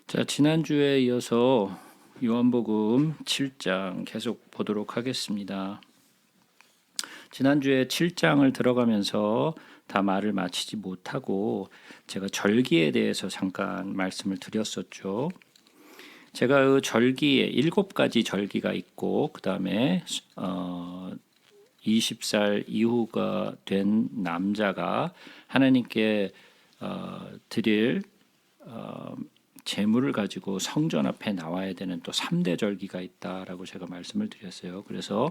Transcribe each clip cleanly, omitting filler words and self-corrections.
자, 지난주에 이어서 요한복음 7장 계속 보도록 하겠습니다. 지난주에 7장을 들어가면서 다 말을 마치지 못하고 제가 절기에 대해서 잠깐 말씀을 드렸었죠. 제가 그 절기에 7가지 절기가 있고 그 다음에 20살 이후가 된 남자가 하나님께 드릴 재물을 가지고 성전 앞에 나와야 되는 또 3대 절기가 있다라고 제가 말씀을 드렸어요. 그래서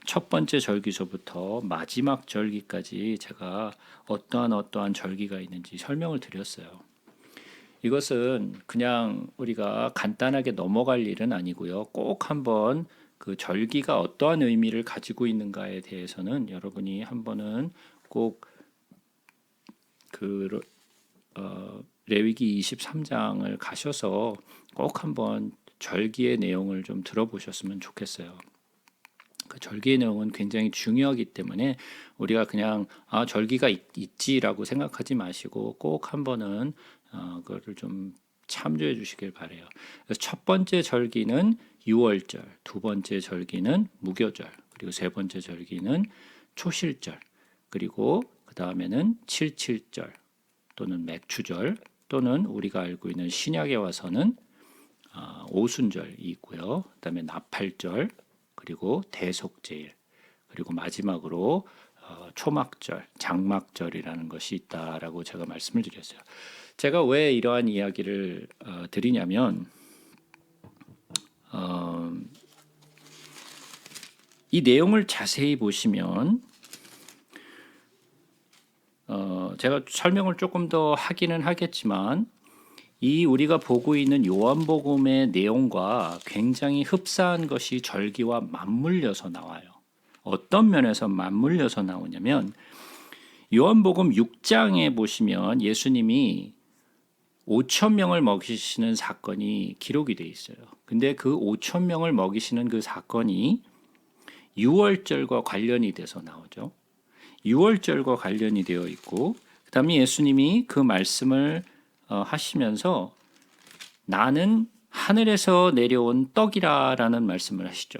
첫 번째 절기서부터 마지막 절기까지 제가 어떠한 절기가 있는지 설명을 드렸어요. 이것은 그냥 우리가 간단하게 넘어갈 일은 아니고요. 꼭 한번 그 절기가 어떠한 의미를 가지고 있는가에 대해서는 여러분이 한번은 꼭 레위기 23장을 가셔서 꼭 한번 절기의 내용을 좀 들어보셨으면 좋겠어요. 그 절기의 내용은 굉장히 중요하기 때문에 우리가 그냥 절기가 있지라고 생각하지 마시고 꼭 한번은 그거를 좀 참조해 주시길 바래요. 그래서 첫 번째 절기는 유월절, 두 번째 절기는 무교절, 그리고 세 번째 절기는 초실절, 그리고 그 다음에는 칠칠절 또는 맥추절, 또는 우리가 알고 있는 신약에 와서는 오순절이 있고요. 그다음에 나팔절, 그리고 대속제일, 그리고 마지막으로 초막절, 장막절이라는 것이 있다라고 제가 말씀을 드렸어요. 제가 왜 이러한 이야기를 드리냐면 이 내용을 자세히 보시면 제가 설명을 조금 더 하기는 하겠지만 이 우리가 보고 있는 요한복음의 내용과 굉장히 흡사한 것이 절기와 맞물려서 나와요. 어떤 면에서 맞물려서 나오냐면 요한복음 6장에 보시면 예수님이 5천 명을 먹이시는 사건이 기록이 되어 있어요. 근데 그 5천 명을 먹이시는 그 사건이 유월절과 관련이 돼서 나오죠. 유월절과 관련이 되어 있고 그 다음에 예수님이 그 말씀을 하시면서 나는 하늘에서 내려온 떡이라라는 말씀을 하시죠.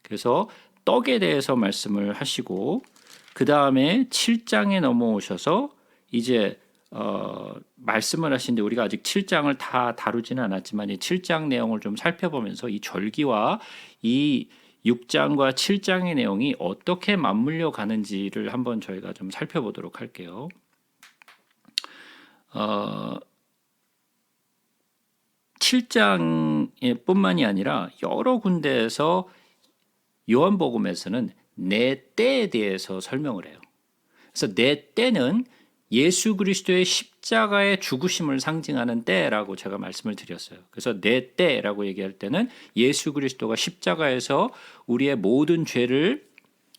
그래서 떡에 대해서 말씀을 하시고 그 다음에 7장에 넘어오셔서 이제 말씀을 하시는데 우리가 아직 7장을 다 다루지는 않았지만 이 7장 내용을 좀 살펴보면서 이 절기와 이 6장과 7장의 내용이 어떻게 맞물려 가는지를 한번 저희가 좀 살펴보도록 할게요. 7장에 뿐만이 아니라 여러 군데에서 요한복음에서는 내 때에 대해서 설명을 해요. 그래서 내 때는 예수 그리스도의 십자가의 죽으심을 상징하는 때라고 제가 말씀을 드렸어요. 그래서 내 때라고 얘기할 때는 예수 그리스도가 십자가에서 우리의 모든 죄를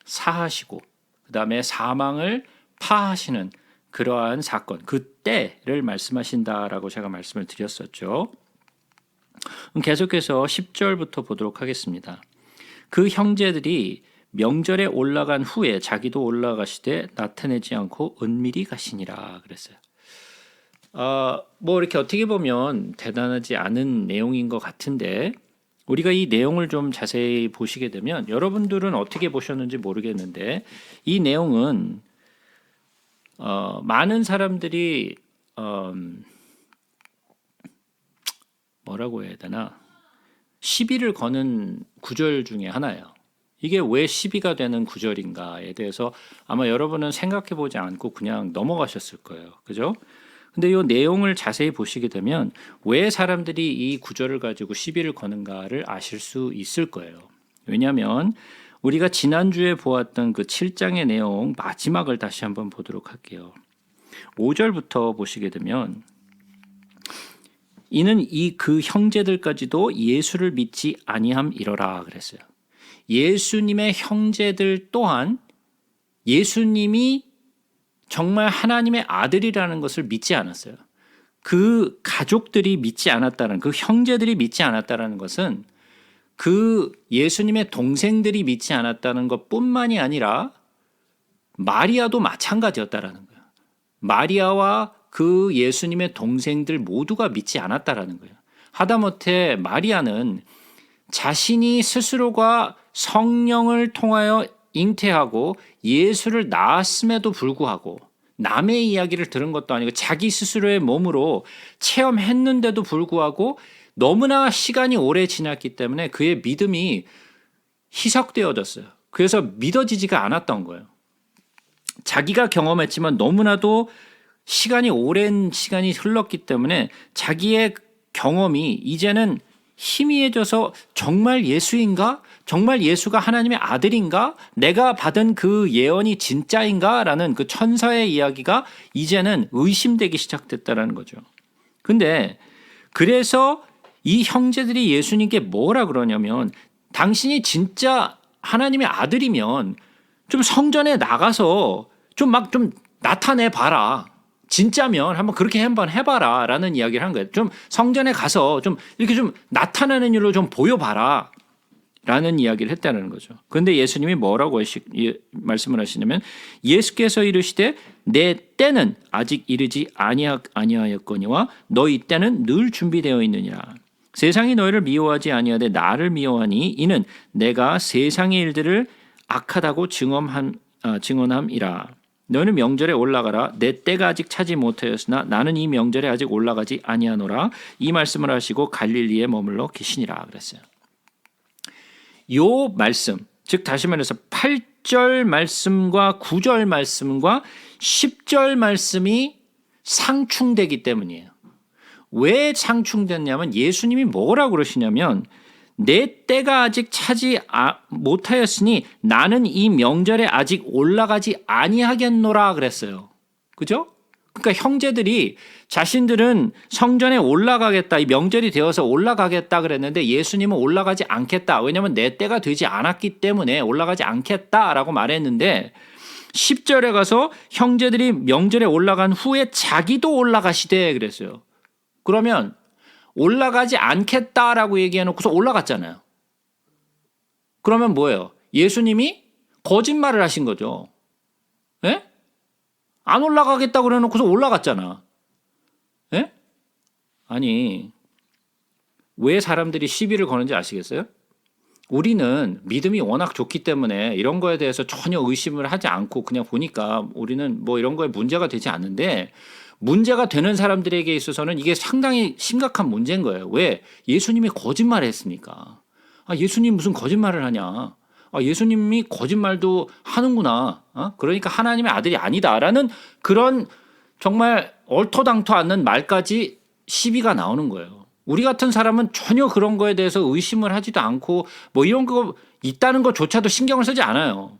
사하시고 그 다음에 사망을 파하시는 그러한 사건, 그 때를 말씀하신다라고 제가 말씀을 드렸었죠. 계속해서 10절부터 보도록 하겠습니다. 그 형제들이 명절에 올라간 후에 자기도 올라가시되 나타내지 않고 은밀히 가시니라 그랬어요. 뭐 이렇게 어떻게 보면 대단하지 않은 내용인 것 같은데 우리가 이 내용을 좀 자세히 보시게 되면 여러분들은 어떻게 보셨는지 모르겠는데 이 내용은 많은 사람들이 뭐라고 해야 되나 시비를 거는 구절 중에 하나예요. 이게 왜 시비가 되는 구절인가에 대해서 아마 여러분은 생각해 보지 않고 그냥 넘어가셨을 거예요. 그죠? 근데 이 내용을 자세히 보시게 되면 왜 사람들이 이 구절을 가지고 시비를 거는가를 아실 수 있을 거예요. 왜냐하면 우리가 지난주에 보았던 그 7장의 내용 마지막을 다시 한번 보도록 할게요. 5절부터 보시게 되면 이는 이 그 형제들까지도 예수를 믿지 아니함이러라 그랬어요. 예수님의 형제들 또한 예수님이 정말 하나님의 아들이라는 것을 믿지 않았어요. 그 가족들이 믿지 않았다는, 그 형제들이 믿지 않았다는 것은 그 예수님의 동생들이 믿지 않았다는 것뿐만이 아니라 마리아도 마찬가지였다라는 거예요. 마리아와 그 예수님의 동생들 모두가 믿지 않았다라는 거예요. 하다못해 마리아는 자신이 스스로가 성령을 통하여 잉태하고 예수를 낳았음에도 불구하고 남의 이야기를 들은 것도 아니고 자기 스스로의 몸으로 체험했는데도 불구하고 너무나 시간이 오래 지났기 때문에 그의 믿음이 희석되어졌어요. 그래서 믿어지지가 않았던 거예요. 자기가 경험했지만 너무나도 오랜 시간이 흘렀기 때문에 자기의 경험이 이제는 희미해져서 정말 예수인가? 정말 예수가 하나님의 아들인가? 내가 받은 그 예언이 진짜인가? 라는 그 천사의 이야기가 이제는 의심되기 시작됐다는 거죠. 근데 그래서 이 형제들이 예수님께 뭐라 그러냐면 당신이 진짜 하나님의 아들이면 좀 성전에 나가서 좀 나타내 봐라. 진짜면 한번 해봐라 라는 이야기를 한 거예요. 좀 성전에 가서 좀 이렇게 좀 나타나는 일로 좀 보여봐라 라는 이야기를 했다는 거죠. 그런데 예수님이 뭐라고 말씀을 하시냐면 예수께서 이르시되 내 때는 아직 이르지 아니하였거니와 너희 때는 늘 준비되어 있느니라. 세상이 너희를 미워하지 아니하되 나를 미워하니 이는 내가 세상의 일들을 악하다고 증언함이라. 너는 명절에 올라가라. 내 때가 아직 차지 못하였으나 나는 이 명절에 아직 올라가지 아니하노라. 이 말씀을 하시고 갈릴리에 머물러 계시니라 그랬어요. 요 말씀, 즉 다시 말해서 8절 말씀과 9절 말씀과 10절 말씀이 상충되기 때문이에요. 왜 상충됐냐면 예수님이 뭐라고 그러시냐면 내 때가 아직 차지 못하였으니 나는 이 명절에 아직 올라가지 아니하겠노라 그랬어요. 그죠? 그러니까 형제들이 자신들은 성전에 올라가겠다, 이 명절이 되어서 올라가겠다 그랬는데 예수님은 올라가지 않겠다. 왜냐하면 내 때가 되지 않았기 때문에 올라가지 않겠다라고 말했는데 10절에 가서 형제들이 명절에 올라간 후에 자기도 올라가시되 그랬어요. 그러면 올라가지 않겠다라고 얘기해놓고서 올라갔잖아요. 그러면 뭐예요? 예수님이 거짓말을 하신 거죠. 예? 안 올라가겠다고 그래놓고서 올라갔잖아. 예? 아니, 왜 사람들이 시비를 거는지 아시겠어요? 우리는 믿음이 워낙 좋기 때문에 이런 거에 대해서 전혀 의심을 하지 않고 그냥 보니까 우리는 뭐 이런 거에 문제가 되지 않는데 문제가 되는 사람들에게 있어서는 이게 상당히 심각한 문제인 거예요. 왜? 예수님이 거짓말을 했으니까. 예수님 무슨 거짓말을 하냐. 예수님이 거짓말도 하는구나. 그러니까 하나님의 아들이 아니다라는 그런 정말 얼토당토 않는 말까지 시비가 나오는 거예요. 우리 같은 사람은 전혀 그런 거에 대해서 의심을 하지도 않고 뭐 이런 거 있다는 것조차도 신경을 쓰지 않아요.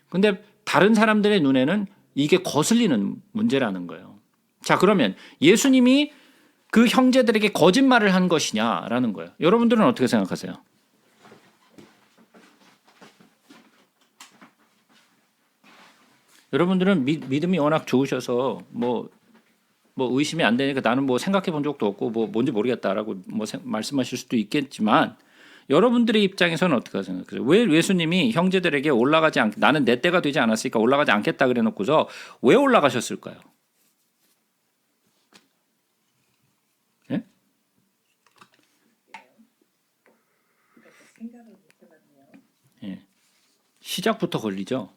근데 다른 사람들의 눈에는 이게 거슬리는 문제라는 거예요. 자, 그러면 예수님이 그 형제들에게 거짓말을 한 것이냐라는 거예요. 여러분들은 어떻게 생각하세요? 여러분들은 믿음이 워낙 좋으셔서 뭐 의심이 안 되니까 나는 뭐 생각해 본 적도 없고 뭐 뭔지 모르겠다라고 뭐 말씀하실 수도 있겠지만 여러분들의 입장에서는 어떻게 생각하세요? 왜 예수님이 형제들에게 나는 내 때가 되지 않았으니까 올라가지 않겠다 그래 놓고서 왜 올라가셨을까요? 예? 예. 시작부터 걸리죠.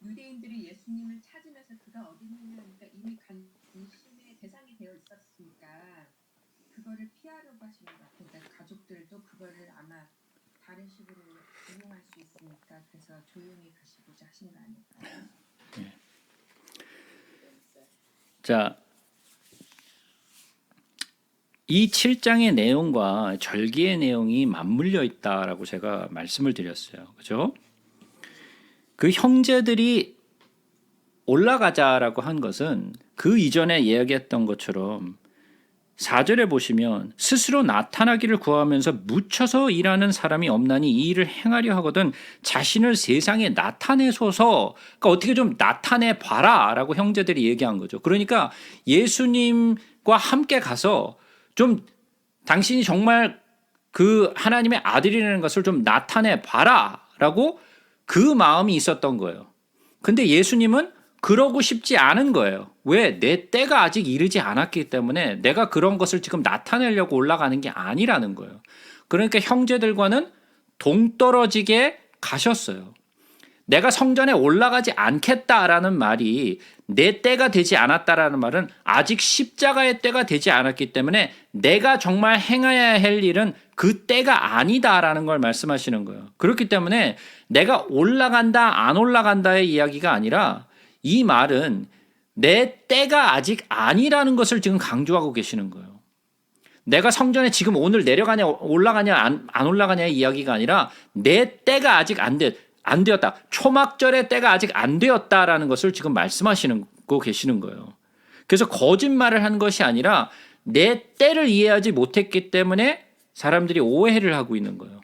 유대인들이 예수님을 찾으면서 그가 어디 있느냐 하니까 이미 관심의 대상이 되어 있었으니까 그거를 피하려고 하시는 것 같아요. 그러니까 가족들도 그거를 아마 다른 식으로 이용할 수 있으니까 그래서 조용히 가시고자 하신 거 아닐까요? 네. 자, 이 7장의 내용과 절기의 내용이 맞물려 있다라고 제가 말씀을 드렸어요. 그죠? 그 형제들이 올라가자라고 한 것은 그 이전에 이야기했던 것처럼 4절에 보시면 스스로 나타나기를 구하면서 묻혀서 일하는 사람이 없나니 이 일을 행하려 하거든 자신을 세상에 나타내소서. 그러니까 어떻게 좀 나타내 봐라 라고 형제들이 얘기한 거죠. 그러니까 예수님과 함께 가서 좀 당신이 정말 그 하나님의 아들이라는 것을 좀 나타내 봐라 라고 그 마음이 있었던 거예요. 근데 예수님은 그러고 싶지 않은 거예요. 왜? 내 때가 아직 이르지 않았기 때문에 내가 그런 것을 지금 나타내려고 올라가는 게 아니라는 거예요. 그러니까 형제들과는 동떨어지게 가셨어요. 내가 성전에 올라가지 않겠다라는 말이 내 때가 되지 않았다라는 말은 아직 십자가의 때가 되지 않았기 때문에 내가 정말 행해야 할 일은 그 때가 아니다라는 걸 말씀하시는 거예요. 그렇기 때문에 내가 올라간다 안 올라간다의 이야기가 아니라 이 말은 내 때가 아직 아니라는 것을 지금 강조하고 계시는 거예요. 내가 성전에 지금 오늘 내려가냐 올라가냐 안 올라가냐의 이야기가 아니라 내 때가 아직 안 되었다. 초막절의 때가 아직 안 되었다라는 것을 지금 말씀하시는 거 계시는 거예요. 그래서 거짓말을 한 것이 아니라 내 때를 이해하지 못했기 때문에 사람들이 오해를 하고 있는 거예요.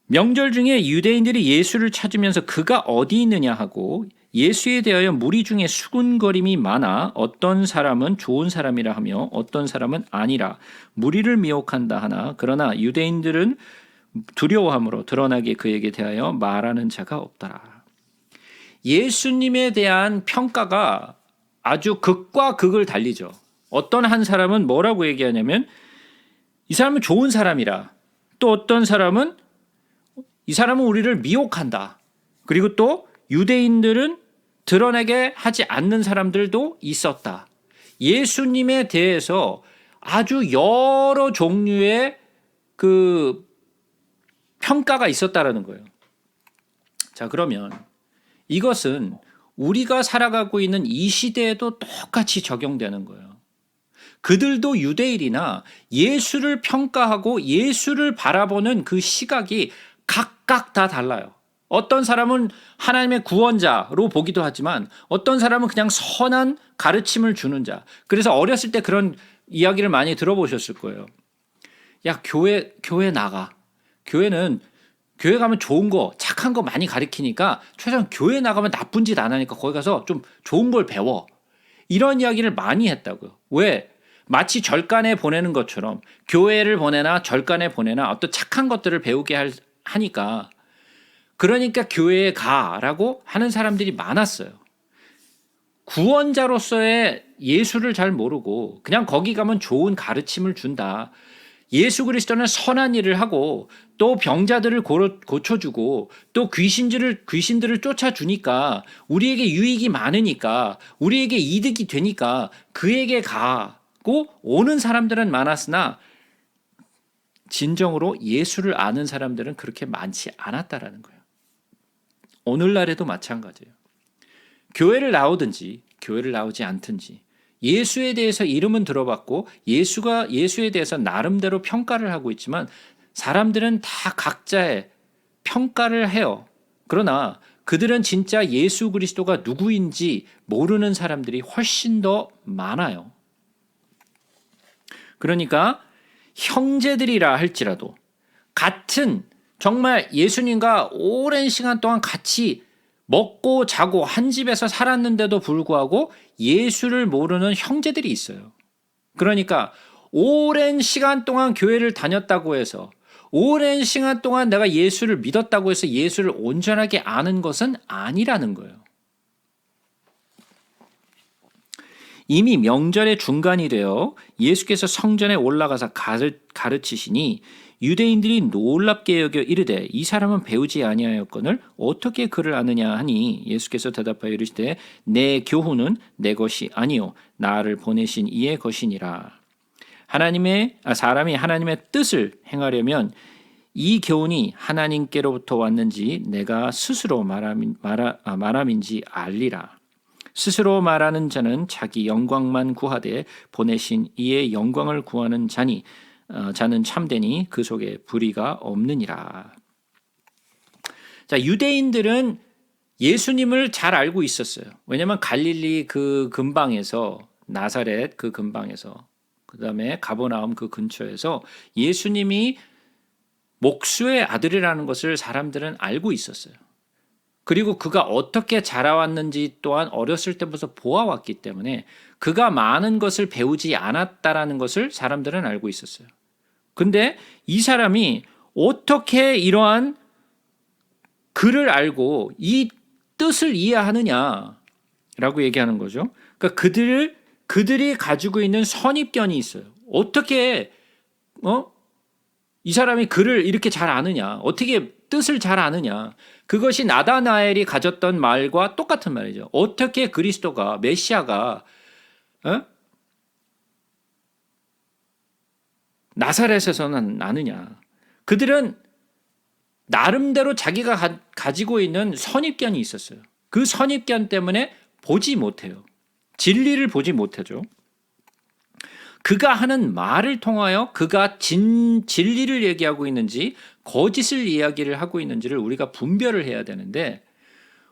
명절 중에 유대인들이 예수를 찾으면서 그가 어디 있느냐 하고 예수에 대하여 무리 중에 수군거림이 많아 어떤 사람은 좋은 사람이라 하며 어떤 사람은 아니라 무리를 미혹한다 하나 그러나 유대인들은 두려워함으로 드러나게 그에게 대하여 말하는 자가 없더라. 예수님에 대한 평가가 아주 극과 극을 달리죠. 어떤 한 사람은 뭐라고 얘기하냐면 이 사람은 좋은 사람이라, 또 어떤 사람은 이 사람은 우리를 미혹한다. 그리고 또 유대인들은 드러내게 하지 않는 사람들도 있었다. 예수님에 대해서 아주 여러 종류의 그 평가가 있었다라는 거예요. 자, 그러면 이것은 우리가 살아가고 있는 이 시대에도 똑같이 적용되는 거예요. 그들도 유대인이나 예수를 평가하고 예수를 바라보는 그 시각이 각각 다 달라요. 어떤 사람은 하나님의 구원자로 보기도 하지만 어떤 사람은 그냥 선한 가르침을 주는 자. 그래서 어렸을 때 그런 이야기를 많이 들어보셨을 거예요. 야, 교회 나가. 교회는 교회 가면 좋은 거, 착한 거 많이 가르치니까 최소한 교회 나가면 나쁜 짓 안 하니까 거기 가서 좀 좋은 걸 배워. 이런 이야기를 많이 했다고요. 왜? 마치 절간에 보내는 것처럼 교회를 보내나 절간에 보내나 어떤 착한 것들을 배우게 하니까 그러니까 교회에 가라고 하는 사람들이 많았어요. 구원자로서의 예수를 잘 모르고 그냥 거기 가면 좋은 가르침을 준다. 예수 그리스도는 선한 일을 하고 또 병자들을 고쳐주고 또 귀신들을 쫓아주니까 우리에게 유익이 많으니까 우리에게 이득이 되니까 그에게 가고 오는 사람들은 많았으나 진정으로 예수를 아는 사람들은 그렇게 많지 않았다라는 거예요. 오늘날에도 마찬가지예요. 교회를 나오든지 교회를 나오지 않든지 예수에 대해서 이름은 들어봤고 예수에 대해서 나름대로 평가를 하고 있지만 사람들은 다 각자의 평가를 해요. 그러나 그들은 진짜 예수 그리스도가 누구인지 모르는 사람들이 훨씬 더 많아요. 그러니까 형제들이라 할지라도 같은 정말 예수님과 오랜 시간 동안 같이 먹고 자고 한 집에서 살았는데도 불구하고 예수를 모르는 형제들이 있어요. 그러니까 오랜 시간 동안 교회를 다녔다고 해서 오랜 시간 동안 내가 예수를 믿었다고 해서 예수를 온전하게 아는 것은 아니라는 거예요. 이미 명절의 중간이 되어 예수께서 성전에 올라가서 가르치시니 유대인들이 놀랍게 여겨 이르되 이 사람은 배우지 아니하였거늘 어떻게 그를 아느냐 하니 예수께서 대답하여 이르시되 내 교훈은 내 것이 아니요 나를 보내신 이의 것이니라. 사람이 하나님의 뜻을 행하려면 이 교훈이 하나님께로부터 왔는지 내가 스스로 말함인지 알리라. 스스로 말하는 자는 자기 영광만 구하되 보내신 이의 영광을 구하는 자니 자는 참되니 그 속에 불의가 없느니라. 자, 유대인들은 예수님을 잘 알고 있었어요. 왜냐하면 갈릴리 그 근방에서 나사렛 그 근방에서, 그 다음에 가버나움 그 근처에서 예수님이 목수의 아들이라는 것을 사람들은 알고 있었어요. 그리고 그가 어떻게 자라왔는지 또한 어렸을 때부터 보아왔기 때문에 그가 많은 것을 배우지 않았다라는 것을 사람들은 알고 있었어요. 근데 이 사람이 어떻게 이러한 글을 알고 이 뜻을 이해하느냐라고 얘기하는 거죠. 그러니까 그들이 가지고 있는 선입견이 있어요. 어떻게 이 사람이 글을 이렇게 잘 아느냐? 어떻게 뜻을 잘 아느냐? 그것이 나다나엘이 가졌던 말과 똑같은 말이죠. 어떻게 그리스도가, 메시아가 나사렛에서는 나느냐? 그들은 나름대로 자기가 가지고 있는 선입견이 있었어요. 그 선입견 때문에 보지 못해요. 진리를 보지 못하죠. 그가 하는 말을 통하여 그가 진리를 얘기하고 있는지 거짓을 이야기를 하고 있는지를 우리가 분별을 해야 되는데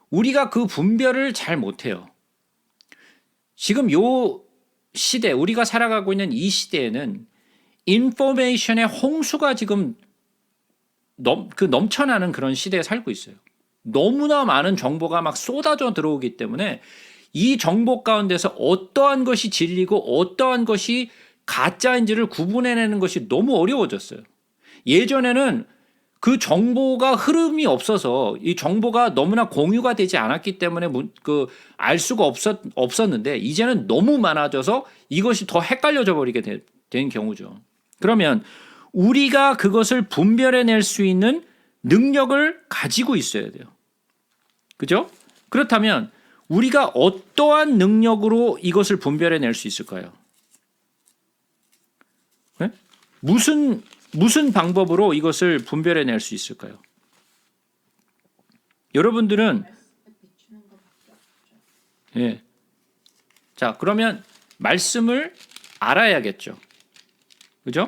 우리가 그 분별을 잘 못해요. 지금 요 시대, 우리가 살아가고 있는 이 시대에는 인포메이션의 홍수가 지금 넘쳐나는 그런 시대에 살고 있어요. 너무나 많은 정보가 막 쏟아져 들어오기 때문에 이 정보 가운데서 어떠한 것이 진리고 어떠한 것이 가짜인지를 구분해내는 것이 너무 어려워졌어요. 예전에는 그 정보가 흐름이 없어서 이 정보가 너무나 공유가 되지 않았기 때문에 알 수가 없었는데 이제는 너무 많아져서 이것이 더 헷갈려져 버리게 된 경우죠. 그러면 우리가 그것을 분별해낼 수 있는 능력을 가지고 있어야 돼요. 그죠? 그렇다면 우리가 어떠한 능력으로 이것을 분별해낼 수 있을까요? 네? 무슨 방법으로 이것을 분별해낼 수 있을까요? 여러분들은 예. 자, 그러면 말씀을 알아야겠죠. 그죠?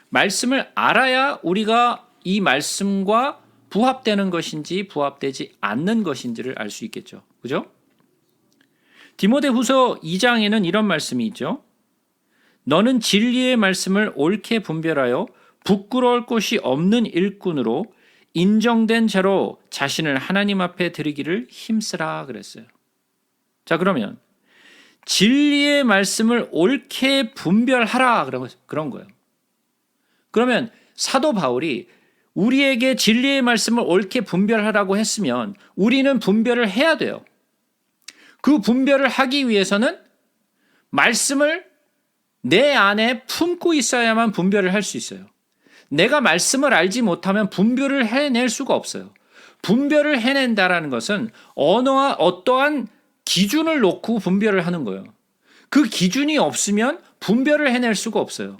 말씀을 알아야 우리가 이 말씀과 부합되는 것인지 부합되지 않는 것인지를 알 수 있겠죠. 그죠? 디모데후서 2장에는 이런 말씀이 있죠. 너는 진리의 말씀을 옳게 분별하여 부끄러울 곳이 없는 일꾼으로 인정된 자로 자신을 하나님 앞에 드리기를 힘쓰라 그랬어요. 자, 그러면 진리의 말씀을 옳게 분별하라 그런 거예요. 그러면 사도 바울이 우리에게 진리의 말씀을 옳게 분별하라고 했으면 우리는 분별을 해야 돼요. 그 분별을 하기 위해서는 말씀을 내 안에 품고 있어야만 분별을 할 수 있어요. 내가 말씀을 알지 못하면 분별을 해낼 수가 없어요. 분별을 해낸다라는 것은 언어와 어떠한 기준을 놓고 분별을 하는 거예요. 그 기준이 없으면 분별을 해낼 수가 없어요.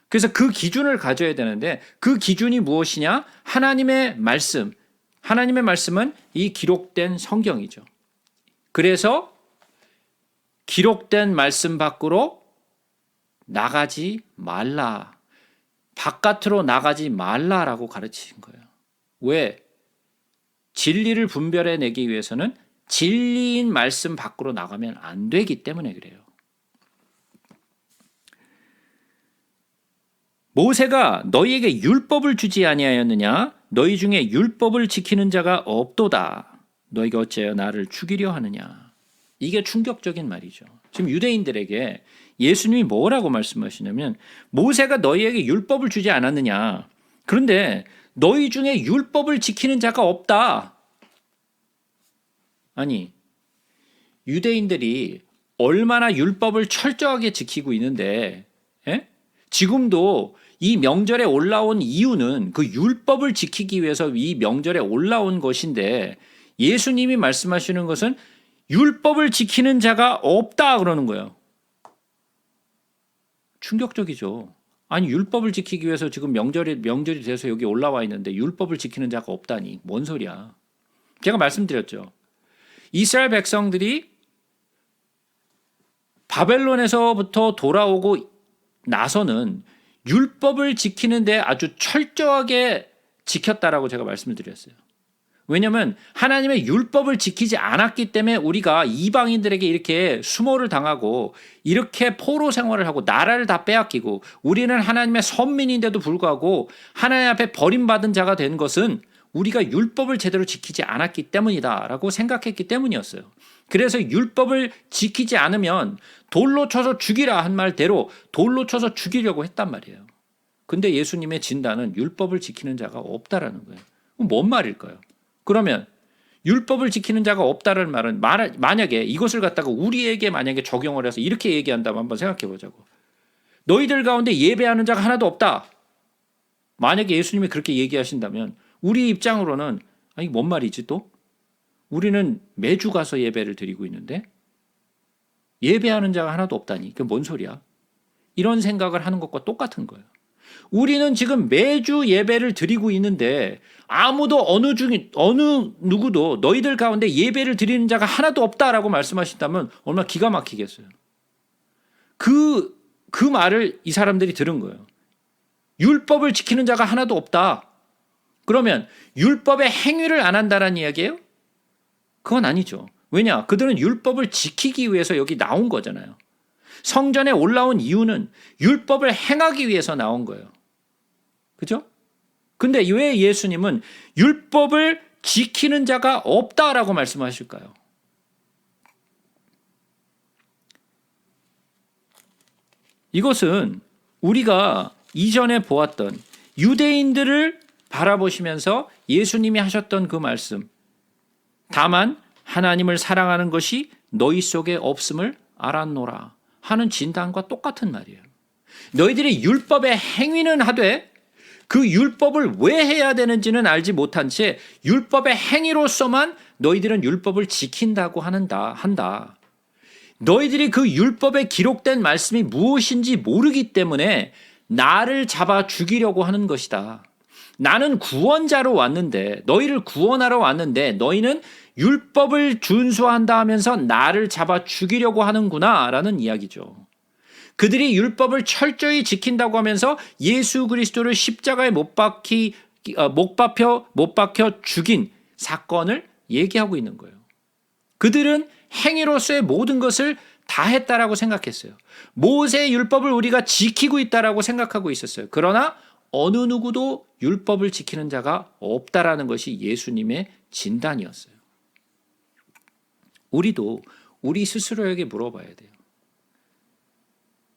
그래서 그 기준을 가져야 되는데 그 기준이 무엇이냐? 하나님의 말씀. 하나님의 말씀은 이 기록된 성경이죠. 그래서 기록된 말씀 밖으로 나가지 말라. 바깥으로 나가지 말라라고 가르치신 거예요. 왜? 진리를 분별해내기 위해서는 진리인 말씀 밖으로 나가면 안 되기 때문에 그래요. 모세가 너희에게 율법을 주지 아니하였느냐? 너희 중에 율법을 지키는 자가 없도다. 너희가 어찌하여 나를 죽이려 하느냐? 이게 충격적인 말이죠. 지금 유대인들에게 예수님이 뭐라고 말씀하시냐면 모세가 너희에게 율법을 주지 않았느냐? 그런데 너희 중에 율법을 지키는 자가 없다. 아니, 유대인들이 얼마나 율법을 철저하게 지키고 있는데 지금도 이 명절에 올라온 이유는 그 율법을 지키기 위해서 이 명절에 올라온 것인데 예수님이 말씀하시는 것은 율법을 지키는 자가 없다 그러는 거예요. 충격적이죠. 아니 율법을 지키기 위해서 지금 명절이 돼서 여기 올라와 있는데 율법을 지키는 자가 없다니 뭔 소리야. 제가 말씀드렸죠. 이스라엘 백성들이 바벨론에서부터 돌아오고 나서는 율법을 지키는데 아주 철저하게 지켰다라고 제가 말씀을 드렸어요. 왜냐하면 하나님의 율법을 지키지 않았기 때문에 우리가 이방인들에게 이렇게 수모를 당하고 이렇게 포로 생활을 하고 나라를 다 빼앗기고 우리는 하나님의 선민인데도 불구하고 하나님 앞에 버림받은 자가 된 것은 우리가 율법을 제대로 지키지 않았기 때문이다라고 생각했기 때문이었어요. 그래서 율법을 지키지 않으면 돌로 쳐서 죽이라 한 말대로 돌로 쳐서 죽이려고 했단 말이에요. 근데 예수님의 진단은 율법을 지키는 자가 없다라는 거예요. 그럼 뭔 말일까요? 그러면 율법을 지키는 자가 없다는 말은 만약에 이것을 갖다가 우리에게 만약에 적용을 해서 이렇게 얘기한다면 한번 생각해 보자고. 너희들 가운데 예배하는 자가 하나도 없다. 만약에 예수님이 그렇게 얘기하신다면 우리 입장으로는 아니 뭔 말이지 또? 우리는 매주 가서 예배를 드리고 있는데 예배하는 자가 하나도 없다니 그게 뭔 소리야? 이런 생각을 하는 것과 똑같은 거예요. 우리는 지금 매주 예배를 드리고 있는데 아무도 어느 누구도 너희들 가운데 예배를 드리는 자가 하나도 없다라고 말씀하신다면 얼마나 기가 막히겠어요. 그 말을 이 사람들이 들은 거예요. 율법을 지키는 자가 하나도 없다. 그러면 율법의 행위를 안 한다는 이야기예요? 그건 아니죠. 왜냐? 그들은 율법을 지키기 위해서 여기 나온 거잖아요. 성전에 올라온 이유는 율법을 행하기 위해서 나온 거예요. 그죠? 근데 왜 예수님은 율법을 지키는 자가 없다라고 말씀하실까요? 이것은 우리가 이전에 보았던 유대인들을 바라보시면서 예수님이 하셨던 그 말씀, 다만 하나님을 사랑하는 것이 너희 속에 없음을 알았노라 하는 진단과 똑같은 말이에요. 너희들이 율법의 행위는 하되 그 율법을 왜 해야 되는지는 알지 못한 채 율법의 행위로서만 너희들은 율법을 지킨다고 한다. 너희들이 그 율법에 기록된 말씀이 무엇인지 모르기 때문에 나를 잡아 죽이려고 하는 것이다. 나는 구원자로 왔는데 너희를 구원하러 왔는데 너희는 율법을 준수한다 하면서 나를 잡아 죽이려고 하는구나 라는 이야기죠. 그들이 율법을 철저히 지킨다고 하면서 예수 그리스도를 십자가에 못 박혀 죽인 사건을 얘기하고 있는 거예요. 그들은 행위로서의 모든 것을 다 했다라고 생각했어요. 모세의 율법을 우리가 지키고 있다라고 생각하고 있었어요. 그러나 어느 누구도 율법을 지키는 자가 없다라는 것이 예수님의 진단이었어요. 우리도 우리 스스로에게 물어봐야 돼요.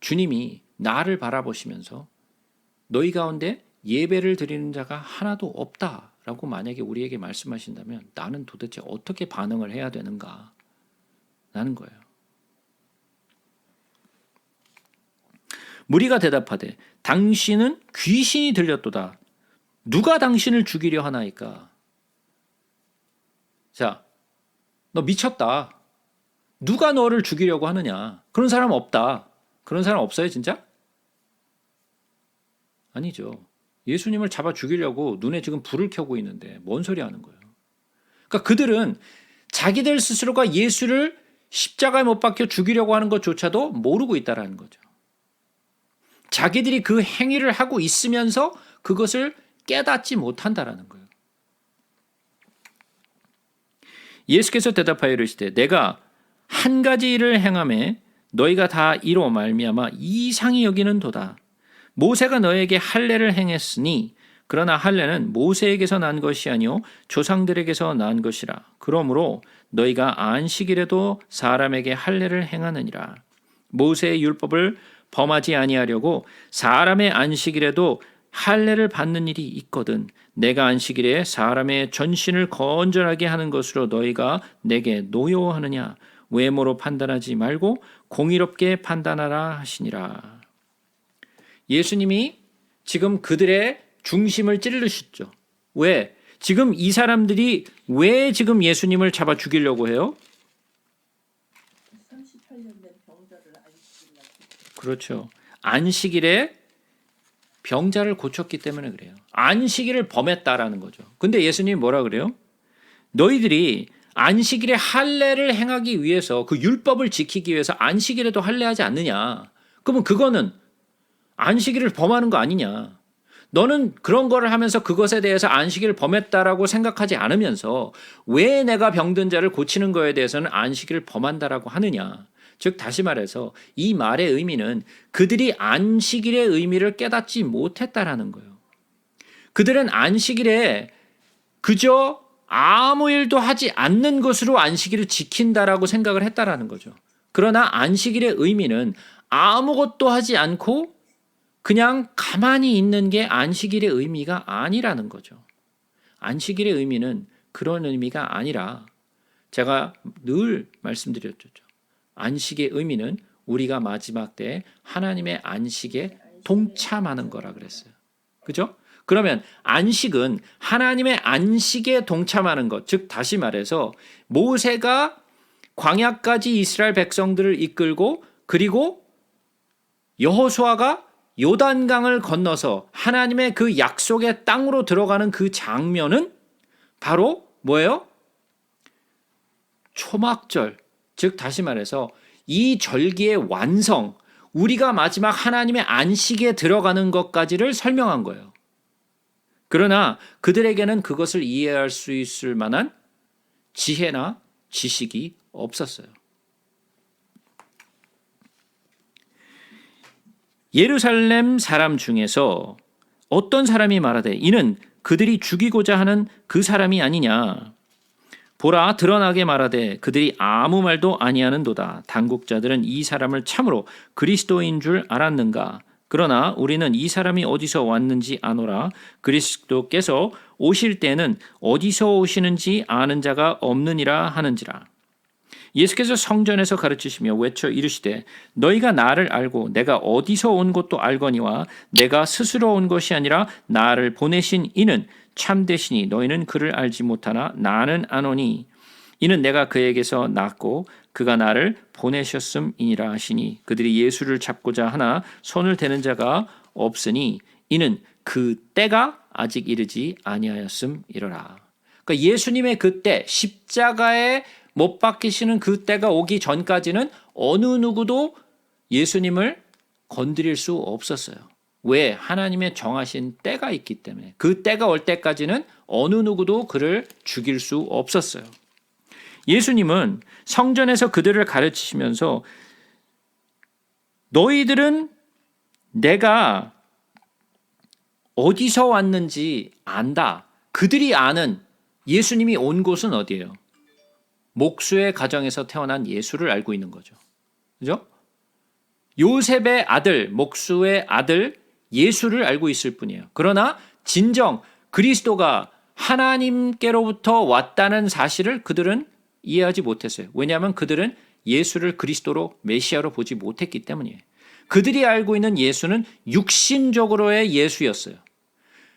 주님이 나를 바라보시면서 너희 가운데 예배를 드리는 자가 하나도 없다라고 만약에 우리에게 말씀하신다면 나는 도대체 어떻게 반응을 해야 되는가? 라는 거예요. 무리가 대답하되 당신은 귀신이 들렸도다. 누가 당신을 죽이려 하나이까? 자, 너 미쳤다. 누가 너를 죽이려고 하느냐? 그런 사람 없다. 그런 사람 없어요, 진짜? 아니죠. 예수님을 잡아 죽이려고 눈에 지금 불을 켜고 있는데 뭔 소리 하는 거예요? 그러니까 그들은 자기들 스스로가 예수를 십자가에 못 박혀 죽이려고 하는 것조차도 모르고 있다라는 거죠. 자기들이 그 행위를 하고 있으면서 그것을 깨닫지 못한다라는 거예요. 예수께서 대답하여 이르시되 내가 한 가지 일을 행하매 너희가 다 이로 말미암아 이상히 여기는도다. 모세가 너에게 할례를 행했으니 그러나 할례는 모세에게서 난 것이 아니요 조상들에게서 난 것이라. 그러므로 너희가 안식일에도 사람에게 할례를 행하느니라. 모세의 율법을 범하지 아니하려고 사람의 안식일에도 할례를 받는 일이 있거든. 내가 안식일에 사람의 전신을 건전하게 하는 것으로 너희가 내게 노여워하느냐. 외모로 판단하지 말고 공의롭게 판단하라 하시니라. 예수님이 지금 그들의 중심을 찌르셨죠. 왜? 지금 이 사람들이 왜 지금 예수님을 잡아 죽이려고 해요? 38년 된 병자를 안식일날. 그렇죠. 안식일에 병자를 고쳤기 때문에 그래요. 안식일을 범했다라는 거죠. 근데 예수님이 뭐라 그래요? 너희들이 안식일에 할례를 행하기 위해서 그 율법을 지키기 위해서 안식일에도 할례하지 않느냐? 그러면 그거는 안식일을 범하는 거 아니냐? 너는 그런 거를 하면서 그것에 대해서 안식일을 범했다라고 생각하지 않으면서 왜 내가 병든 자를 고치는 거에 대해서는 안식일을 범한다라고 하느냐. 즉 다시 말해서 이 말의 의미는 그들이 안식일의 의미를 깨닫지 못했다라는 거예요. 그들은 안식일에 그저 아무 일도 하지 않는 것으로 안식일을 지킨다라고 생각을 했다라는 거죠. 그러나 안식일의 의미는 아무것도 하지 않고 그냥 가만히 있는 게 안식일의 의미가 아니라는 거죠. 안식일의 의미는 그런 의미가 아니라 제가 늘 말씀드렸죠. 안식의 의미는 우리가 마지막 때 하나님의 안식에 동참하는 거라 그랬어요. 그죠? 그러면 안식은 하나님의 안식에 동참하는 것, 즉 다시 말해서 모세가 광야까지 이스라엘 백성들을 이끌고 그리고 여호수아가 요단강을 건너서 하나님의 그 약속의 땅으로 들어가는 그 장면은 바로 뭐예요? 초막절, 즉 다시 말해서 이 절기의 완성, 우리가 마지막 하나님의 안식에 들어가는 것까지를 설명한 거예요. 그러나 그들에게는 그것을 이해할 수 있을 만한 지혜나 지식이 없었어요. 예루살렘 사람 중에서 어떤 사람이 말하되 이는 그들이 죽이고자 하는 그 사람이 아니냐. 보라 드러나게 말하되 그들이 아무 말도 아니하는도다. 당국자들은 이 사람을 참으로 그리스도인 줄 알았는가. 그러나 우리는 이 사람이 어디서 왔는지 아노라. 그리스도께서 오실 때는 어디서 오시는지 아는 자가 없느니라 하는지라. 예수께서 성전에서 가르치시며 외쳐 이르시되 너희가 나를 알고 내가 어디서 온 것도 알거니와 내가 스스로 온 것이 아니라 나를 보내신 이는 참되시니 너희는 그를 알지 못하나 나는 아노니 이는 내가 그에게서 났고 그가 나를 보내셨음이니라 하시니 그들이 예수를 잡고자 하나 손을 대는 자가 없으니 이는 그 때가 아직 이르지 아니하였음이로라. 그러니까 예수님의 그 때 십자가에 못 박히시는 그 때가 오기 전까지는 어느 누구도 예수님을 건드릴 수 없었어요. 왜? 하나님의 정하신 때가 있기 때문에. 그 때가 올 때까지는 어느 누구도 그를 죽일 수 없었어요. 예수님은 성전에서 그들을 가르치시면서 너희들은 내가 어디서 왔는지 안다. 그들이 아는 예수님이 온 곳은 어디예요? 목수의 가정에서 태어난 예수를 알고 있는 거죠. 그죠? 요셉의 아들, 목수의 아들 예수를 알고 있을 뿐이에요. 그러나 진정 그리스도가 하나님께로부터 왔다는 사실을 그들은 이해하지 못했어요. 왜냐하면 그들은 예수를 그리스도로 메시아로 보지 못했기 때문이에요. 그들이 알고 있는 예수는 육신적으로의 예수였어요.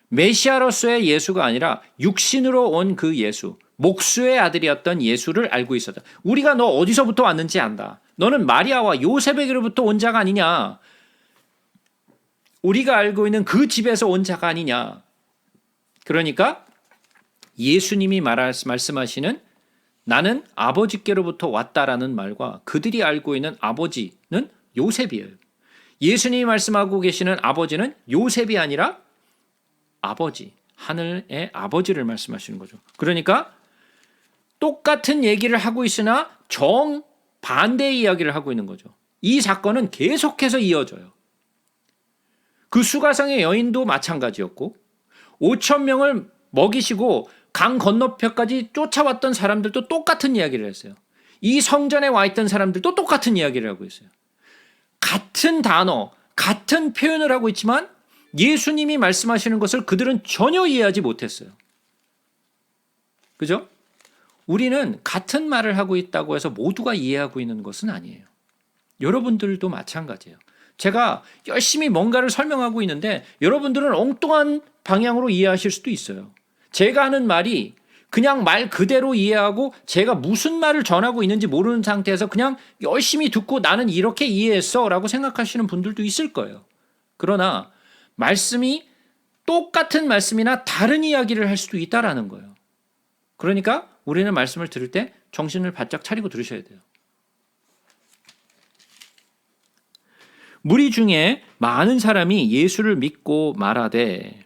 메시아로서의 예수가 아니라 육신으로 온 그 예수, 목수의 아들이었던 예수를 알고 있었다. 우리가 너 어디서부터 왔는지 안다. 너는 마리아와 요셉에게로부터 온 자가 아니냐. 우리가 알고 있는 그 집에서 온 자가 아니냐. 그러니까 예수님이 말씀하시는 나는 아버지께로부터 왔다라는 말과 그들이 알고 있는 아버지는 요셉이에요. 예수님이 말씀하고 계시는 아버지는 요셉이 아니라 아버지, 하늘의 아버지를 말씀하시는 거죠. 그러니까 똑같은 얘기를 하고 있으나 정반대의 이야기를 하고 있는 거죠. 이 사건은 계속해서 이어져요. 그 수가성의 여인도 마찬가지였고 5천 명을 먹이시고 강 건너편까지 쫓아왔던 사람들도 똑같은 이야기를 했어요. 이 성전에 와 있던 사람들도 똑같은 이야기를 하고 있어요. 같은 단어, 같은 표현을 하고 있지만 예수님이 말씀하시는 것을 그들은 전혀 이해하지 못했어요. 그죠? 우리는 같은 말을 하고 있다고 해서 모두가 이해하고 있는 것은 아니에요. 여러분들도 마찬가지예요. 제가 열심히 뭔가를 설명하고 있는데 여러분들은 엉뚱한 방향으로 이해하실 수도 있어요. 제가 하는 말이 그냥 말 그대로 이해하고 제가 무슨 말을 전하고 있는지 모르는 상태에서 그냥 열심히 듣고 나는 이렇게 이해했어 라고 생각하시는 분들도 있을 거예요. 그러나 말씀이 똑같은 말씀이나 다른 이야기를 할 수도 있다라는 거예요. 그러니까 우리는 말씀을 들을 때 정신을 바짝 차리고 들으셔야 돼요. 무리 중에 많은 사람이 예수를 믿고 말하되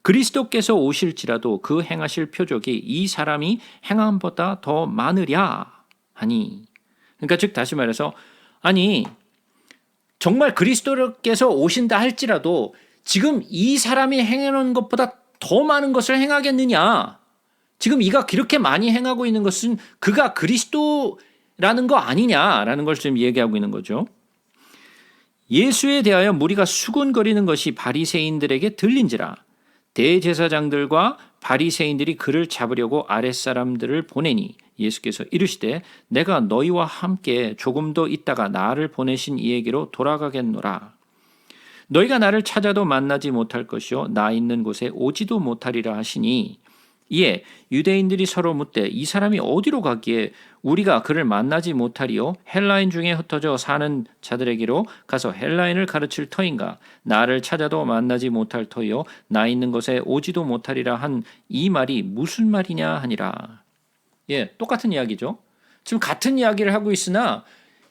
그리스도께서 오실지라도 그 행하실 표적이 이 사람이 행함보다 더 많으랴 하니. 그러니까 즉 다시 말해서 아니 정말 그리스도께서 오신다 할지라도 지금 이 사람이 행해놓은 것보다 더 많은 것을 행하겠느냐. 지금 이가 그렇게 많이 행하고 있는 것은 그가 그리스도라는 거 아니냐라는 걸 지금 얘기하고 있는 거죠. 예수에 대하여 무리가 수군거리는 것이 바리새인들에게 들린지라. 대제사장들과 바리새인들이 그를 잡으려고 아랫사람들을 보내니 예수께서 이르시되 내가 너희와 함께 조금 더 있다가 나를 보내신 이에게로 돌아가겠노라. 너희가 나를 찾아도 만나지 못할 것이요 나 있는 곳에 오지도 못하리라 하시니 이에 유대인들이 서로 묻되 이 사람이 어디로 가기에 우리가 그를 만나지 못하리요 헬라인 중에 흩어져 사는 자들에게로 가서 헬라인을 가르칠 터인가 나를 찾아도 만나지 못할 터이요 나 있는 곳에 오지도 못하리라 한 이 말이 무슨 말이냐 하니라. 예, 똑같은 이야기죠. 지금 같은 이야기를 하고 있으나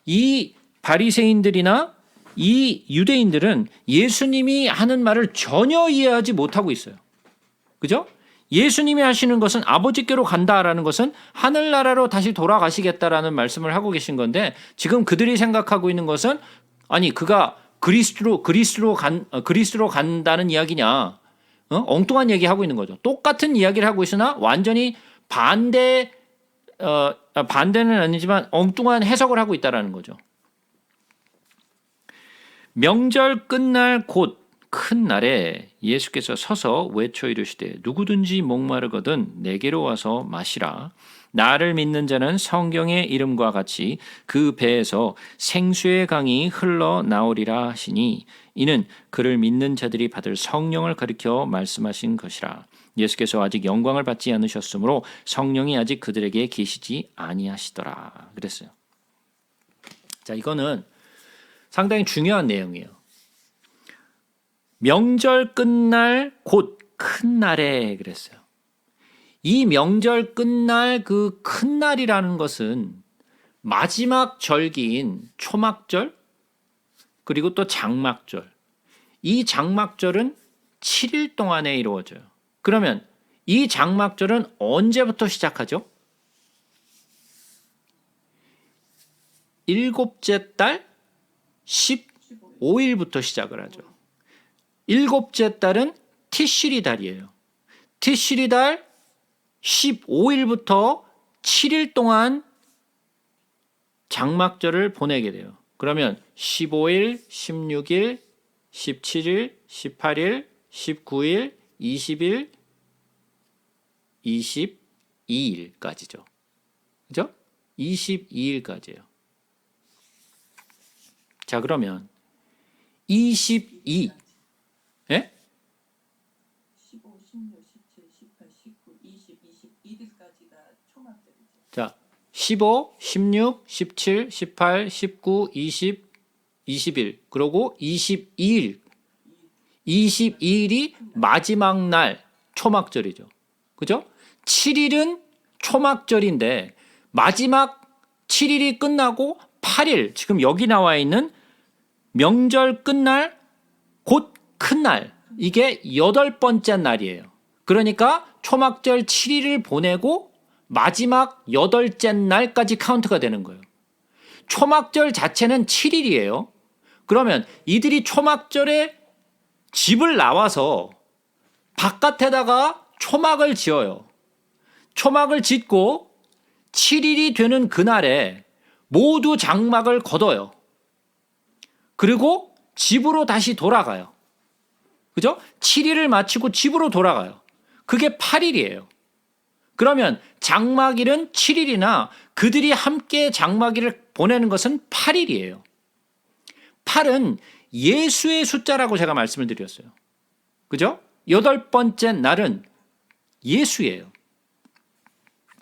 이 바리새인들이나 이 유대인들은 예수님이 하는 말을 전혀 이해하지 못하고 있어요. 그죠? 예수님이 하시는 것은 아버지께로 간다라는 것은 하늘나라로 다시 돌아가시겠다라는 말씀을 하고 계신 건데 지금 그들이 생각하고 있는 것은 아니 그가 그리스도로 간다는 이야기냐. 엉뚱한 얘기 하고 있는 거죠. 똑같은 이야기를 하고 있으나 완전히 반대는 아니지만 엉뚱한 해석을 하고 있다라는 거죠. 명절 끝날 곧 큰 날에 예수께서 서서 외쳐 이르시되 누구든지 목마르거든 내게로 와서 마시라. 나를 믿는 자는 성경의 이름과 같이 그 배에서 생수의 강이 흘러나오리라 하시니 이는 그를 믿는 자들이 받을 성령을 가리켜 말씀하신 것이라. 예수께서 아직 영광을 받지 않으셨으므로 성령이 아직 그들에게 계시지 아니하시더라. 그랬어요. 자, 이거는 상당히 중요한 내용이에요. 명절 끝날 곧 큰 날에 그랬어요. 이 명절 끝날 그 큰 날이라는 것은 마지막 절기인 초막절 그리고 또 장막절. 이 장막절은 7일 동안에 이루어져요. 그러면 이 장막절은 언제부터 시작하죠? 일곱째 달 15일부터 시작을 하죠. 일곱째 달은 티시리 달이에요. 티시리 달 15일부터 7일 동안 장막절을 보내게 돼요. 그러면 15일, 16일, 17일, 18일, 19일, 20일, 22일까지죠. 그죠? 22일까지예요. 자, 그러면 22 예? 15, 16, 17, 18, 19, 20, 21일까지가 초막절이죠. 자, 15, 16, 17, 18, 19, 20, 21 그리고 22일 22일이 마지막 날 초막절이죠. 그죠? 7일은 초막절인데 마지막 7일이 끝나고 8일 지금 여기 나와 있는 명절 끝날 곧 큰 날 이게 8번째 날이에요. 그러니까 초막절 7일을 보내고 마지막 8째 날까지 카운트가 되는 거예요. 초막절 자체는 7일이에요. 그러면 이들이 초막절에 집을 나와서 바깥에다가 초막을 지어요. 초막을 짓고 7일이 되는 그날에 모두 장막을 걷어요. 그리고 집으로 다시 돌아가요. 그죠? 7일을 마치고 집으로 돌아가요. 그게 8일이에요. 그러면 장막일은 7일이나 그들이 함께 장막일을 보내는 것은 8일이에요. 8은 예수의 숫자라고 제가 말씀을 드렸어요. 그죠? 8번째 날은 예수예요.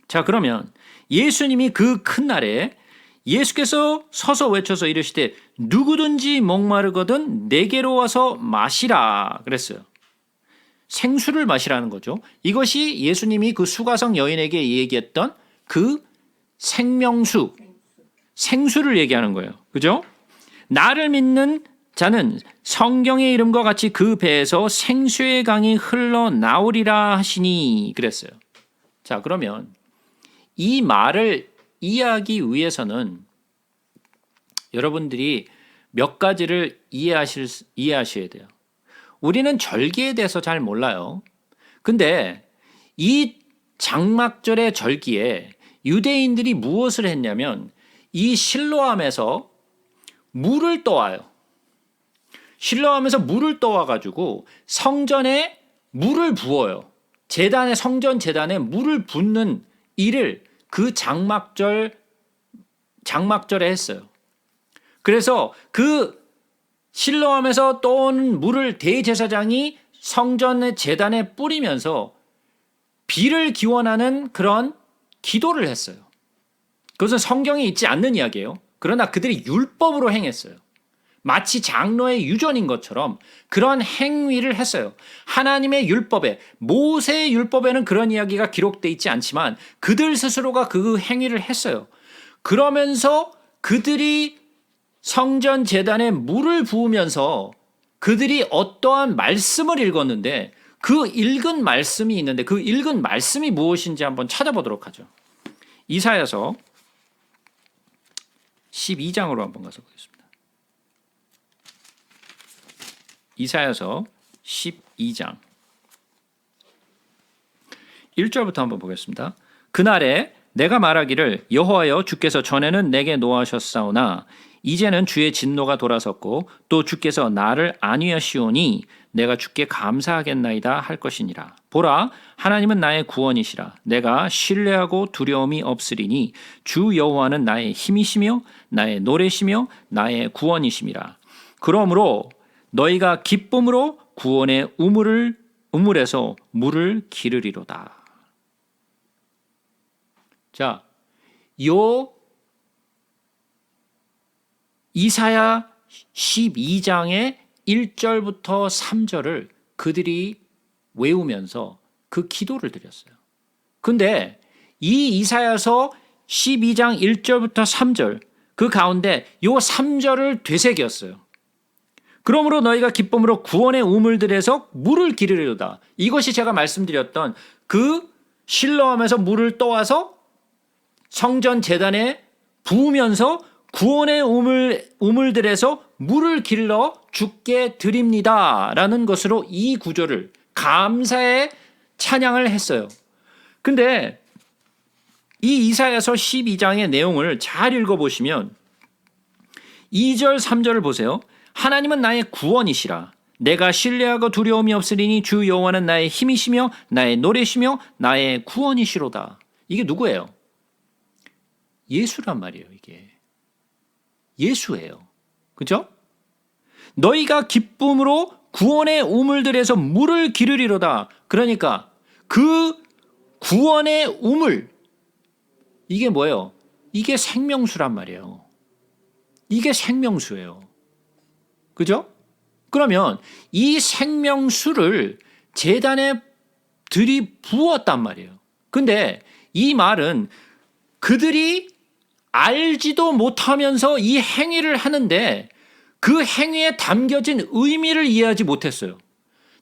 자, 그러면 예수님이 그 큰 날에 예수께서 서서 외쳐서 이르시되 누구든지 목마르거든 내게로 와서 마시라 그랬어요. 생수를 마시라는 거죠. 이것이 예수님이 그 수가성 여인에게 얘기했던 그 생명수, 생수를 얘기하는 거예요. 그죠? 나를 믿는 자는 성경의 이름과 같이 그 배에서 생수의 강이 흘러나오리라 하시니 그랬어요. 자, 그러면 이 말을 이해하기 위해서는 여러분들이 몇 가지를 이해하셔야 돼요. 우리는 절기에 대해서 잘 몰라요. 근데 이 장막절의 절기에 유대인들이 무엇을 했냐면 이 실로암에서 물을 떠와요. 실로암에서 물을 떠와가지고 성전에 물을 부어요. 성전 제단에 물을 붓는 일을 그 장막절에 했어요. 그래서 그 실로암에서 떠오는 물을 대제사장이 성전의 제단에 뿌리면서 비를 기원하는 그런 기도를 했어요. 그것은 성경에 있지 않는 이야기예요. 그러나 그들이 율법으로 행했어요. 마치 장로의 유전인 것처럼 그런 행위를 했어요. 하나님의 율법에, 모세의 율법에는 그런 이야기가 기록되어 있지 않지만 그들 스스로가 그 행위를 했어요. 그러면서 그들이 성전 제단에 물을 부으면서 그들이 어떠한 말씀을 읽었는데 그 읽은 말씀이 있는데 그 읽은 말씀이 무엇인지 한번 찾아보도록 하죠. 이사야서 12장으로 한번 가서 보겠습니다. 이사야서 12장 1절부터 한번 보겠습니다. 그날에 내가 말하기를 여호와여 주께서 전에는 내게 노하셨사오나 이제는 주의 진노가 돌아섰고 또 주께서 나를 안위하시오니 내가 주께 감사하겠나이다 할 것이니라. 보라, 하나님은 나의 구원이시라. 내가 신뢰하고 두려움이 없으리니 주 여호와는 나의 힘이시며 나의 노래시며 나의 구원이심이라. 그러므로 너희가 기쁨으로 구원의 우물에서 물을 기르리로다. 자, 요 이사야 12장의 1절부터 3절을 그들이 외우면서 그 기도를 드렸어요. 근데 이 이사야서 12장 1절부터 3절 그 가운데 요 3절을 되새겼어요. 그러므로 너희가 기쁨으로 구원의 우물들에서 물을 기르리로다. 이것이 제가 말씀드렸던 그 실로암에서 물을 떠와서 성전 제단에 부으면서 구원의 우물들에서 물을 길러 주께 드립니다 라는 것으로 이 구절을 감사의 찬양을 했어요. 근데 이 이사야서 12장의 내용을 잘 읽어보시면 2절 3절을 보세요. 하나님은 나의 구원이시라. 내가 신뢰하고 두려움이 없으리니 주 여호와는 나의 힘이시며 나의 노래시며 나의 구원이시로다. 이게 누구예요? 예수란 말이에요. 이게 예수예요. 그죠? 너희가 기쁨으로 구원의 우물들에서 물을 기르리로다. 그러니까 그 구원의 우물, 이게 뭐예요? 이게 생명수란 말이에요. 이게 생명수예요. 그죠? 그러면 이 생명수를 제단에 들이부었단 말이에요. 근데 이 말은 그들이 알지도 못하면서 이 행위를 하는데 그 행위에 담겨진 의미를 이해하지 못했어요.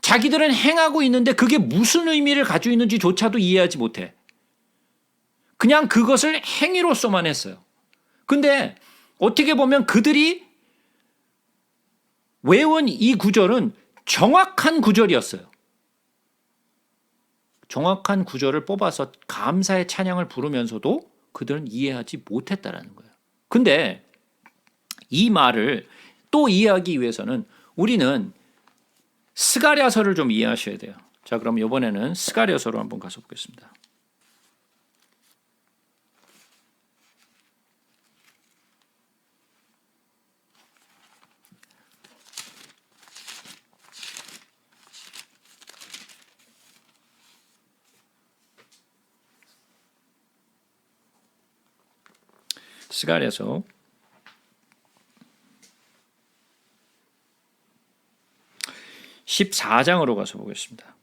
자기들은 행하고 있는데 그게 무슨 의미를 가지고 있는지조차도 이해하지 못해. 그냥 그것을 행위로서만 했어요. 근데 어떻게 보면 그들이 외운 이 구절은 정확한 구절이었어요. 정확한 구절을 뽑아서 감사의 찬양을 부르면서도 그들은 이해하지 못했다라는 거예요. 근데 이 말을 또 이해하기 위해서는 우리는 스가랴서를 좀 이해하셔야 돼요. 자, 그럼 이번에는 스가랴서로 한번 가서 보겠습니다. 스가랴서 14장으로 가서 보겠습니다.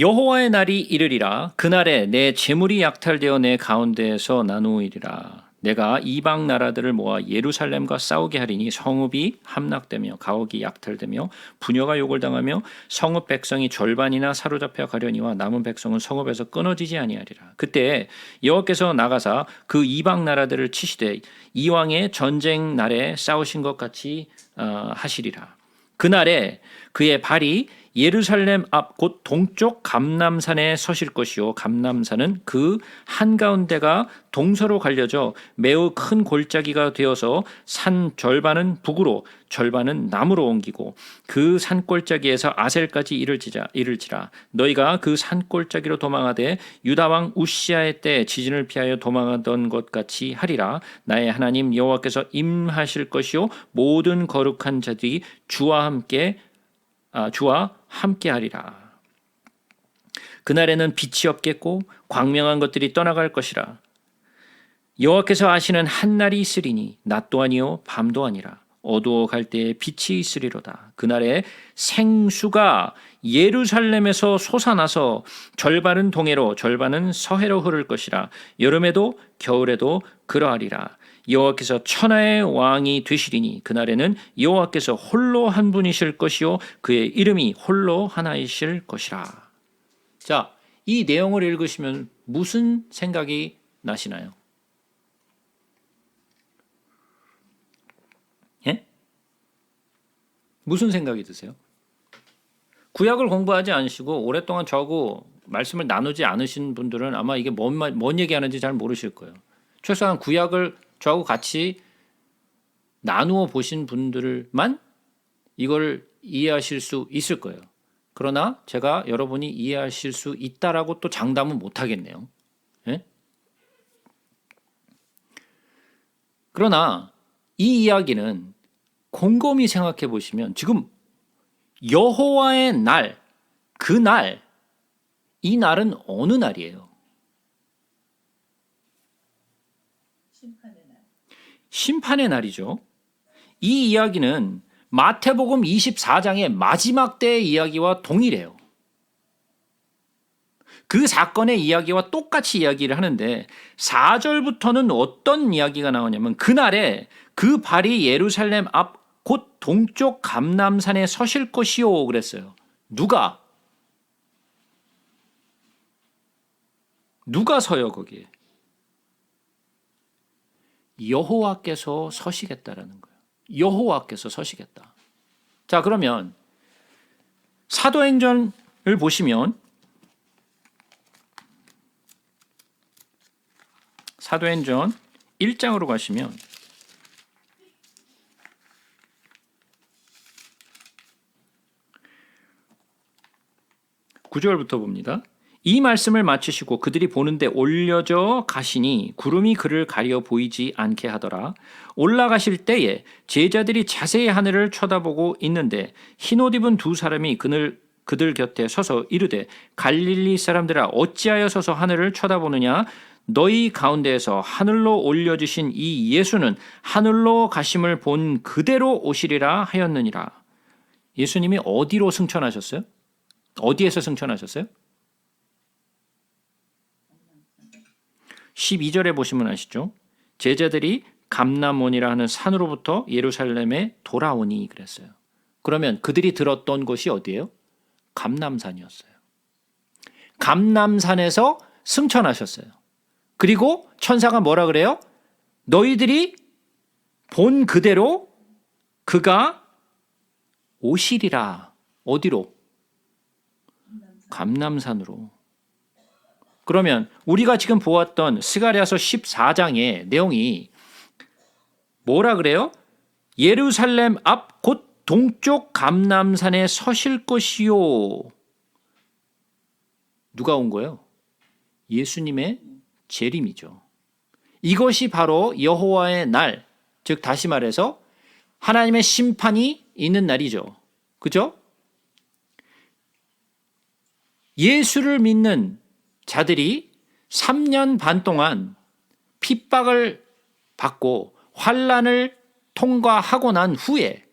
여호와의 날이 이르리라. 그날에 내 재물이 약탈되어 내 가운데에서 나누이리라. 내가 이방 나라들을 모아 예루살렘과 싸우게 하리니 성읍이 함락되며 가옥이 약탈되며 부녀가 욕을 당하며 성읍 백성이 절반이나 사로잡혀 가려니와 남은 백성은 성읍에서 끊어지지 아니하리라. 그때 여호와께서 나가사 그 이방 나라들을 치시되 이왕의 전쟁 날에 싸우신 것 같이 하시리라. 그날에 그의 발이 예루살렘 앞 곧 동쪽 감람산에 서실 것이요 감람산은 그 한가운데가 동서로 갈려져 매우 큰 골짜기가 되어서 산 절반은 북으로 절반은 남으로 옮기고 그 산골짜기에서 아셀까지 이를지라. 너희가 그 산골짜기로 도망하되 유다 왕 우시아의 때 지진을 피하여 도망하던 것 같이 하리라. 나의 하나님 여호와께서 임하실 것이요 모든 거룩한 자들이 주와 함께 하리라. 그날에는 빛이 없겠고 광명한 것들이 떠나갈 것이라. 여호와께서 아시는 한 날이 있으리니 낮도 아니요 밤도 아니라 어두워 갈 때에 빛이 있으리로다. 그날에 생수가 예루살렘에서 솟아나서 절반은 동해로 절반은 서해로 흐를 것이라. 여름에도 겨울에도 그러하리라. 여호와께서 천하의 왕이 되시리니 그날에는 여호와께서 홀로 한 분이실 것이요 그의 이름이 홀로 하나이실 것이라. 자, 이 내용을 읽으시면 무슨 생각이 나시나요? 예? 무슨 생각이 드세요? 구약을 공부하지 않으시고 오랫동안 저하고 말씀을 나누지 않으신 분들은 아마 이게 뭔 얘기하는지 잘 모르실 거예요. 최소한 구약을 저하고 같이 나누어 보신 분들만 이걸 이해하실 수 있을 거예요. 그러나 제가 여러분이 이해하실 수 있다라고 또 장담은 못 하겠네요. 예? 그러나 이 이야기는 곰곰이 생각해 보시면 지금 여호와의 날, 그 날, 이 날은 어느 날이에요? 심판의 날이죠. 이 이야기는 마태복음 24장의 마지막 때의 이야기와 동일해요. 그 사건의 이야기와 똑같이 이야기를 하는데 4절부터는 어떤 이야기가 나오냐면 그날에 그 발이 예루살렘 앞 곧 동쪽 감람산에 서실 것이요 그랬어요. 누가 서요 거기에? 여호와께서 서시겠다라는 거예요. 여호와께서 서시겠다. 자, 그러면 사도행전을 보시면 사도행전 1장으로 가시면 9절부터 봅니다. 이 말씀을 마치시고 그들이 보는데 올려져 가시니 구름이 그를 가려 보이지 않게 하더라. 올라가실 때에 제자들이 자세히 하늘을 쳐다보고 있는데 흰옷 입은 두 사람이 그들 곁에 서서 이르되 갈릴리 사람들아 어찌하여 서서 하늘을 쳐다보느냐. 너희 가운데에서 하늘로 올려주신 이 예수는 하늘로 가심을 본 그대로 오시리라 하였느니라. 예수님이 어디로 승천하셨어요? 어디에서 승천하셨어요? 12절에 보시면 아시죠? 제자들이 감람원이라 하는 산으로부터 예루살렘에 돌아오니 그랬어요. 그러면 그들이 들었던 곳이 어디예요? 감람산이었어요. 감람산에서 승천하셨어요. 그리고 천사가 뭐라 그래요? 너희들이 본 그대로 그가 오시리라. 어디로? 감람산으로. 그러면 우리가 지금 보았던 스가랴서 14장의 내용이 뭐라 그래요? 예루살렘 앞 곧 동쪽 감람산에 서실 것이요. 누가 온 거예요? 예수님의 재림이죠. 이것이 바로 여호와의 날, 즉 다시 말해서 하나님의 심판이 있는 날이죠. 그죠? 예수를 믿는 자들이 3년 반 동안 핍박을 받고 환난을 통과하고 난 후에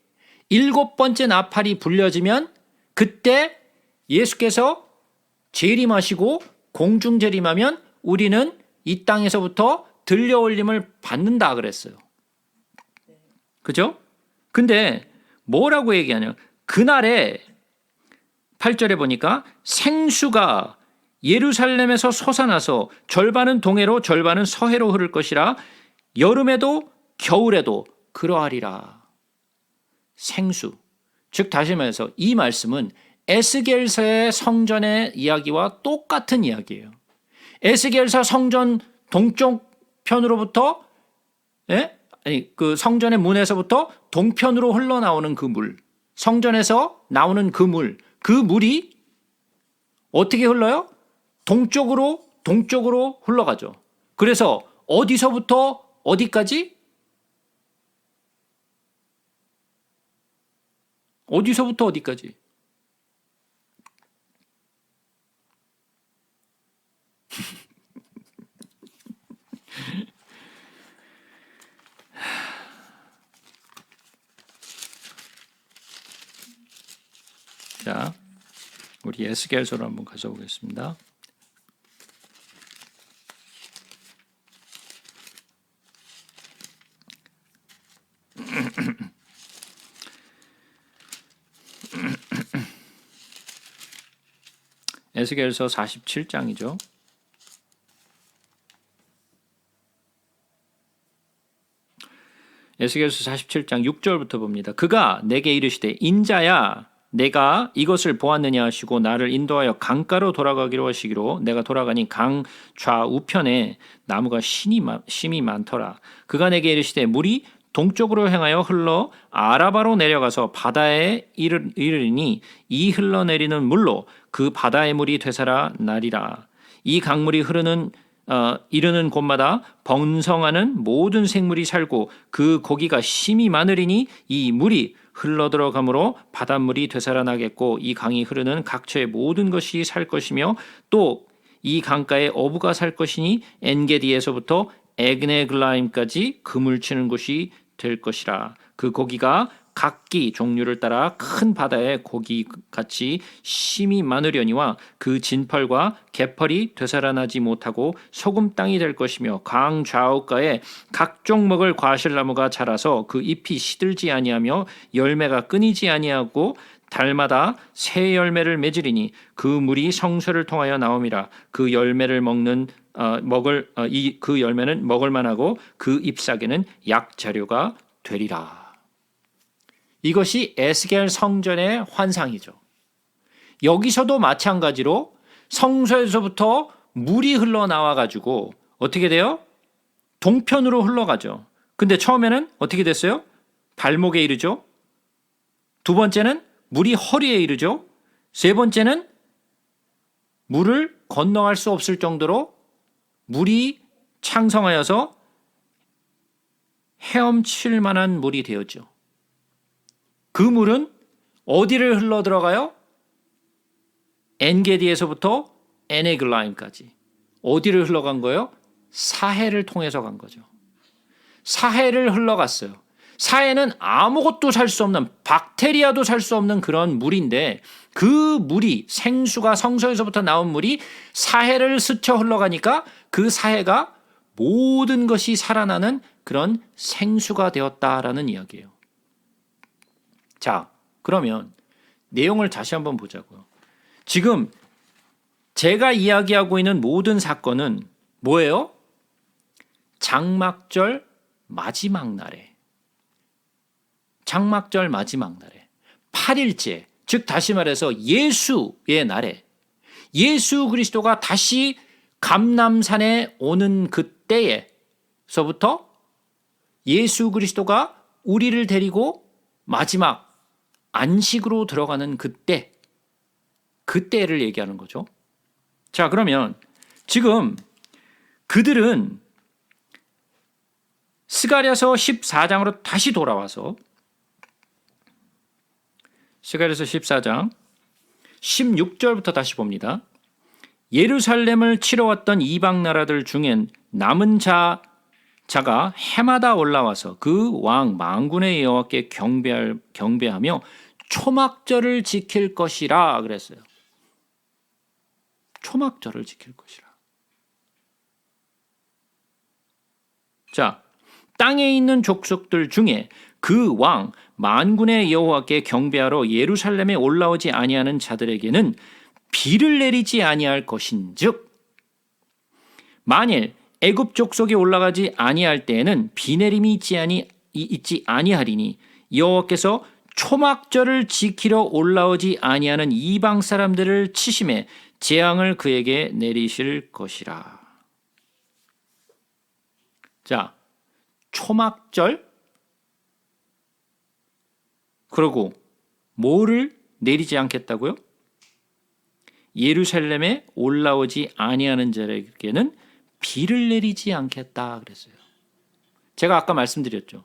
7번째 나팔이 불려지면 그때 예수께서 재림하시고 공중 재림하면 우리는 이 땅에서부터 들려 올림을 받는다 그랬어요. 그죠? 근데 뭐라고 얘기하냐? 그날에 8절에 보니까 생수가 예루살렘에서 솟아나서 절반은 동해로 절반은 서해로 흐를 것이라 여름에도 겨울에도 그러하리라. 생수. 즉 다시 말해서 이 말씀은 에스겔서의 성전의 이야기와 똑같은 이야기예요. 에스겔서 성전 동쪽 편으로부터 그 성전의 문에서부터 동편으로 흘러나오는 그 물, 성전에서 나오는 그 물이 어떻게 흘러요? 동쪽으로 흘러가죠. 그래서 어디서부터 어디까지? 어디서부터 어디까지? 자, 우리 에스겔서로 한번 가져보겠습니다. 에스겔서 47장이죠. 에스겔서 47장 6절부터 봅니다. 그가 내게 이르시되 인자야 내가 이것을 보았느냐 하시고 나를 인도하여 강가로 돌아가기로 하시기로 내가 돌아가니 강 좌우편에 나무가 심이 많더라. 그가 내게 이르시되 물이 동쪽으로 향하여 흘러 아라바로 내려가서 바다에 이르리니 이 흘러내리는 물로 그 바다의 물이 되살아 나리라. 이 강물이 이르는 곳마다 번성하는 모든 생물이 살고 그 고기가 심이 많으리니 이 물이 흘러들어가므로 바닷물이 되살아나겠고 이 강이 흐르는 각처의 모든 것이 살 것이며 또 이 강가에 어부가 살 것이니 엔게디에서부터 에그네글라임까지 그물 치는 곳이 될 것이라. 그 고기가 각기 종류를 따라 큰 바다의 고기같이 심이 많으려니와 그 진펄과 개펄이 되살아나지 못하고 소금 땅이 될 것이며 강 좌우가에 각종 먹을 과실나무가 자라서 그 잎이 시들지 아니하며 열매가 끊이지 아니하고 달마다 새 열매를 맺으리니 그 물이 성소를 통하여 나옴이라. 그 열매를 그 열매는 먹을 만하고 그 잎사귀는 약자료가 되리라. 이것이 에스겔 성전의 환상이죠. 여기서도 마찬가지로 성소에서부터 물이 흘러나와 가지고 어떻게 돼요? 동편으로 흘러가죠. 근데 처음에는 어떻게 됐어요? 발목에 이르죠. 두 번째는 물이 허리에 이르죠. 세 번째는 물을 건너갈 수 없을 정도로 물이 창성하여서 헤엄칠 만한 물이 되었죠. 그 물은 어디를 흘러 들어가요? 엔게디에서부터 에네글라임까지. 어디를 흘러간 거예요? 사해를 통해서 간 거죠. 사해를 흘러갔어요. 사해는 아무것도 살 수 없는, 박테리아도 살 수 없는 그런 물인데 그 물이, 생수가 성소에서부터 나온 물이 사해를 스쳐 흘러가니까 그 사해가 모든 것이 살아나는 그런 생수가 되었다라는 이야기예요. 자, 그러면 내용을 다시 한번 보자고요. 지금 제가 이야기하고 있는 모든 사건은 뭐예요? 장막절 마지막 날에, 장막절 마지막 날에 8일째, 즉 다시 말해서 예수의 날에 예수 그리스도가 다시 감람산에 오는 그때에서부터 예수 그리스도가 우리를 데리고 마지막 안식으로 들어가는 그때를 얘기하는 거죠. 자, 그러면 지금 그들은 스가랴서 14장으로 다시 돌아와서 스가랴서 14장 16절부터 다시 봅니다. 예루살렘을 치러 왔던 이방 나라들 중엔 남은 자가 해마다 올라와서 그 왕 만군의 여호와께 경배하며 초막절을 지킬 것이라 그랬어요. 초막절을 지킬 것이라. 자, 땅에 있는 족속들 중에 그 왕 만군의 여호와께 경배하러 예루살렘에 올라오지 아니하는 자들에게는 비를 내리지 아니할 것인즉 만일 애굽 족속에 올라가지 아니할 때에는 비 내림이 있지 아니하리니 여호와께서 초막절을 지키러 올라오지 아니하는 이방 사람들을 치심에 재앙을 그에게 내리실 것이라. 자, 초막절 그리고 뭐를 내리지 않겠다고요? 예루살렘에 올라오지 아니하는 자에게는 비를 내리지 않겠다 그랬어요. 제가 아까 말씀드렸죠.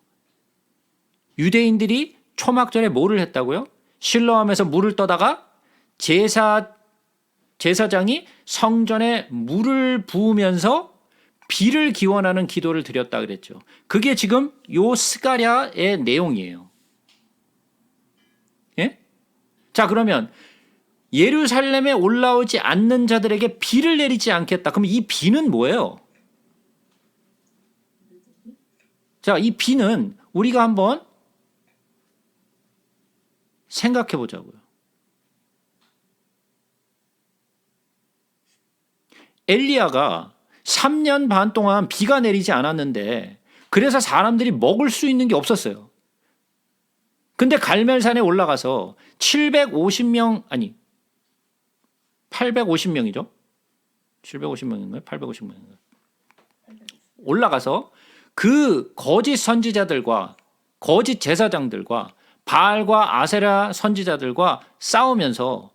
유대인들이 초막절에 뭐를 했다고요? 실로암에서 물을 떠다가 제사장이 성전에 물을 부으면서 비를 기원하는 기도를 드렸다 그랬죠. 그게 지금 요 스가랴의 내용이에요. 예? 자, 그러면 예루살렘에 올라오지 않는 자들에게 비를 내리지 않겠다. 그럼 이 비는 뭐예요? 자, 이 비는 우리가 한번 생각해 보자고요. 엘리야가 3년 반 동안 비가 내리지 않았는데 그래서 사람들이 먹을 수 있는 게 없었어요. 근데 갈멜산에 올라가서 850명이죠? 750명인가요? 850명인가요? 올라가서 그 거짓 선지자들과 거짓 제사장들과 바알과 아세라 선지자들과 싸우면서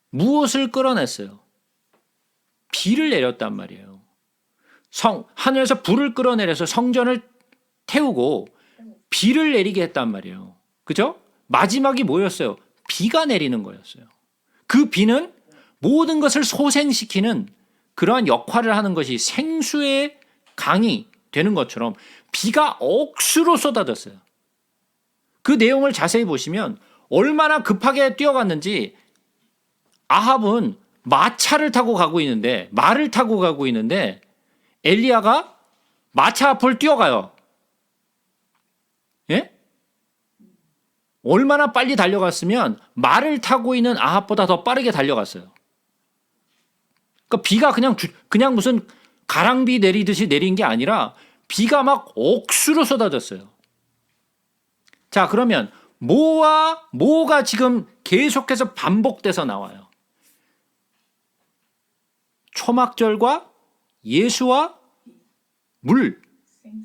무엇을 끌어냈어요? 비를 내렸단 말이에요. 하늘에서 불을 끌어내려서 성전을 태우고 비를 내리게 했단 말이에요. 그죠? 마지막이 뭐였어요? 비가 내리는 거였어요. 그 비는 모든 것을 소생시키는 그러한 역할을 하는 것이 생수의 강이 되는 것처럼 비가 억수로 쏟아졌어요. 그 내용을 자세히 보시면 얼마나 급하게 뛰어갔는지 아합은 마차를 타고 가고 있는데 말을 타고 가고 있는데 엘리야가 마차 앞을 뛰어가요. 예? 얼마나 빨리 달려갔으면 말을 타고 있는 아합보다 더 빠르게 달려갔어요. 그러니까 비가 그냥 무슨 가랑비 내리듯이 내린 게 아니라 비가 막 억수로 쏟아졌어요. 자, 그러면 뭐가 지금 계속해서 반복돼서 나와요? 초막절과 예수와 물,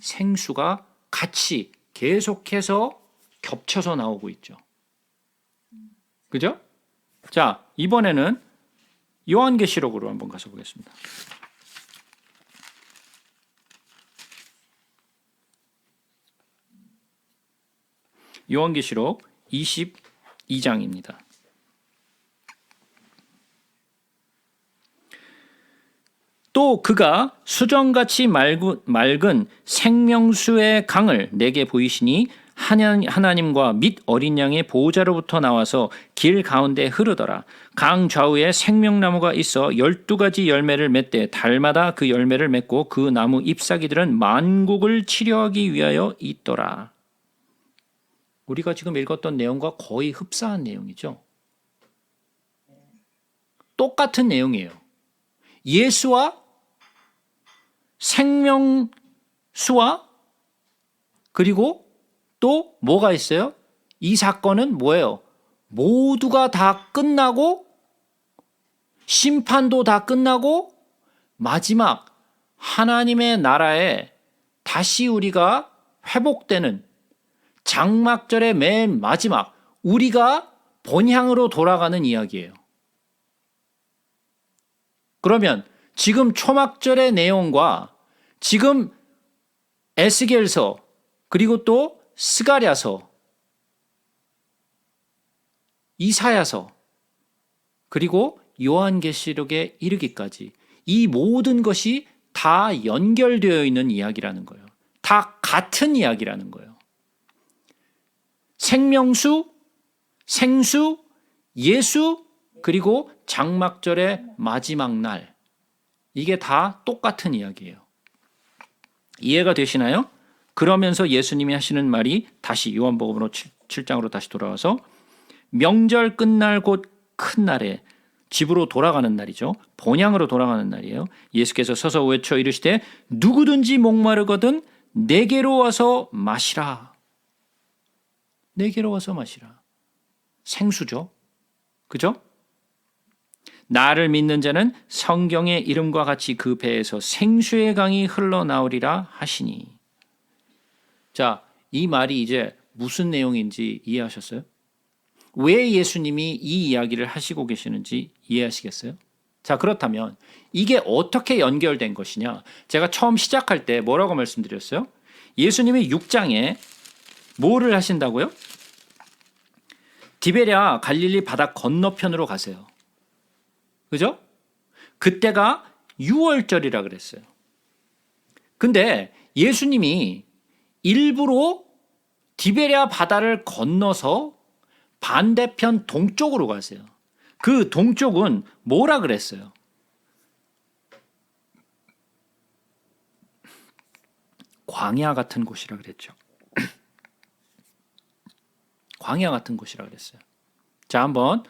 생수가 같이 계속해서 겹쳐서 나오고 있죠. 그죠? 자, 이번에는 요한계시록으로 한번 가서 보겠습니다. 요한계시록 22장입니다. 또 그가 수정같이 맑은 생명수의 강을 내게 보이시니 하나님과 및 어린 양의 보호자로부터 나와서 길 가운데 흐르더라. 강 좌우에 생명나무가 있어 12가지 열매를 맺되 달마다 그 열매를 맺고 그 나무 잎사귀들은 만국을 치료하기 위하여 있더라. 우리가 지금 읽었던 내용과 거의 흡사한 내용이죠. 똑같은 내용이에요. 예수와 생명수와 그리고 또 뭐가 있어요? 이 사건은 뭐예요? 모두가 다 끝나고 심판도 다 끝나고 마지막 하나님의 나라에 다시 우리가 회복되는 장막절의 맨 마지막 우리가 본향으로 돌아가는 이야기예요. 그러면 지금 초막절의 내용과 지금 에스겔서 그리고 또 스가랴서, 이사야서 그리고 요한계시록에 이르기까지 이 모든 것이 다 연결되어 있는 이야기라는 거예요. 다 같은 이야기라는 거예요. 생명수, 생수, 예수, 그리고 장막절의 마지막 날. 이게 다 똑같은 이야기예요. 이해가 되시나요? 그러면서 예수님이 하시는 말이 다시 요한복음으로 7장으로 다시 돌아와서 명절 끝날 곧 큰 날에 집으로 돌아가는 날이죠. 본향으로 돌아가는 날이에요. 예수께서 서서 외쳐 이르시되 누구든지 목마르거든 내게로 와서 마시라. 내게로 와서 마시라. 생수죠. 그죠? 나를 믿는 자는 성경의 이름과 같이 그 배에서 생수의 강이 흘러나오리라 하시니. 자, 이 말이 이제 무슨 내용인지 이해하셨어요? 왜 예수님이 이 이야기를 하시고 계시는지 이해하시겠어요? 자, 그렇다면 이게 어떻게 연결된 것이냐? 제가 처음 시작할 때 뭐라고 말씀드렸어요? 예수님이 6장에 뭐를 하신다고요? 디베랴 갈릴리 바다 건너편으로 가세요. 그죠? 그때가 6월절이라 그랬어요. 근데 예수님이 일부러 디베랴 바다를 건너서 반대편 동쪽으로 가세요. 그 동쪽은 뭐라 그랬어요? 광야 같은 곳이라 그랬죠. 광야 같은 곳이라 그랬어요. 자, 한번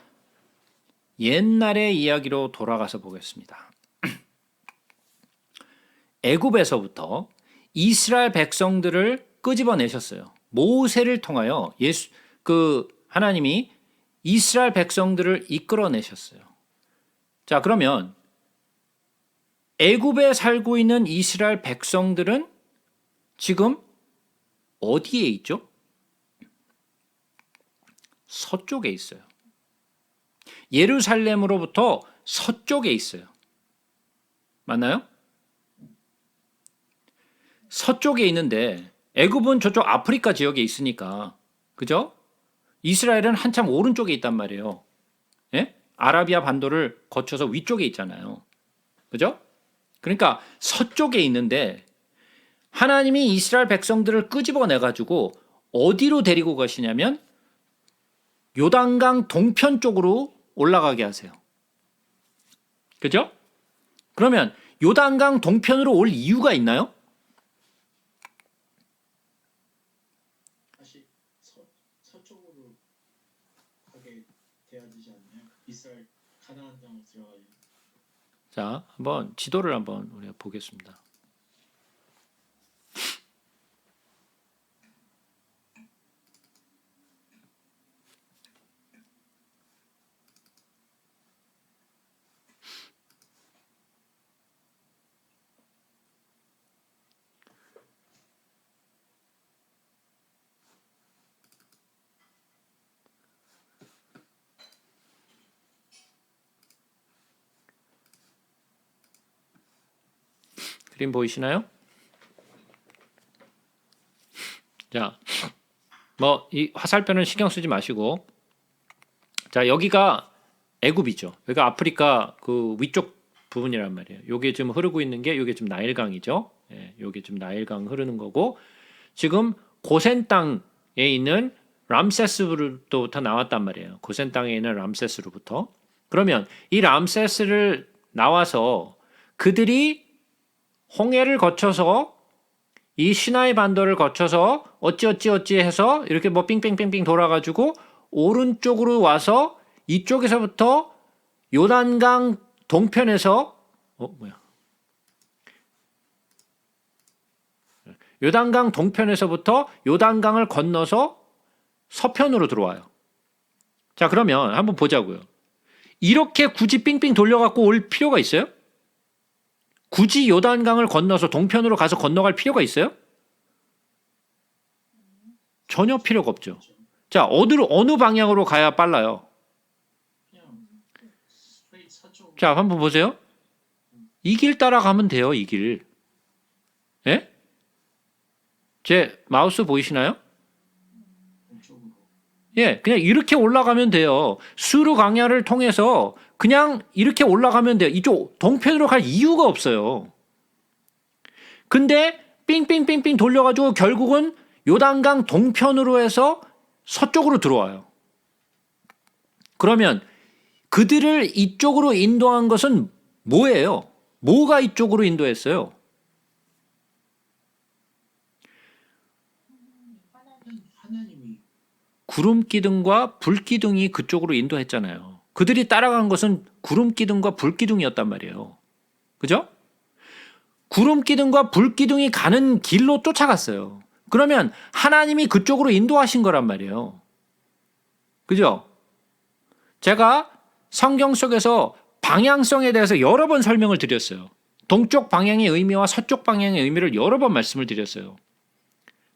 옛날의 이야기로 돌아가서 보겠습니다. 애굽에서부터 이스라엘 백성들을 끄집어내셨어요. 모세를 통하여 하나님이 이스라엘 백성들을 이끌어내셨어요. 자, 그러면 애굽에 살고 있는 이스라엘 백성들은 지금 어디에 있죠? 서쪽에 있어요. 예루살렘으로부터 서쪽에 있어요. 맞나요? 서쪽에 있는데 애굽은 저쪽 아프리카 지역에 있으니까, 그죠? 이스라엘은 한참 오른쪽에 있단 말이에요. 예? 아라비아 반도를 거쳐서 위쪽에 있잖아요. 그죠? 그러니까 서쪽에 있는데 하나님이 이스라엘 백성들을 끄집어내가지고 어디로 데리고 가시냐면 요단강 동편 쪽으로 올라가게 하세요. 그죠? 그러면 요단강 동편으로 올 이유가 있나요? 다시 서쪽으로 가게 돼야 되지 않나요? 이스라엘 가나안 땅을 들어가요. 자, 한번 지도를 한번 우리가 보겠습니다. 그림 보이시나요? 자, 이 화살표는 신경 쓰지 마시고, 자, 여기가 애굽이죠. 여기가 아프리카 그 위쪽 부분이란 말이에요. 요게 지금 흐르고 있는 게 요게 지금 나일강이죠. 예, 요게 지금 나일강 흐르는 거고, 지금 고센 땅에 있는 람세스로부터 나왔단 말이에요. 고센 땅에 있는 람세스로부터. 그러면 이 람세스를 나와서 그들이 홍해를 거쳐서 이 시나이 반도를 거쳐서 어찌 해서 이렇게 뭐 삥뺑뺑뺑 돌아가지고 오른쪽으로 와서 이쪽에서부터 요단강 동편에서 요단강 동편에서부터 요단강을 건너서 서편으로 들어와요. 자, 그러면 한번 보자고요. 이렇게 굳이 삥삥 돌려갖고 올 필요가 있어요? 굳이 요단강을 건너서 동편으로 가서 건너갈 필요가 있어요? 전혀 필요가 없죠. 자, 어느 방향으로 가야 빨라요? 그냥 스트레이트 서쪽으로. 자, 한번 보세요. 이 길 따라가면 돼요, 이 길. 예? 제 마우스 보이시나요? 동쪽으로. 예, 그냥 이렇게 올라가면 돼요. 수르 강야를 통해서 그냥 이렇게 올라가면 돼요. 이쪽 동편으로 갈 이유가 없어요. 근데 삥삥삥삥 돌려가지고 결국은 요단강 동편으로 해서 서쪽으로 들어와요. 그러면 그들을 이쪽으로 인도한 것은 뭐예요? 뭐가 이쪽으로 인도했어요? 하나님이 구름 기둥과 불 기둥이 그쪽으로 인도했잖아요. 그들이 따라간 것은 구름 기둥과 불 기둥이었단 말이에요. 그죠? 구름 기둥과 불 기둥이 가는 길로 쫓아갔어요. 그러면 하나님이 그쪽으로 인도하신 거란 말이에요. 그죠? 제가 성경 속에서 방향성에 대해서 여러 번 설명을 드렸어요. 동쪽 방향의 의미와 서쪽 방향의 의미를 여러 번 말씀을 드렸어요.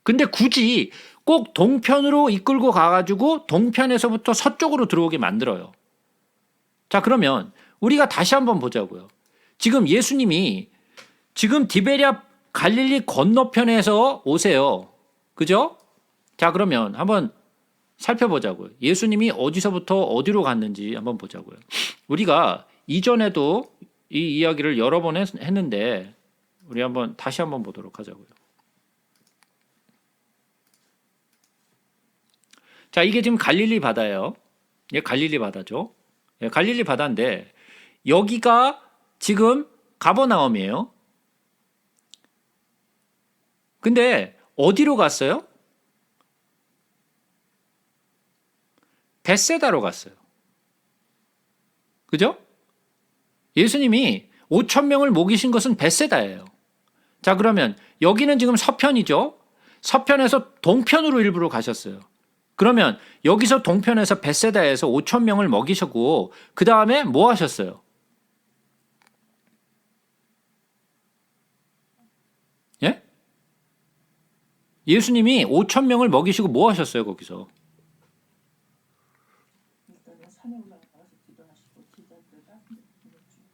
근데 굳이 꼭 동편으로 이끌고 가가지고 동편에서부터 서쪽으로 들어오게 만들어요. 자, 그러면 우리가 다시 한번 보자고요. 지금 예수님이 지금 디베랴 갈릴리 건너편에서 오세요. 그죠? 자, 그러면 한번 살펴보자고요. 예수님이 어디서부터 어디로 갔는지 한번 보자고요. 우리가 이전에도 이 이야기를 여러 번 했는데 우리 한번 다시 한번 보도록 하자고요. 자, 이게 지금 갈릴리 바다예요. 예, 갈릴리 바다죠. 예, 갈릴리 바다인데 여기가 지금 가버나움이에요. 근데 어디로 갔어요? 벳세다로 갔어요. 그죠? 예수님이 5천 명을 먹이신 것은 벳세다예요. 자, 그러면 여기는 지금 서편이죠. 서편에서 동편으로 일부러 가셨어요. 그러면 여기서 동편에서 벳세다에서 5천 명을 먹이셨고 그 다음에 뭐 하셨어요? 예? 예수님이 5천 명을 먹이시고 뭐 하셨어요 거기서? 일단은 산에 올라가서 기도하시고 제자들 따뜻한 물을 주고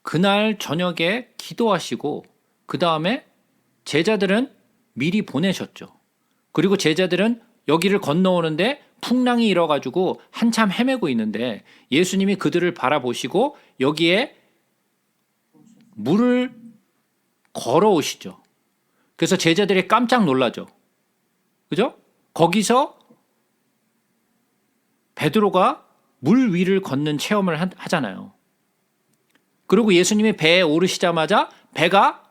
그날 저녁에 기도하시고 그 다음에 제자들은 미리 보내셨죠. 그리고 제자들은 여기를 건너오는데 풍랑이 일어가지고 한참 헤매고 있는데 예수님이 그들을 바라보시고 여기에 물을 걸어오시죠. 그래서 제자들이 깜짝 놀라죠. 그죠? 거기서 베드로가 물 위를 걷는 체험을 하잖아요. 그리고 예수님이 배에 오르시자마자 배가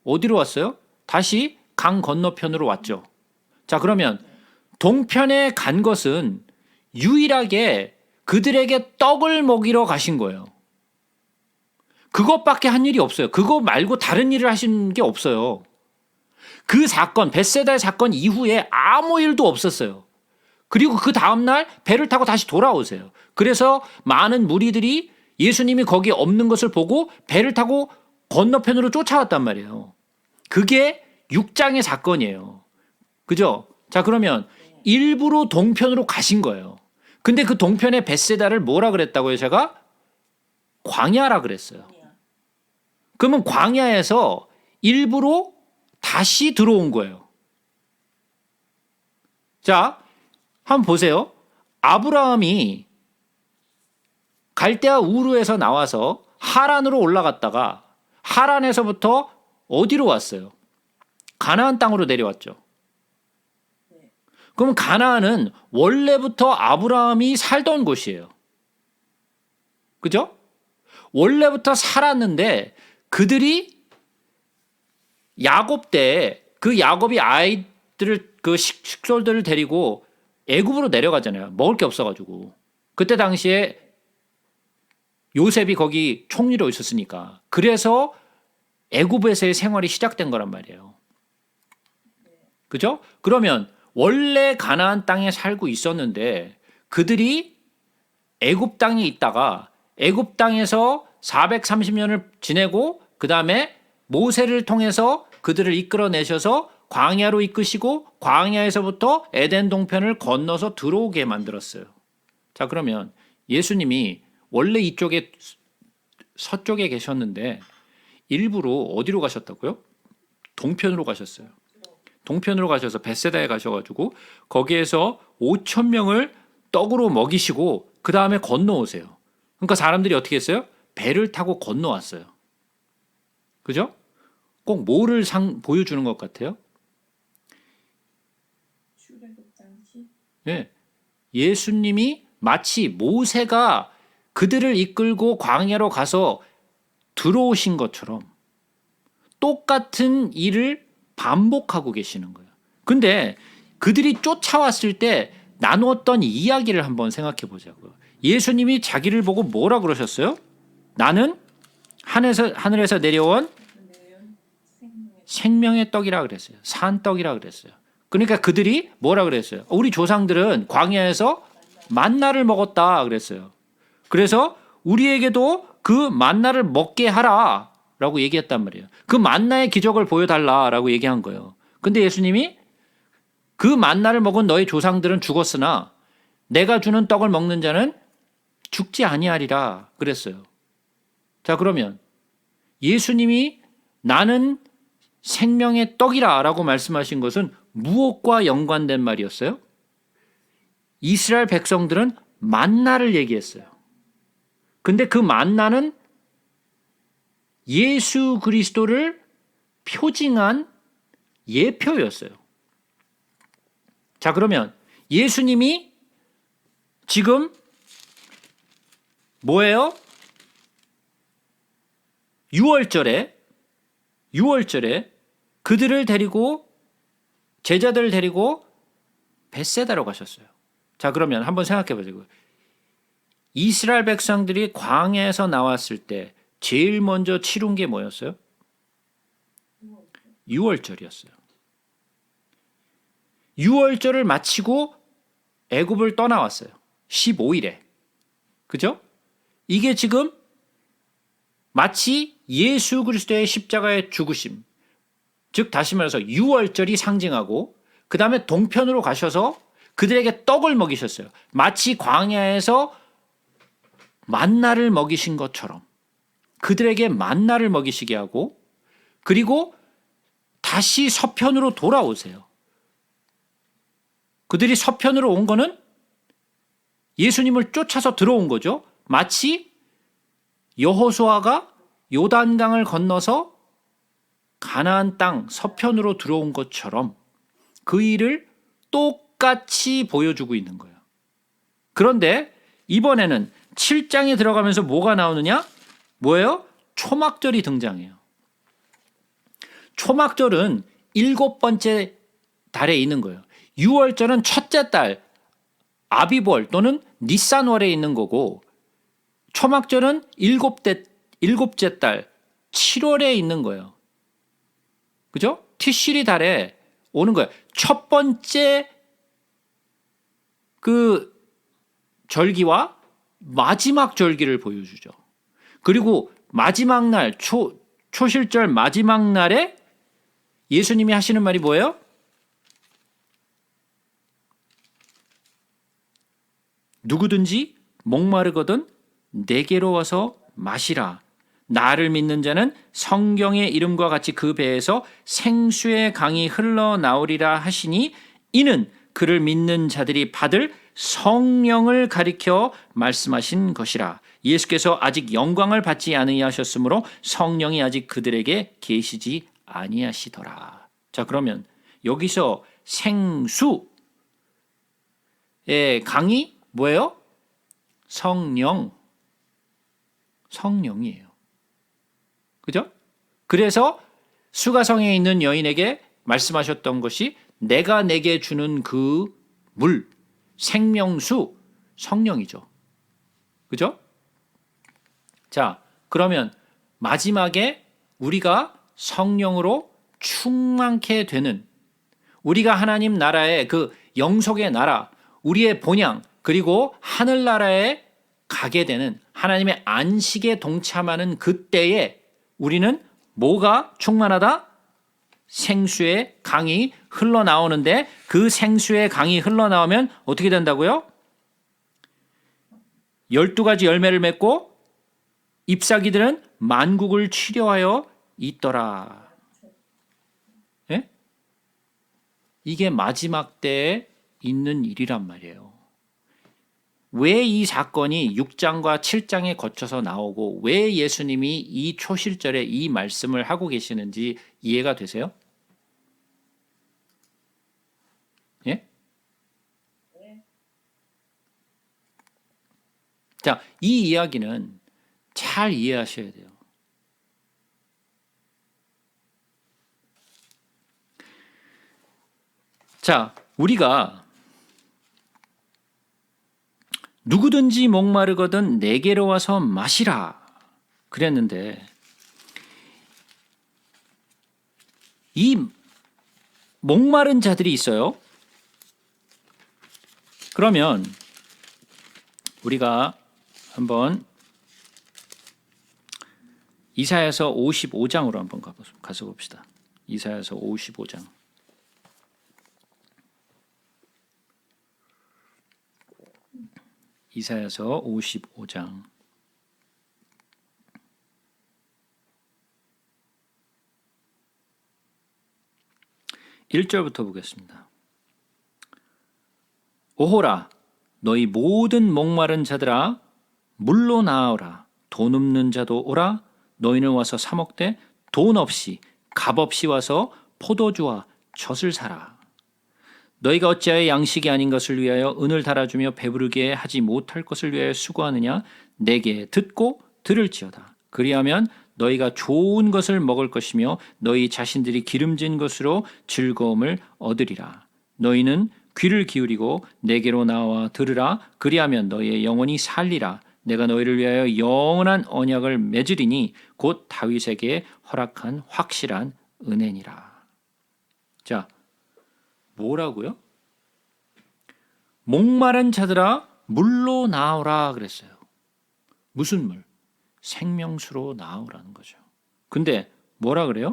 어디로 왔어요? 다시 강 건너편으로 왔죠. 자, 그러면 동편에 간 것은 유일하게 그들에게 떡을 먹이러 가신 거예요. 그것밖에 한 일이 없어요. 그거 말고 다른 일을 하신 게 없어요. 그 사건, 벳세다의 사건 이후에 아무 일도 없었어요. 그리고 그 다음날 배를 타고 다시 돌아오세요. 그래서 많은 무리들이 예수님이 거기 없는 것을 보고 배를 타고 건너편으로 쫓아왔단 말이에요. 그게 6장의 사건이에요. 그죠? 자, 그러면 일부러 동편으로 가신 거예요. 근데 그 동편의 벳세다를 뭐라 그랬다고요? 제가 광야라 그랬어요. 그러면 광야에서 일부러 다시 들어온 거예요. 자, 한번 보세요. 아브라함이 갈대아 우르에서 나와서 하란으로 올라갔다가 하란에서부터 어디로 왔어요? 가나안 땅으로 내려왔죠. 그럼 가나안은 원래부터 아브라함이 살던 곳이에요. 그죠? 원래부터 살았는데 그들이 야곱 때 그 야곱이 아이들을 그 식솔들을 데리고 애굽으로 내려가잖아요. 먹을 게 없어가지고. 그때 당시에 요셉이 거기 총리로 있었으니까. 그래서 애굽에서의 생활이 시작된 거란 말이에요. 그죠? 그러면 원래 가나안 땅에 살고 있었는데 그들이 애굽 땅에 있다가 애굽 땅에서 430년을 지내고 그 다음에 모세를 통해서 그들을 이끌어내셔서 광야로 이끄시고 광야에서부터 에덴 동편을 건너서 들어오게 만들었어요. 자, 그러면 예수님이 원래 이쪽에 서쪽에 계셨는데 일부러 어디로 가셨다고요? 동편으로 가셨어요. 동편으로 가셔서 벳세다에 가셔가지고 거기에서 5천 명을 떡으로 먹이시고 그 다음에 건너오세요. 그러니까 사람들이 어떻게 했어요? 배를 타고 건너왔어요. 그죠? 꼭 뭐를 보여주는 것 같아요? 출애굽 당시 예. 예수님이 마치 모세가 그들을 이끌고 광야로 가서 들어오신 것처럼 똑같은 일을 반복하고 계시는 거예요. 근데 그들이 쫓아왔을 때 나누었던 이야기를 한번 생각해 보자고요. 예수님이 자기를 보고 뭐라 그러셨어요? 나는 하늘에서 내려온 내연 생명의 생명의 떡이라 그랬어요. 산 떡이라 그랬어요. 그러니까 그들이 뭐라 그랬어요? 우리 조상들은 광야에서 만나를 먹었다 그랬어요. 그래서 우리에게도 그 만나를 먹게 하라라고 얘기했단 말이에요. 그 만나의 기적을 보여달라라고 얘기한 거예요. 근데 예수님이 그 만나를 먹은 너희 조상들은 죽었으나 내가 주는 떡을 먹는 자는 죽지 아니하리라 그랬어요. 자, 그러면 예수님이 나는 생명의 떡이라라고 말씀하신 것은 무엇과 연관된 말이었어요? 이스라엘 백성들은 만나를 얘기했어요. 근데 그 만나는 예수 그리스도를 표징한 예표였어요. 자, 그러면 예수님이 지금 뭐예요? 6월절에 그들을 데리고 제자들을 데리고 벳세다로 가셨어요. 자, 그러면 한번 생각해 보자고요. 이스라엘 백성들이 광야에서 나왔을 때 제일 먼저 치룬 게 뭐였어요? 6월절이었어요. 6월절을 마치고 애굽을 떠나왔어요. 15일에. 그죠? 이게 지금 마치 예수 그리스도의 십자가의 죽으심, 즉 다시 말해서 6월절이 상징하고 그 다음에 동편으로 가셔서 그들에게 떡을 먹이셨어요. 마치 광야에서 만나를 먹이신 것처럼 그들에게 만나를 먹이시게 하고 그리고 다시 서편으로 돌아오세요. 그들이 서편으로 온 거는 예수님을 쫓아서 들어온 거죠. 마치 여호수아가 요단강을 건너서 가나안 땅 서편으로 들어온 것처럼 그 일을 똑같이 보여주고 있는 거예요. 그런데 이번에는 7장에 들어가면서 뭐가 나오느냐? 뭐예요? 초막절이 등장해요. 초막절은 7번째 달에 있는 거예요. 6월절은 첫째 달 아비벌 또는 니산월에 있는 거고 초막절은 7째 달 7월에 있는 거예요. 그죠? 티시리 달에 오는 거예요. 첫 번째 그 절기와 마지막 절기를 보여주죠. 그리고 마지막 날 초실절 마지막 날에 예수님이 하시는 말이 뭐예요? 누구든지 목마르거든 내게로 와서 마시라. 나를 믿는 자는 성경의 이름과 같이 그 배에서 생수의 강이 흘러나오리라 하시니 이는 그를 믿는 자들이 받을 성령을 가리켜 말씀하신 것이라. 예수께서 아직 영광을 받지 아니하셨으므로 성령이 아직 그들에게 계시지 아니하시더라. 자, 그러면 여기서 생수의 강이 뭐예요? 성령이에요. 그죠? 그래서 수가성에 있는 여인에게 말씀하셨던 것이 내가 내게 주는 그 물, 생명수, 성령이죠. 그죠? 자, 그러면 마지막에 우리가 성령으로 충만케 되는 우리가 하나님 나라의 그 영속의 나라, 우리의 본향, 그리고 하늘나라에 가게 되는 하나님의 안식에 동참하는 그때에 우리는 뭐가 충만하다? 생수의 강이 흘러나오는데 그 생수의 강이 흘러나오면 어떻게 된다고요? 12가지 열매를 맺고 잎사귀들은 만국을 치료하여 있더라. 예? 이게 마지막 때에 있는 일이란 말이에요. 왜 이 사건이 6장과 7장에 거쳐서 나오고 왜 예수님이 이 초실절에 이 말씀을 하고 계시는지 이해가 되세요? 예? 자, 이 이야기는 잘 이해하셔야 돼요. 자, 우리가 누구든지 목마르거든 내게로 와서 마시라 그랬는데 이 목마른 자들이 있어요. 그러면 우리가 한번 이사야서 55장으로 한번 가서 봅시다. 이사야서 55장. 이사야서 55장. 1절부터 보겠습니다. 오호라 너희 모든 목마른 자들아 물로 나아오라. 돈 없는 자도 오라. 너희는 와서 사 먹되 돈 없이 값 없이 와서 포도주와 젖을 사라. 너희가 어찌하여 양식이 아닌 것을 위하여 은을 달아주며 배부르게 하지 못할 것을 위하여 수고하느냐. 내게 듣고 들을지어다. 그리하면 너희가 좋은 것을 먹을 것이며 너희 자신들이 기름진 것으로 즐거움을 얻으리라. 너희는 귀를 기울이고 내게로 나와 들으라. 그리하면 너희의 영혼이 살리라. 내가 너희를 위하여 영원한 언약을 맺으리니 곧 다윗에게 허락한 확실한 은혜니라. 자, 뭐라고요? 목마른 자들아 물로 나오라 그랬어요. 무슨 물? 생명수로 나오라는 거죠. 근데 뭐라 그래요?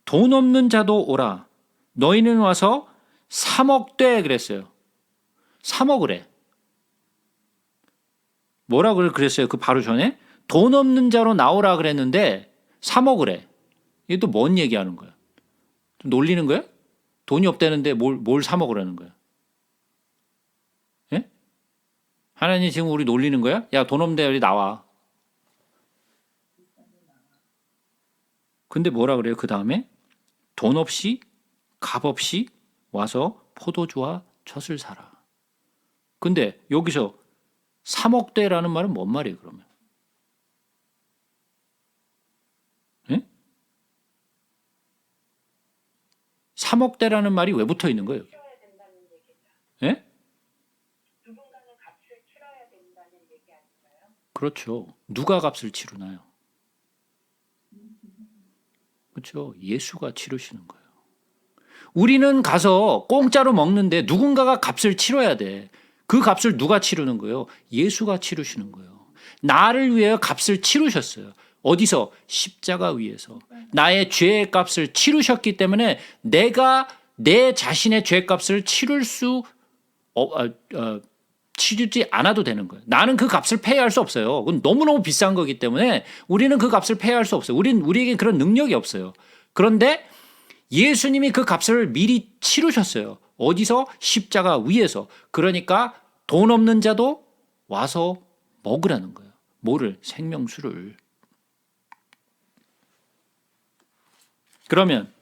돈 없는 자도 오라. 너희는 와서 사 먹되 그랬어요. 사 먹으래. 뭐라 그랬어요? 그 바로 전에 돈 없는 자로 나오라 그랬는데 사 먹으래. 이게 또 뭔 얘기하는 거야? 놀리는 거야? 돈이 없다는데 뭘 사 먹으라는 거야? 예? 하나님 지금 우리 놀리는 거야? 야, 돈 없는데 여기 나와. 근데 뭐라 그래요? 그 다음에 돈 없이 값 없이 와서 포도주와 젖을 사라. 근데 여기서 사 먹되라는 말은 뭔 말이에요, 그러면? 예? 사 먹되라는 말이 왜 붙어 있는 거예요? 예? 누군가는 값을 치러야 된다는 얘기 아닌가요? 그렇죠. 누가 값을 치르나요? 그렇죠. 예수가 치르시는 거예요. 우리는 가서 공짜로 먹는데 누군가가 값을 치러야 돼. 그 값을 누가 치르는 거예요? 예수가 치르시는 거예요. 나를 위해 값을 치르셨어요. 어디서? 십자가 위에서. 나의 죄의 값을 치르셨기 때문에 내가 내 자신의 죄 값을 치르지 않아도 되는 거예요. 나는 그 값을 페이할 수 없어요. 그건 너무너무 비싼 거기 때문에 우리는 그 값을 페이할 수 없어요. 우리에게 그런 능력이 없어요. 그런데 예수님이 그 값을 미리 치르셨어요. 어디서? 십자가 위에서. 그러니까 돈 없는 자도 와서 먹으라는 거예요. 뭐를? 생명수를. 그러면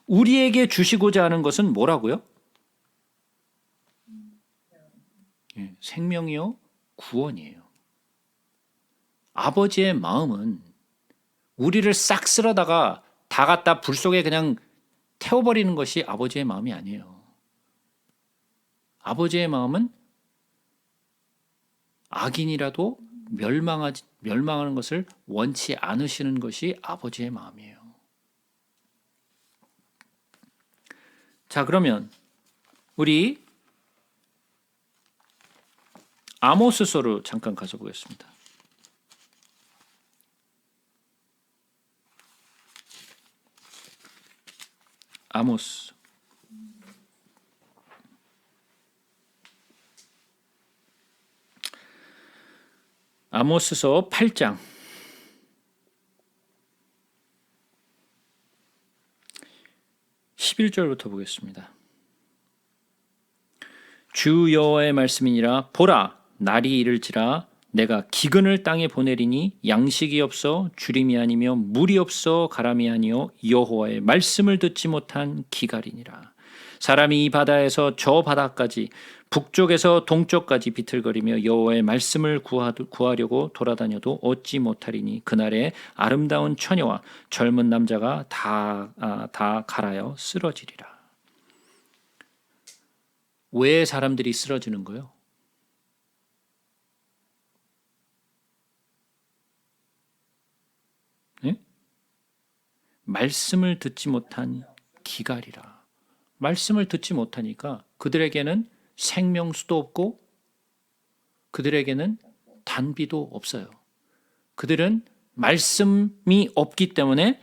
우리에게 주시고자 하는 것은 뭐라고요? 예, 생명이요, 구원이에요. 아버지의 마음은 우리를 싹 쓸어다가 다 갖다 불 속에 그냥 태워버리는 것이 아버지의 마음이 아니에요. 아버지의 마음은 악인이라도 멸망하는 것을 원치 않으시는 것이 아버지의 마음이에요. 자, 그러면 우리 아모스서로 잠깐 가서 보겠습니다. 아모스. 아모스서 8장 11절부터 보겠습니다. 주 여호와의 말씀이니라. 보라, 날이 이를지라 내가 기근을 땅에 보내리니 양식이 없어 주림이 아니며 물이 없어 가람이 아니요 여호와의 말씀을 듣지 못한 기갈이니라. 사람이 이 바다에서 저 바다까지 북쪽에서 동쪽까지 비틀거리며 여호와의 말씀을 구하려고 돌아다녀도 얻지 못하리니 그날에 아름다운 처녀와 젊은 남자가 다 갈아여 쓰러지리라. 왜 사람들이 쓰러지는 거예요? 네? 말씀을 듣지 못한 기갈이라. 말씀을 듣지 못하니까 그들에게는 생명수도 없고 그들에게는 단비도 없어요. 그들은 말씀이 없기 때문에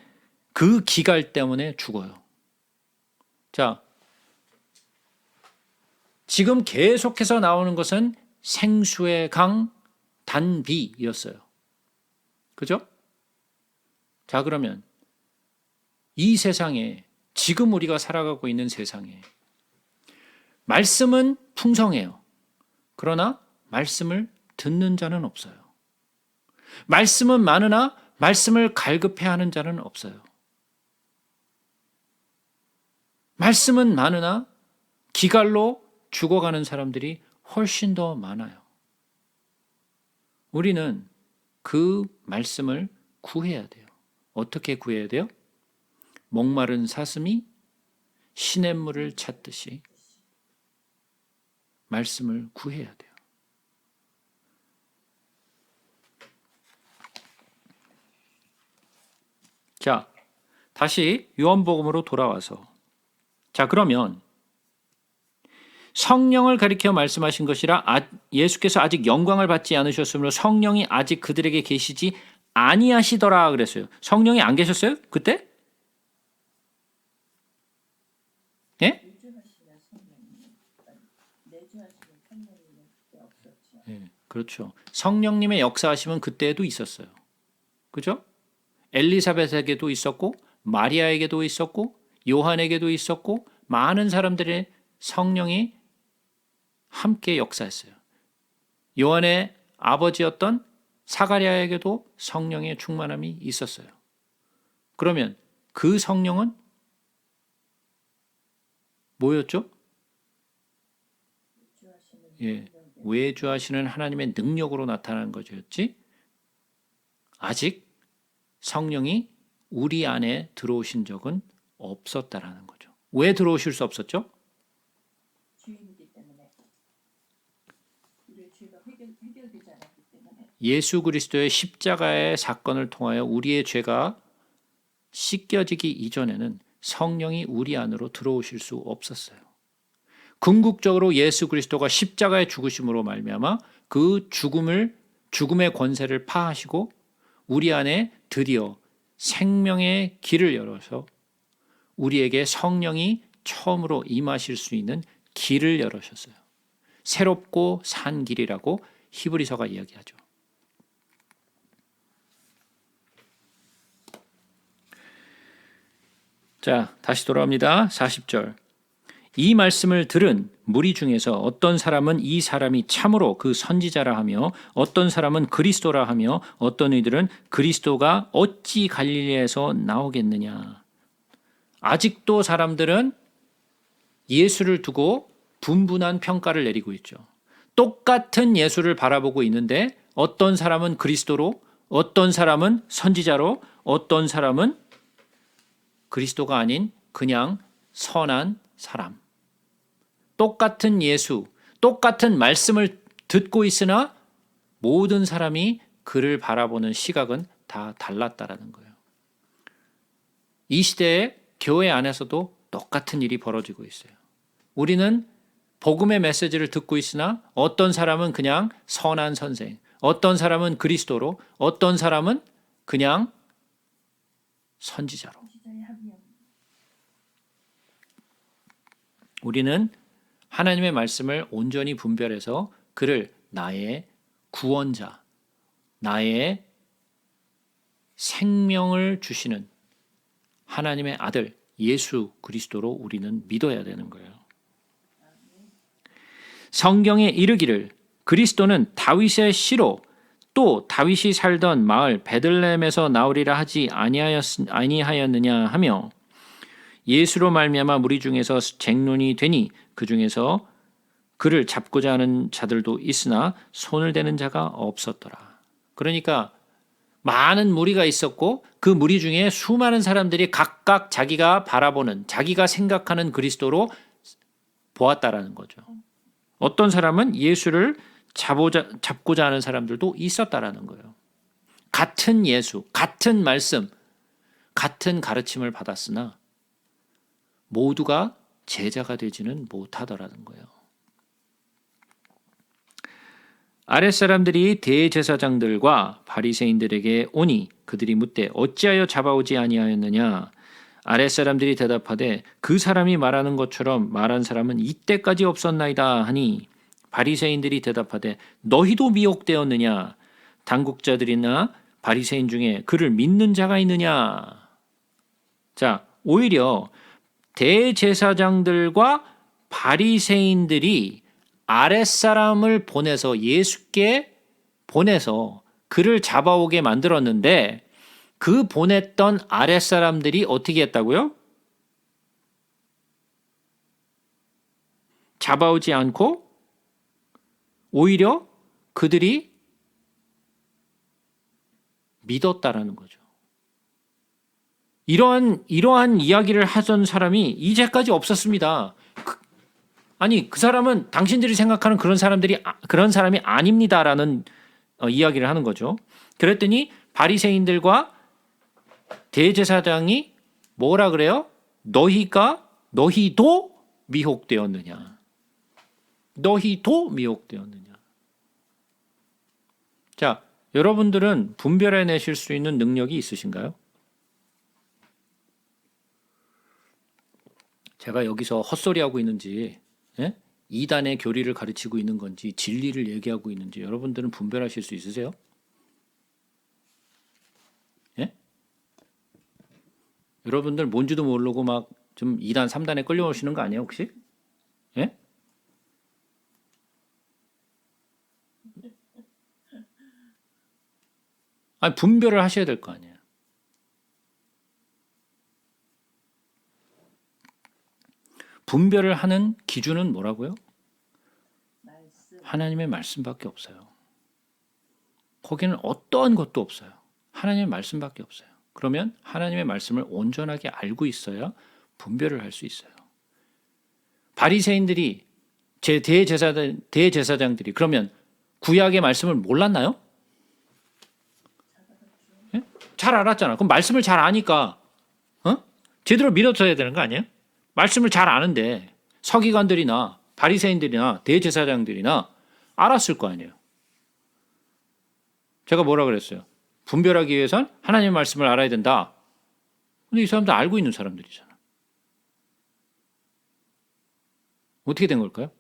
그 기갈 때문에 죽어요. 자, 지금 계속해서 나오는 것은 생수의 강 단비였어요. 그죠? 자, 그러면 이 세상에, 지금 우리가 살아가고 있는 세상에 말씀은 풍성해요. 그러나 말씀을 듣는 자는 없어요. 말씀은 많으나 말씀을 갈급해하는 자는 없어요. 말씀은 많으나 기갈로 죽어가는 사람들이 훨씬 더 많아요. 우리는 그 말씀을 구해야 돼요. 어떻게 구해야 돼요? 목마른 사슴이 시냇물을 찾듯이 말씀을 구해야 돼요. 자, 다시 요한복음으로 돌아와서, 자, 그러면 성령을 가리켜 말씀하신 것이라 예수께서 아직 영광을 받지 않으셨으므로 성령이 아직 그들에게 계시지 아니하시더라 그랬어요. 성령이 안 계셨어요? 그때? 예? 내주하시는 성령님, 내주하시는 성령님은 그때 없었죠. 예, 그렇죠. 성령님의 역사하심은 그때에도 있었어요. 그죠? 엘리사벳에게도 있었고 마리아에게도 있었고 요한에게도 있었고 많은 사람들의 성령이 함께 역사했어요. 요한의 아버지였던 사가랴에게도 성령의 충만함이 있었어요. 그러면 그 성령은 뭐였죠? 예, 외주하시는 하나님의 능력으로 나타나는 것이었지 아직 성령이 우리 안에 들어오신 적은 없었다라는 거죠. 왜 들어오실 수 없었죠? 주인이기 때문에 우리의 죄가 해결되지 않았기 때문에 예수 그리스도의 십자가의 사건을 통하여 우리의 죄가 씻겨지기 이전에는 성령이 우리 안으로 들어오실 수 없었어요. 궁극적으로 예수 그리스도가 십자가의 죽으심으로 말미암아 그 죽음의 권세를 파하시고 우리 안에 드디어 생명의 길을 열어서 우리에게 성령이 처음으로 임하실 수 있는 길을 열으셨어요. 새롭고 산 길이라고 히브리서가 이야기하죠. 자, 다시 돌아옵니다. 40절. 이 말씀을 들은 무리 중에서 어떤 사람은 이 사람이 참으로 그 선지자라 하며 어떤 사람은 그리스도라 하며 어떤 이들은 그리스도가 어찌 갈릴리에서 나오겠느냐. 아직도 사람들은 예수를 두고 분분한 평가를 내리고 있죠. 똑같은 예수를 바라보고 있는데 어떤 사람은 그리스도로, 어떤 사람은 선지자로, 어떤 사람은 그리스도가 아닌 그냥 선한 사람. 똑같은 예수, 똑같은 말씀을 듣고 있으나 모든 사람이 그를 바라보는 시각은 다 달랐다라는 거예요. 이 시대에 교회 안에서도 똑같은 일이 벌어지고 있어요. 우리는 복음의 메시지를 듣고 있으나 어떤 사람은 그냥 선한 선생, 어떤 사람은 그리스도로, 어떤 사람은 그냥 선지자로. 시자의 합의함. 우리는 하나님의 말씀을 온전히 분별해서 그를 나의 구원자, 나의 생명을 주시는 하나님의 아들 예수 그리스도로 우리는 믿어야 되는 거예요. 성경에 이르기를 그리스도는 다윗의 씨로 또 다윗이 살던 마을 베들레헴에서 나오리라 하지 아니하였느냐 하며 예수로 말미암아 무리 중에서 쟁론이 되니 그 중에서 그를 잡고자 하는 자들도 있으나 손을 대는 자가 없었더라. 그러니까 많은 무리가 있었고 그 무리 중에 수많은 사람들이 각각 자기가 바라보는 자기가 생각하는 그리스도로 보았다라는 거죠. 어떤 사람은 예수를 잡고자 하는 사람들도 있었다라는 거예요. 같은 예수, 같은 말씀, 같은 가르침을 받았으나 모두가 제자가 되지는 못하더라는 거예요. 아랫사람들이 대제사장들과 바리새인들에게 오니 그들이 묻되 어찌하여 잡아오지 아니하였느냐. 아랫사람들이 대답하되 그 사람이 말하는 것처럼 말한 사람은 이때까지 없었나이다 하니 바리새인들이 대답하되 너희도 미혹되었느냐. 당국자들이나 바리새인 중에 그를 믿는 자가 있느냐. 자, 오히려 대제사장들과 바리새인들이 아랫사람을 보내서 예수께 보내서 그를 잡아오게 만들었는데 그 보냈던 아랫사람들이 어떻게 했다고요? 잡아오지 않고 오히려 그들이 믿었다라는 거죠. 이러한 이야기를 하던 사람이 이제까지 없었습니다. 아니 그 사람은 당신들이 생각하는 그런 사람이 아닙니다라는 이야기를 하는 거죠. 그랬더니 바리새인들과 대제사장이 뭐라 그래요? 너희도 미혹되었느냐? 너희도 미혹되었느냐? 자, 여러분들은 분별해내실 수 있는 능력이 있으신가요? 제가 여기서 헛소리하고 있는지 이단의 교리를 가르치고 있는 건지 진리를 얘기하고 있는지 여러분들은 분별하실 수 있으세요? 예? 여러분들 뭔지도 모르고 막 좀 2단, 3단에 끌려오시는 거 아니에요 혹시? 예? 아니 분별을 하셔야 될 거 아니에요. 분별을 하는 기준은 뭐라고요? 말씀. 하나님의 말씀밖에 없어요. 거기는 어떠한 것도 없어요. 하나님의 말씀밖에 없어요. 그러면 하나님의 말씀을 온전하게 알고 있어야 분별을 할 수 있어요. 바리새인들이 대제사장들이 그러면 구약의 말씀을 몰랐나요? 예? 잘 알았잖아. 그럼 말씀을 잘 아니까 제대로 믿어줘야 되는 거 아니에요? 말씀을 잘 아는데 서기관들이나 바리새인들이나 대제사장들이나 알았을 거 아니에요. 제가 뭐라 그랬어요? 분별하기 위해선 하나님의 말씀을 알아야 된다. 근데 이 사람들 알고 있는 사람들이잖아. 어떻게 된 걸까요?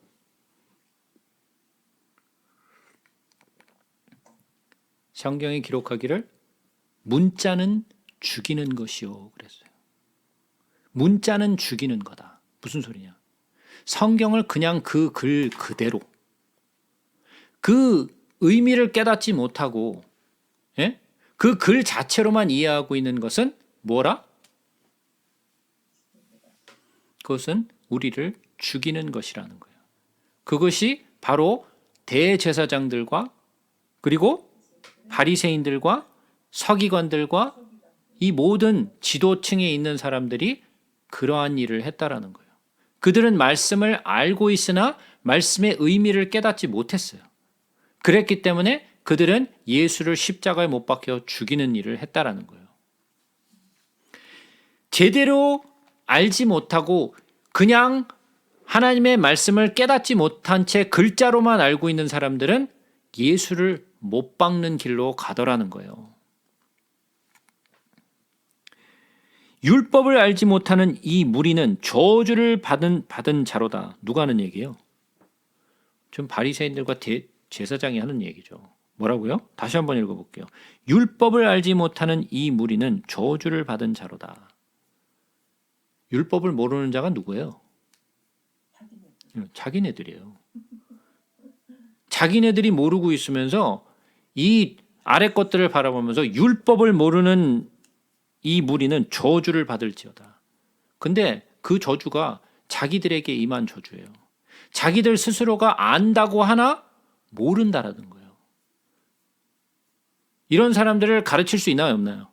성경이 기록하기를 문자는 죽이는 것이요 그랬어요. 문자는 죽이는 거다. 무슨 소리냐? 성경을 그냥 그 글 그대로 그 의미를 깨닫지 못하고 그 글 자체로만 이해하고 있는 것은 뭐라? 그것은 우리를 죽이는 것이라는 거예요. 그것이 바로 대제사장들과 그리고 바리새인들과 서기관들과 이 모든 지도층에 있는 사람들이 그러한 일을 했다라는 거예요. 그들은 말씀을 알고 있으나 말씀의 의미를 깨닫지 못했어요. 그랬기 때문에 그들은 예수를 십자가에 못 박혀 죽이는 일을 했다라는 거예요. 제대로 알지 못하고 그냥 하나님의 말씀을 깨닫지 못한 채 글자로만 알고 있는 사람들은 예수를 못 박는 길로 가더라는 거예요. 율법을 알지 못하는 이 무리는 저주를 받은 자로다. 누가 하는 얘기예요? 좀 바리새인들과 제사장이 하는 얘기죠. 뭐라고요? 다시 한번 읽어볼게요. 율법을 알지 못하는 이 무리는 저주를 받은 자로다. 율법을 모르는 자가 누구예요? 자기네들이에요. 자기네들이 모르고 있으면서 이 아래 것들을 바라보면서 율법을 모르는 이 무리는 저주를 받을지어다. 근데 그 저주가 자기들에게 임한 저주예요. 자기들 스스로가 안다고 하나 모른다라는 거예요. 이런 사람들을 가르칠 수 있나요, 없나요?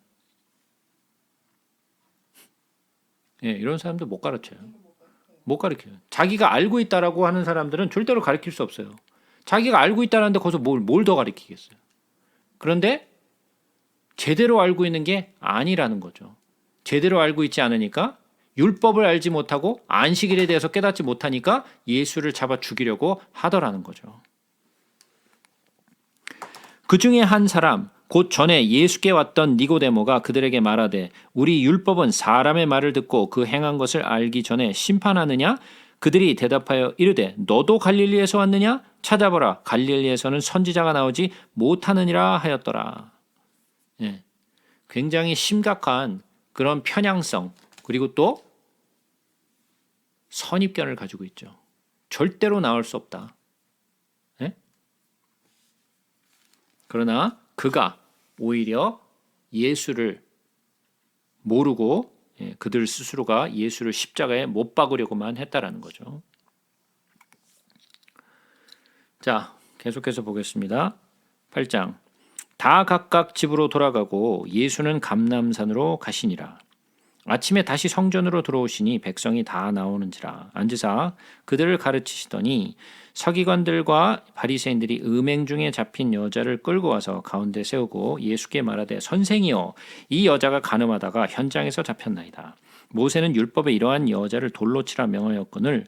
예, 이런 사람들 못 가르쳐요. 못 가르쳐요. 자기가 알고 있다라고 하는 사람들은 절대로 가르칠 수 없어요. 자기가 알고 있다는데 거기서 뭘 더 가르치겠어요. 그런데 제대로 알고 있는 게 아니라는 거죠. 제대로 알고 있지 않으니까 율법을 알지 못하고 안식일에 대해서 깨닫지 못하니까 예수를 잡아 죽이려고 하더라는 거죠. 그 중에 한 사람 곧 전에 예수께 왔던 니고데모가 그들에게 말하되 우리 율법은 사람의 말을 듣고 그 행한 것을 알기 전에 심판하느냐? 그들이 대답하여 이르되 너도 갈릴리에서 왔느냐? 찾아보라 갈릴리에서는 선지자가 나오지 못하느니라 하였더라. 예, 굉장히 심각한 그런 편향성 그리고 또 선입견을 가지고 있죠. 절대로 나올 수 없다. 예? 그러나 그가 오히려 예수를 모르고 그들 스스로가 예수를 십자가에 못 박으려고만 했다라는 거죠. 자, 계속해서 보겠습니다. 8장. 다 각각 집으로 돌아가고 예수는 감람산으로 가시니라. 아침에 다시 성전으로 들어오시니 백성이 다 나오는지라 앉으사 그들을 가르치시더니 서기관들과 바리새인들이 음행 중에 잡힌 여자를 끌고 와서 가운데 세우고 예수께 말하되 선생이여 이 여자가 간음하다가 현장에서 잡혔나이다. 모세는 율법에 이러한 여자를 돌로 치라 명하였거늘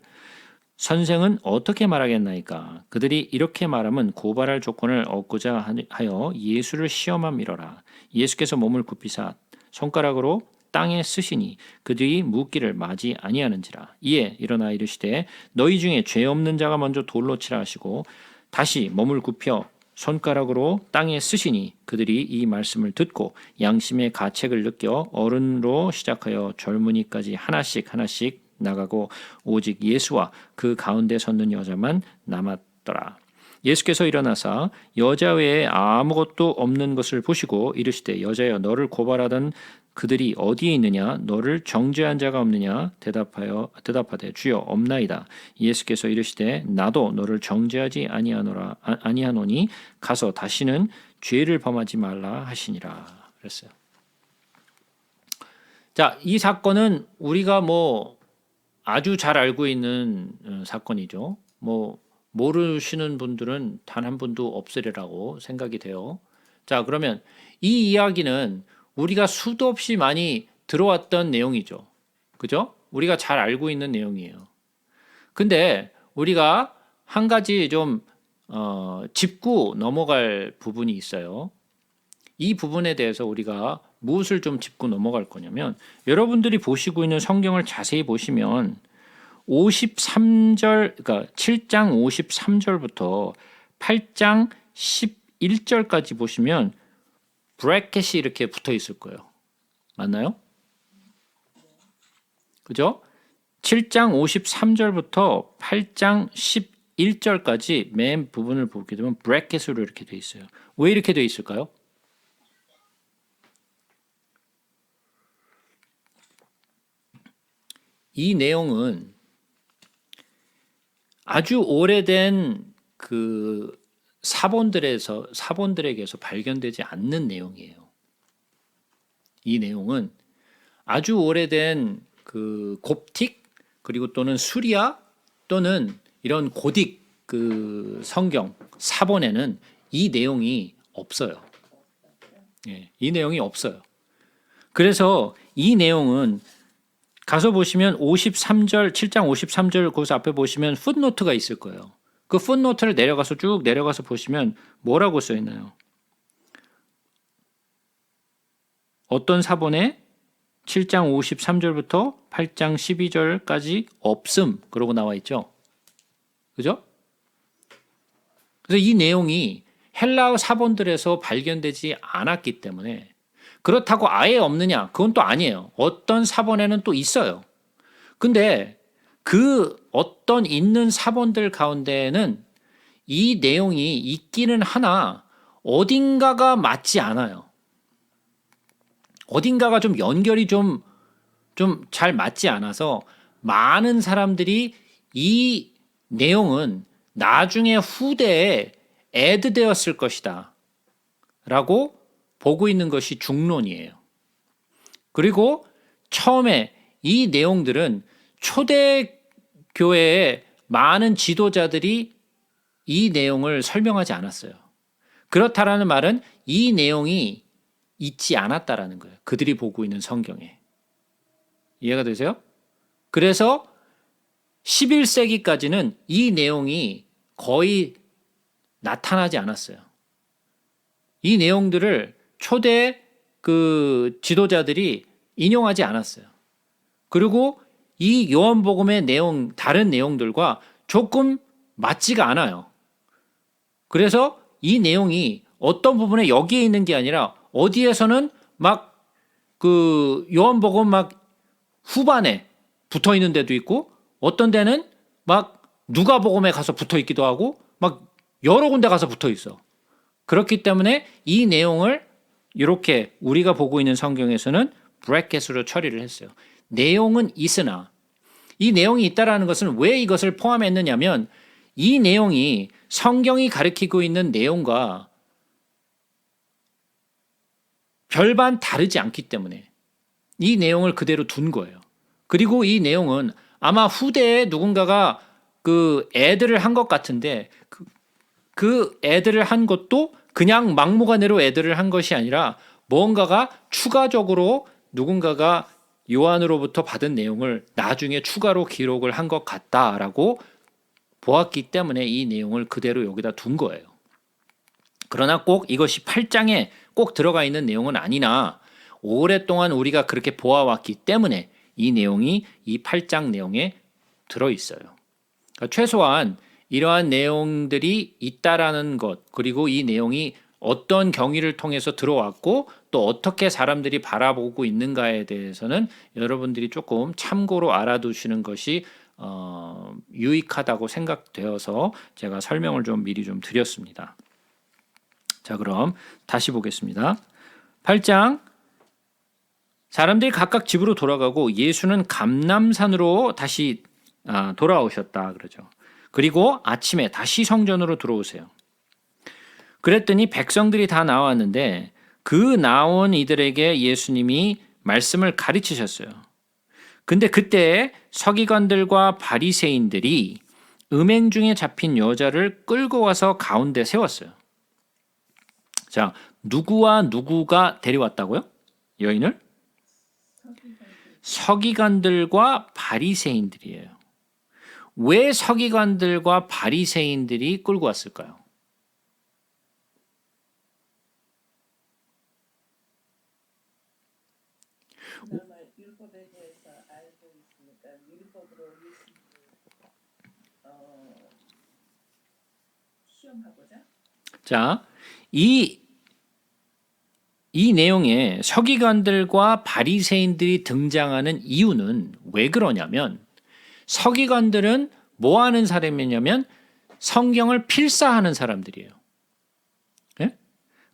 선생은 어떻게 말하겠나이까. 그들이 이렇게 말하면 고발할 조건을 얻고자 하여 예수를 시험함이러라. 예수께서 몸을 굽히사 손가락으로 땅에 쓰시니 그들이 묻기를 맞이 아니하는지라. 이에 일어나 이르시되 너희 중에 죄 없는 자가 먼저 돌로 치라 하시고 다시 몸을 굽혀 손가락으로 땅에 쓰시니 그들이 이 말씀을 듣고 양심의 가책을 느껴 어른으로 시작하여 젊은이까지 하나씩 나가고 오직 예수와 그 가운데 섰는 여자만 남았더라. 예수께서 일어나사 여자 외에 아무것도 없는 것을 보시고 이르시되 여자여 너를 고발하던 그들이 어디에 있느냐 너를 정죄한 자가 없느냐 대답하되 주여 없나이다. 예수께서 이르시되 나도 너를 정죄하지 아니하노니 가서 다시는 죄를 범하지 말라 하시니라 그랬어요. 자, 이 사건은 우리가 아주 잘 알고 있는 사건이죠. 모르시는 분들은 단 한 분도 없으리라고 생각이 돼요. 자, 그러면 이 이야기는 우리가 수도 없이 많이 들어왔던 내용이죠. 그죠? 우리가 잘 알고 있는 내용이에요. 근데 우리가 한 가지 좀 짚고 넘어갈 부분이 있어요. 이 부분에 대해서 우리가 무엇을 좀 짚고 넘어갈 거냐면 여러분들이 보시고 있는 성경을 자세히 보시면 53절, 그러니까 7장 53절부터 8장 11절까지 보시면 브래켓이 이렇게 붙어 있을 거예요. 맞나요? 그죠? 7장 53절부터 8장 11절까지 맨 부분을 보게 되면 브래켓으로 이렇게 돼 있어요. 왜 이렇게 돼 있을까요? 이 내용은 아주 오래된 그 사본들에게서 발견되지 않는 내용이에요. 이 내용은 아주 오래된 그 곱틱 그리고 또는 수리아 또는 이런 고딕 그 성경 사본에는 이 내용이 없어요. 예, 이 내용이 없어요. 그래서 이 내용은 가서 보시면 53절, 7장 53절 거기서 앞에 보시면 풋노트가 있을 거예요. 그 풋노트를 쭉 내려가서 보시면 뭐라고 써 있나요? 어떤 사본에 7장 53절부터 8장 12절까지 없음 그러고 나와 있죠. 그죠? 그래서 이 내용이 헬라어 사본들에서 발견되지 않았기 때문에 그렇다고 아예 없느냐? 그건 또 아니에요. 어떤 사본에는 또 있어요. 근데 그 어떤 있는 사본들 가운데에는 이 내용이 있기는 하나 어딘가가 맞지 않아요. 어딘가가 좀 연결이 좀 좀 잘 맞지 않아서 많은 사람들이 이 내용은 나중에 후대에 애드되었을 것이다 라고 보고 있는 것이 중론이에요. 그리고 처음에 이 내용들은 초대교회의 많은 지도자들이 이 내용을 설명하지 않았어요. 그렇다라는 말은 이 내용이 있지 않았다라는 거예요. 그들이 보고 있는 성경에. 이해가 되세요? 그래서 11세기까지는 이 내용이 거의 나타나지 않았어요. 이 내용들을 초대 그 지도자들이 인용하지 않았어요. 그리고 이 요한복음의 내용, 다른 내용들과 조금 맞지가 않아요. 그래서 이 내용이 어떤 부분에 여기에 있는 게 아니라 어디에서는 막 그 요한복음 막 후반에 붙어 있는 데도 있고 어떤 데는 막 누가복음에 가서 붙어 있기도 하고 막 여러 군데 가서 붙어 있어. 그렇기 때문에 이 내용을 이렇게 우리가 보고 있는 성경에서는 브래켓으로 처리를 했어요. 내용은 있으나 이 내용이 있다라는 것은 왜 이것을 포함했느냐면 이 내용이 성경이 가리키고 있는 내용과 별반 다르지 않기 때문에 이 내용을 그대로 둔 거예요. 그리고 이 내용은 아마 후대에 누군가가 그 애들을 한 것 같은데 그 애들을 한 것도 그냥 막무가내로 애들을 한 것이 아니라 뭔가가 추가적으로 누군가가 요한으로부터 받은 내용을 나중에 추가로 기록을 한 것 같다라고 보았기 때문에 이 내용을 그대로 여기다 둔 거예요. 그러나 꼭 이것이 8장에 꼭 들어가 있는 내용은 아니나 오랫동안 우리가 그렇게 보아왔기 때문에 이 내용이 이 8장 내용에 들어있어요. 그러니까 최소한 이러한 내용들이 있다라는 것, 그리고 이 내용이 어떤 경위를 통해서 들어왔고 또 어떻게 사람들이 바라보고 있는가에 대해서는 여러분들이 조금 참고로 알아두시는 것이 유익하다고 생각되어서 제가 설명을 좀 미리 좀 드렸습니다. 자, 그럼 다시 보겠습니다. 8장 사람들이 각각 집으로 돌아가고 예수는 감람산으로 다시 돌아오셨다 그러죠. 그리고 아침에 다시 성전으로 들어오세요. 그랬더니 백성들이 다 나왔는데 그 나온 이들에게 예수님이 말씀을 가르치셨어요. 근데 그때 서기관들과 바리새인들이 음행 중에 잡힌 여자를 끌고 와서 가운데 세웠어요. 자, 누구와 누구가 데려왔다고요? 여인을? 서기관들과 바리새인들이에요. 왜 서기관들과 바리새인들이 끌고 왔을까요? 그나마 율법에 대해서 알고 있으니까 율법으로 예수님을 시험하고자. 자, 이 내용에 서기관들과 바리새인들이 등장하는 이유는 왜 그러냐면 서기관들은 뭐 하는 사람이냐면 성경을 필사하는 사람들이에요. 네?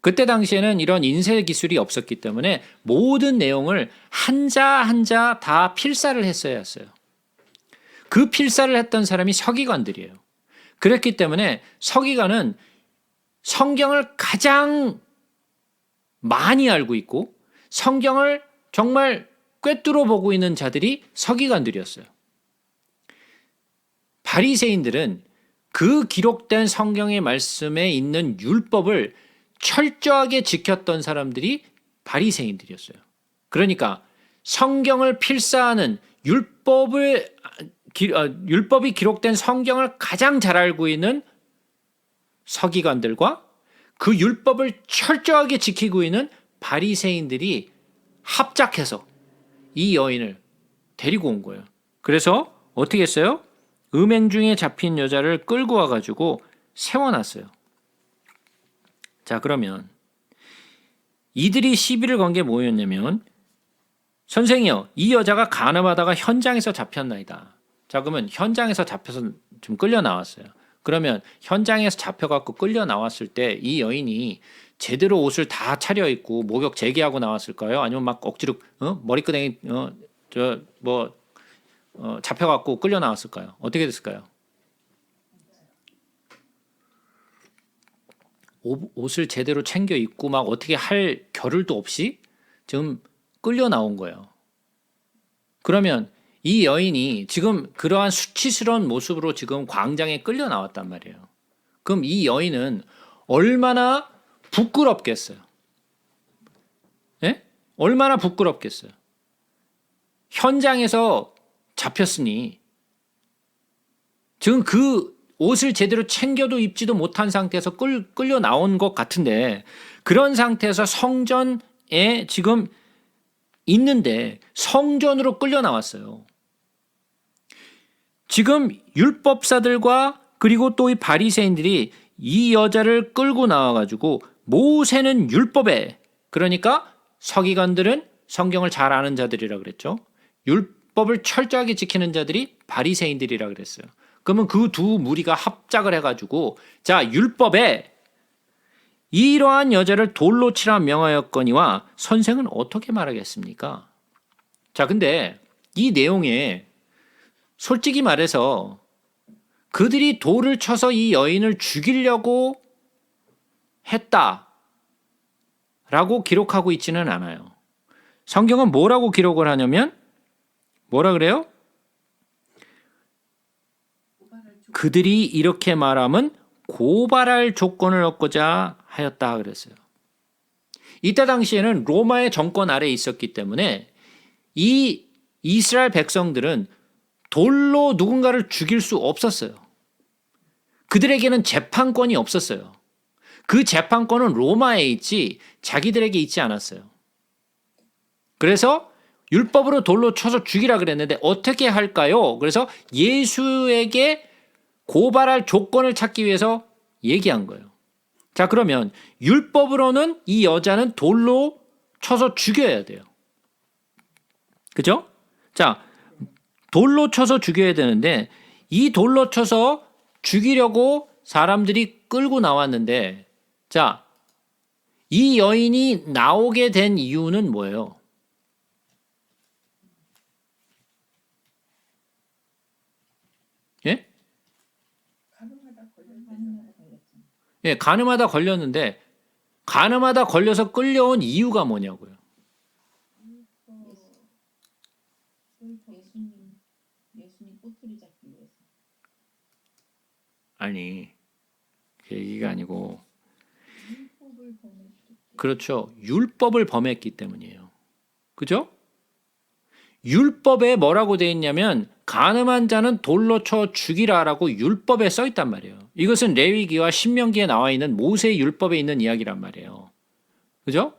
그때 당시에는 이런 인쇄 기술이 없었기 때문에 모든 내용을 한자 한자 다 필사를 했어야 했어요. 그 필사를 했던 사람이 서기관들이에요. 그렇기 때문에 서기관은 성경을 가장 많이 알고 있고 성경을 정말 꿰뚫어 보고 있는 자들이 서기관들이었어요. 바리새인들은 그 기록된 성경의 말씀에 있는 율법을 철저하게 지켰던 사람들이 바리새인들이었어요. 그러니까 성경을 필사하는 율법이 기록된 성경을 가장 잘 알고 있는 서기관들과 그 율법을 철저하게 지키고 있는 바리새인들이 합작해서 이 여인을 데리고 온 거예요. 그래서 어떻게 했어요? 음행 중에 잡힌 여자를 끌고 와가지고 세워놨어요. 자, 그러면 이들이 시비를 건 게 뭐였냐면 선생이요, 이 여자가 간음하다가 현장에서 잡혔나이다. 자, 그러면 현장에서 잡혀서 좀 끌려 나왔어요. 그러면 현장에서 잡혀갖고 끌려 나왔을 때 이 여인이 제대로 옷을 다 차려입고 목욕 재개하고 나왔을까요? 아니면 막 억지로 머리끄댕이 잡혀갖고 끌려 나왔을까요? 어떻게 됐을까요? 옷을 제대로 챙겨 입고 막 어떻게 할 겨를도 없이 지금 끌려 나온 거예요. 그러면 이 여인이 지금 그러한 수치스러운 모습으로 지금 광장에 끌려 나왔단 말이에요. 그럼 이 여인은 얼마나 부끄럽겠어요? 예? 얼마나 부끄럽겠어요? 현장에서 잡혔으니 지금 그 옷을 제대로 챙겨도 입지도 못한 상태에서 끌려 나온 것 같은데 그런 상태에서 성전에 지금 있는데 성전으로 끌려 나왔어요. 지금 율법사들과 그리고 또 이 바리새인들이 이 여자를 끌고 나와가지고 모세는 율법에, 그러니까 서기관들은 성경을 잘 아는 자들이라 그랬죠. 율법을 철저하게 지키는 자들이 바리새인들이라 그랬어요. 그러면 그 두 무리가 합작을 해가지고 자, 율법에 이러한 여자를 돌로 치라 명하였거니와 선생은 어떻게 말하겠습니까? 자, 근데 이 내용에 솔직히 말해서 그들이 돌을 쳐서 이 여인을 죽이려고 했다라고 기록하고 있지는 않아요. 성경은 뭐라고 기록을 하냐면 뭐라 그래요? 그들이 이렇게 말함은 고발할 조건을 얻고자 하였다 그랬어요. 이때 당시에는 로마의 정권 아래에 있었기 때문에 이 이스라엘 백성들은 돌로 누군가를 죽일 수 없었어요. 그들에게는 재판권이 없었어요. 그 재판권은 로마에 있지 자기들에게 있지 않았어요. 그래서 율법으로 돌로 쳐서 죽이라 그랬는데 어떻게 할까요? 그래서 예수에게 고발할 조건을 찾기 위해서 얘기한 거예요. 자, 그러면 율법으로는 이 여자는 돌로 쳐서 죽여야 돼요. 그죠? 자, 돌로 쳐서 죽여야 되는데 이 돌로 쳐서 죽이려고 사람들이 끌고 나왔는데 자, 이 여인이 나오게 된 이유는 뭐예요? 예? 가늠하다 예, 간음하다 걸렸는데 간음하다 걸려서 끌려온 이유가 뭐냐고요. 예수님 꼬투리 잡기 위해서. 아니, 그 얘기가 아니고 율법을 범했기 그렇죠. 율법을 범했기 때문이에요. 그죠? 율법에 뭐라고 돼 있냐면 간음한 자는 돌로 쳐 죽이라라고 율법에 써 있단 말이에요. 이것은 레위기와 신명기에 나와 있는 모세의 율법에 있는 이야기란 말이에요. 그죠?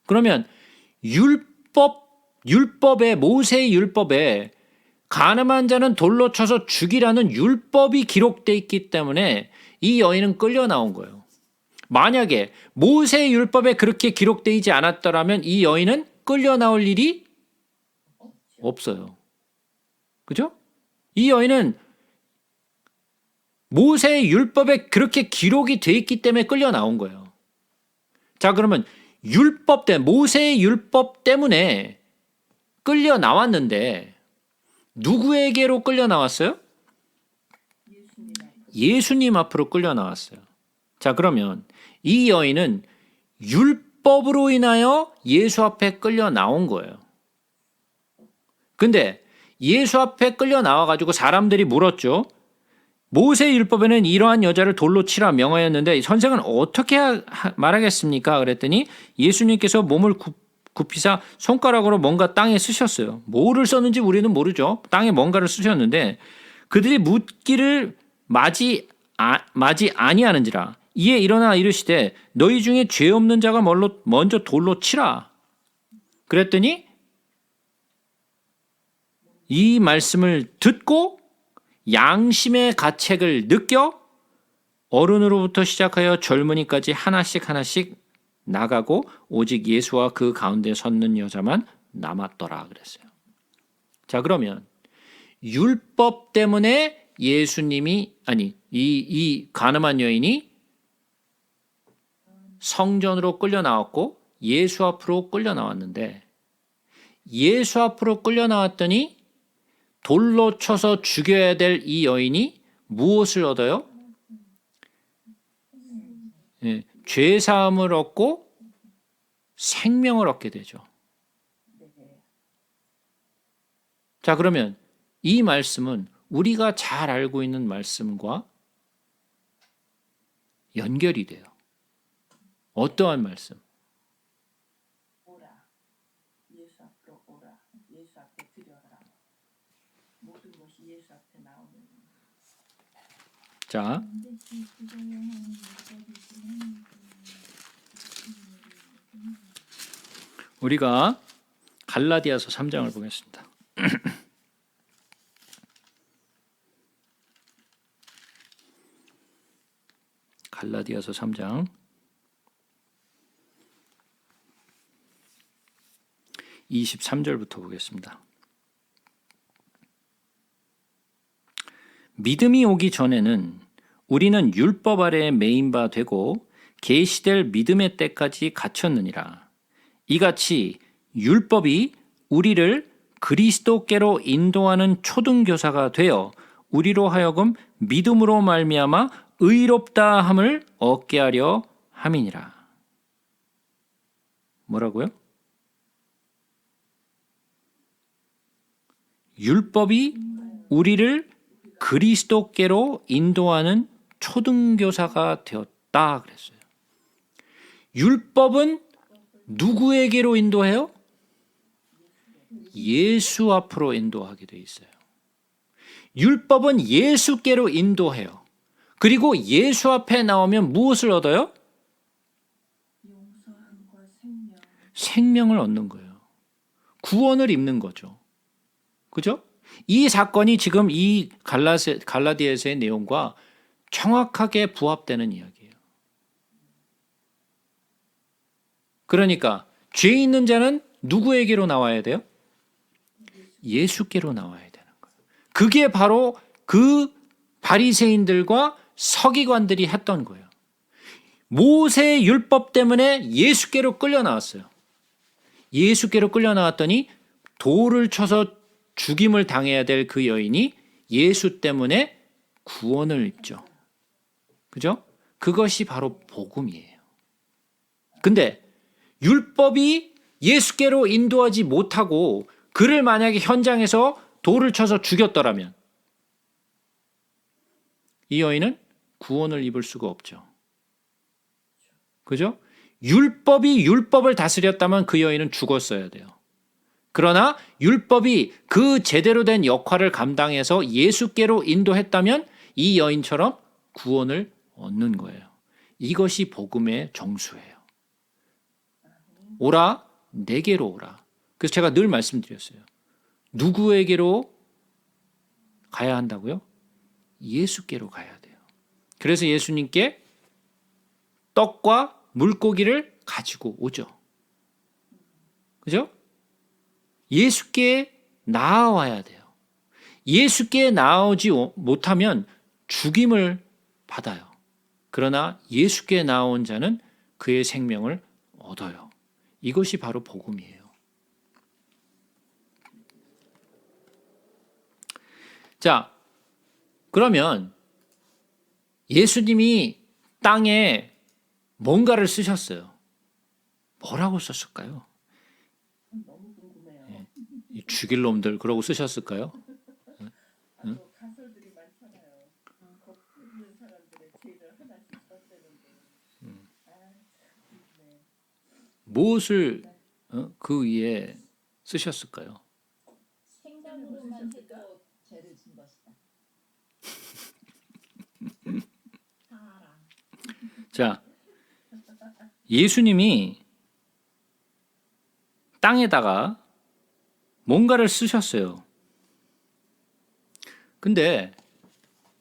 그러면 율법에 모세의 율법에 간음한 자는 돌로 쳐서 죽이라는 율법이 기록돼 있기 때문에 이 여인은 끌려 나온 거예요. 만약에 모세의 율법에 그렇게 기록돼 있지 않았더라면 이 여인은 끌려 나올 일이 없어요. 그죠? 이 여인은 모세의 율법에 그렇게 기록이 돼 있기 때문에 끌려 나온 거예요. 자, 그러면 모세의 율법 때문에 끌려 나왔는데 누구에게로 끌려 나왔어요? 예수님 앞으로 끌려 나왔어요. 자, 그러면 이 여인은 율법으로 인하여 예수 앞에 끌려 나온 거예요. 근데 예수 앞에 끌려 나와가지고 사람들이 물었죠. 모세의 율법에는 이러한 여자를 돌로 치라 명하였는데 선생은 어떻게 말하겠습니까? 그랬더니 예수님께서 몸을 굽히사 손가락으로 뭔가 땅에 쓰셨어요. 뭐를 썼는지 우리는 모르죠. 땅에 뭔가를 쓰셨는데 그들이 묻기를 마지 아니하는지라. 이에 일어나 이르시되 너희 중에 죄 없는 자가 먼저 돌로 치라. 그랬더니 이 말씀을 듣고 양심의 가책을 느껴 어른으로부터 시작하여 젊은이까지 하나씩 나가고 오직 예수와 그 가운데 섰는 여자만 남았더라 그랬어요. 자, 그러면 율법 때문에 예수님이 이 간음한 여인이 성전으로 끌려 나왔고 예수 앞으로 끌려 나왔는데 예수 앞으로 끌려 나왔더니 돌로 쳐서 죽여야 될 이 여인이 무엇을 얻어요? 예, 죄 사함을 얻고 생명을 얻게 되죠. 네. 자, 그러면 이 말씀은 우리가 잘 알고 있는 말씀과 연결이 돼요. 어떠한 말씀? 오라. 예수 앞으로 오라. 예수 앞에 드려라. 모든 것이 예수 앞에 나오는. 자, 우리가 갈라디아서 3장을 보겠습니다. 갈라디아서 3장 23절부터 보겠습니다. 믿음이 오기 전에는 우리는 율법 아래에 매인 바 되고 계시될 믿음의 때까지 갇혔느니라. 이같이 율법이 우리를 그리스도께로 인도하는 초등교사가 되어 우리로 하여금 믿음으로 말미암아 의롭다 함을 얻게 하려 함이니라. 뭐라고요? 율법이 우리를 그리스도께로 인도하는 초등교사가 되었다 그랬어요. 율법은 누구에게로 인도해요? 예수 앞으로 인도하게 돼 있어요. 율법은 예수께로 인도해요. 그리고 예수 앞에 나오면 무엇을 얻어요? 용서함과 생명. 생명을 얻는 거예요. 구원을 입는 거죠. 그죠? 이 사건이 지금 이 갈라디아서의 내용과 정확하게 부합되는 이야기예요. 그러니까 죄 있는 자는 누구에게로 나와야 돼요? 예수께로 나와야 되는 거예요. 그게 바로 그 바리새인들과 서기관들이 했던 거예요. 모세의 율법 때문에 예수께로 끌려 나왔어요. 예수께로 끌려 나왔더니 돌을 쳐서 죽임을 당해야 될 그 여인이 예수 때문에 구원을 입죠. 그죠? 그것이 바로 복음이에요. 근데 율법이 예수께로 인도하지 못하고 그를 만약에 현장에서 돌을 쳐서 죽였더라면 이 여인은 구원을 입을 수가 없죠. 그죠? 율법이 율법을 다스렸다면 그 여인은 죽었어야 돼요. 그러나 율법이 그 제대로 된 역할을 감당해서 예수께로 인도했다면 이 여인처럼 구원을 얻는 거예요. 이것이 복음의 정수예요. 오라, 내게로 오라. 그래서 제가 늘 말씀드렸어요. 누구에게로 가야 한다고요? 예수께로 가야 돼요. 그래서 예수님께 떡과 물고기를 가지고 오죠. 그죠? 예수께 나아와야 돼요. 예수께 나아오지 못하면 죽임을 받아요. 그러나 예수께 나온 자는 그의 생명을 얻어요. 이것이 바로 복음이에요. 자, 그러면 예수님이 땅에 뭔가를 쓰셨어요. 뭐라고 썼을까요? 너무 궁금해요. 이 죽일 놈들 그러고 쓰셨을까요? 또 가설들이 많잖아요. 거기 있는 사람들의 죄를 하나씩 썼대는데. 네. 무엇을 그 위에 쓰셨을까요? 생각으로만 해도 죄를 진 것이다. 사람. 자, 예수님이 땅에다가 뭔가를 쓰셨어요. 근데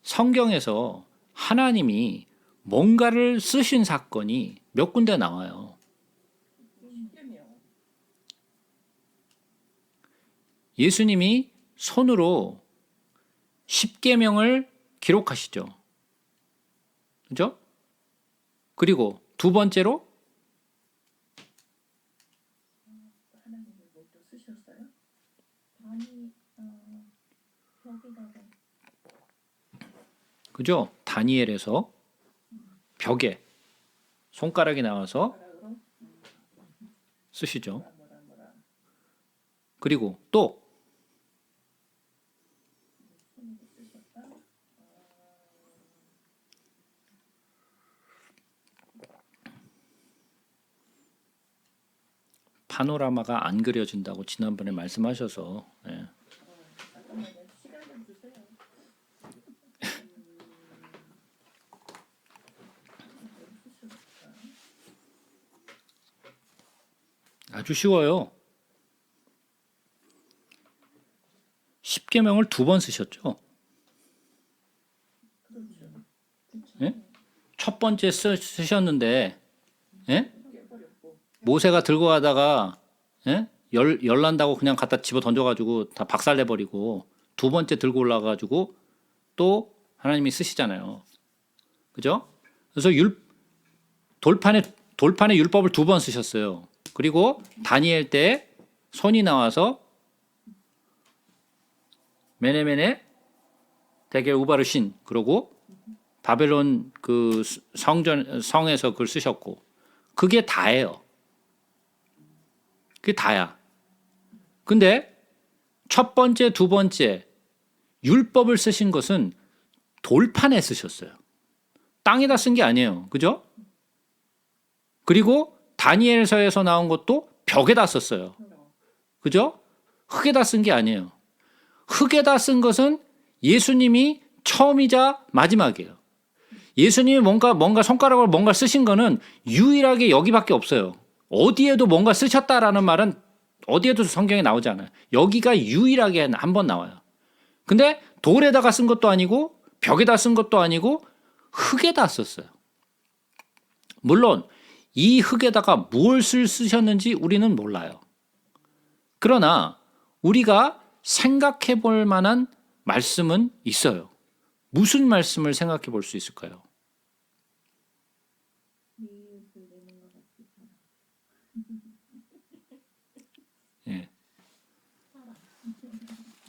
성경에서 하나님이 뭔가를 쓰신 사건이 몇 군데 나와요. 십계명. 예수님이 손으로 십계명을 기록하시죠. 그죠? 그리고 두 번째로 하나님이 뭘 또 쓰셨어요? 그죠? 다니엘에서 벽에 손가락이 나와서 가락으로 쓰시죠. 뭐라 그리고 또 손으로 쓰셨다. 파노라마가 안 그려진다고 지난번에 말씀하셔서 예. 잠깐만요. 시간 좀 주세요. 아주 쉬워요. 십계명을 2번 쓰셨죠. 예? 첫 번째 쓰셨는데 예? 깨버렸고 모세가 들고 가다가 예? 열난다고 그냥 갖다 집어 던져가지고 다 박살내버리고 2번째 들고 올라가가지고 또 하나님이 쓰시잖아요. 그죠? 그래서 돌판에 율법을 2번 쓰셨어요. 그리고 다니엘 때 손이 나와서 메네메네 데겔 우바르신 그러고 바벨론 그 성에서 그걸 쓰셨고 그게 다예요. 그게 다야. 근데 첫 번째, 2번째 율법을 쓰신 것은 돌판에 쓰셨어요. 땅에다 쓴 게 아니에요. 그죠? 그리고 다니엘서에서 나온 것도 벽에다 썼어요. 그죠? 흙에다 쓴 게 아니에요. 흙에다 쓴 것은 예수님이 처음이자 마지막이에요. 예수님이 뭔가 손가락으로 뭔가 쓰신 거는 유일하게 여기밖에 없어요. 어디에도 뭔가 쓰셨다라는 말은 어디에도 성경에 나오지 않아요. 여기가 유일하게 한 번 나와요. 근데 돌에다가 쓴 것도 아니고 벽에다 쓴 것도 아니고 흙에다 썼어요. 물론 이 흙에다가 무엇을 쓰셨는지 우리는 몰라요. 그러나 우리가 생각해 볼 만한 말씀은 있어요. 무슨 말씀을 생각해 볼 수 있을까요? 예.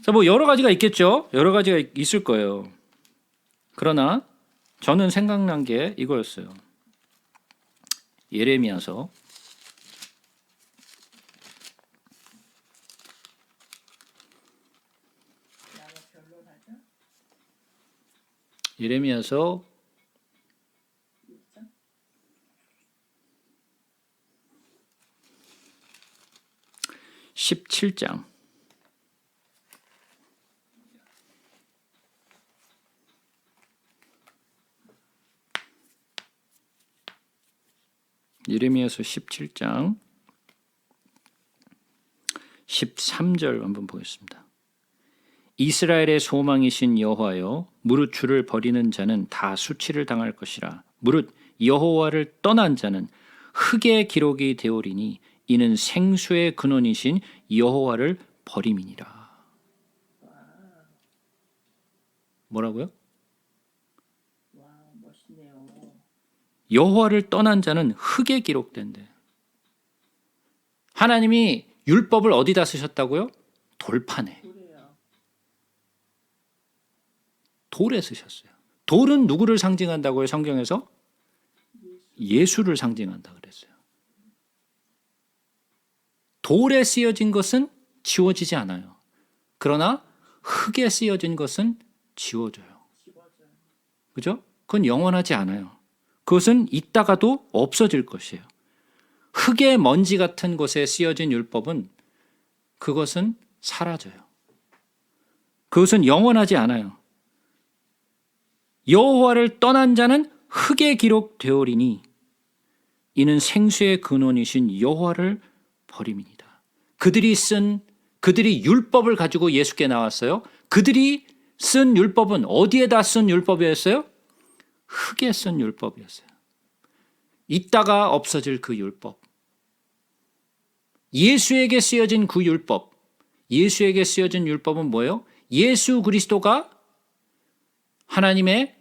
자, 뭐 여러 가지가 있겠죠. 여러 가지가 있을 거예요. 그러나 저는 생각난 게 이거였어요. 예레미야서 17장 예레미야서 17장 13절 한번 보겠습니다. 이스라엘의 소망이신 여호와여 무릇 주를 버리는 자는 다 수치를 당할 것이라. 무릇 여호와를 떠난 자는 흙의 기록이 되오리니 이는 생수의 근원이신 여호와를 버림이니라. 뭐라고요? 와, 멋있네요. 여호와를 떠난 자는 흙에 기록된대. 하나님이 율법을 어디다 쓰셨다고요? 돌판에. 그래요. 돌에 쓰셨어요. 돌은 누구를 상징한다고요? 성경에서? 예수를 상징한다 그랬어요. 돌에 쓰여진 것은 지워지지 않아요. 그러나 흙에 쓰여진 것은 지워져요. 집어져요. 그죠? 그건 영원하지 않아요. 그것은 있다가도 없어질 것이에요. 흙의 먼지 같은 곳에 쓰여진 율법은 그것은 사라져요. 그것은 영원하지 않아요. 여호와를 떠난 자는 흙에 기록되오리니 이는 생수의 근원이신 여호와를 버림이니라. 그들이 율법을 가지고 예수께 나왔어요. 그들이 쓴 율법은 어디에다 쓴 율법이었어요? 흙에 쓴 율법이었어요. 있다가 없어질 그 율법. 예수에게 쓰여진 그 율법. 예수에게 쓰여진 율법은 뭐예요? 예수 그리스도가 하나님의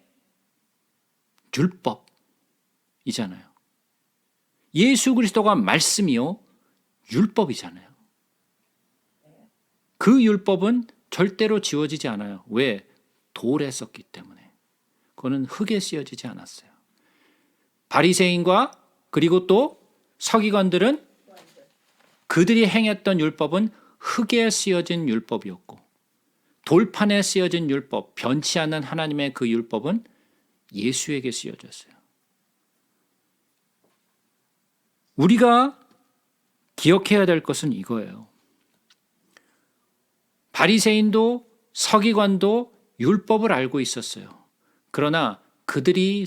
율법이잖아요. 예수 그리스도가 말씀이요 율법이잖아요. 그 율법은 절대로 지워지지 않아요. 왜? 돌에 썼기 때문에. 그거는 흙에 씌어지지 않았어요. 바리새인과 그리고 또 서기관들은 그들이 행했던 율법은 흙에 씌어진 율법이었고 돌판에 씌어진 율법, 변치 않는 하나님의 그 율법은 예수에게 씌어졌어요. 우리가 기억해야 될 것은 이거예요. 바리새인도 서기관도 율법을 알고 있었어요. 그러나 그들이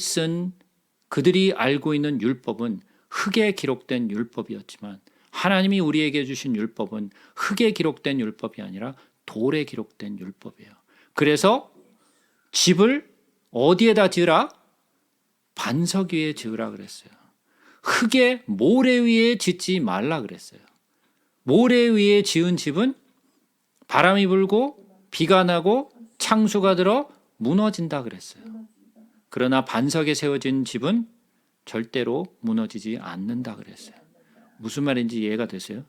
알고 있는 율법은 흙에 기록된 율법이었지만 하나님이 우리에게 주신 율법은 흙에 기록된 율법이 아니라 돌에 기록된 율법이에요. 그래서 집을 어디에다 지으라? 반석 위에 지으라 그랬어요. 흙에 모래 위에 짓지 말라 그랬어요. 모래 위에 지은 집은 바람이 불고 비가 나고 창수가 들어 무너진다 그랬어요. 그러나 반석에 세워진 집은 절대로 무너지지 않는다 그랬어요. 무슨 말인지 이해가 되세요?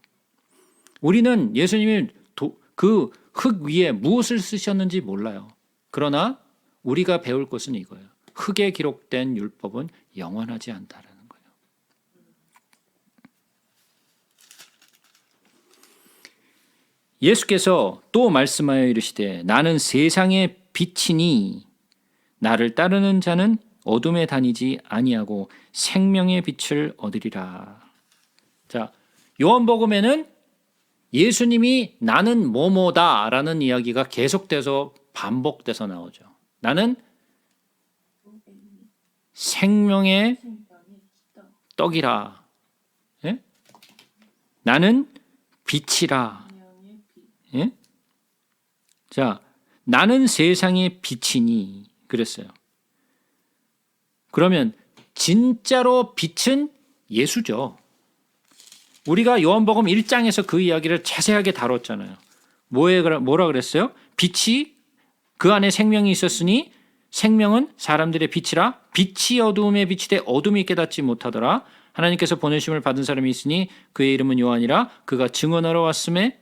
우리는 예수님이 그 흙 위에 무엇을 쓰셨는지 몰라요. 그러나 우리가 배울 것은 이거예요. 흙에 기록된 율법은 영원하지 않다라는 거예요. 예수께서 또 말씀하여 이르시되 나는 세상의 빛이니 나를 따르는 자는 어둠에 다니지 아니하고 생명의 빛을 얻으리라. 자, 요한복음에는 예수님이 나는 뭐뭐다라는 이야기가 계속돼서 반복돼서 나오죠. 나는 생명의 떡이라. 예? 나는 빛이라. 예? 자, 나는 세상의 빛이니 그랬어요. 그러면 진짜로 빛은 예수죠. 우리가 요한복음 1장에서 그 이야기를 자세하게 다뤘잖아요. 뭐라 그랬어요? 빛이 그 안에 생명이 있었으니 생명은 사람들의 빛이라 빛이 어두움에 비치되 어둠이 깨닫지 못하더라. 하나님께서 보내심을 받은 사람이 있으니 그의 이름은 요한이라. 그가 증언하러 왔음에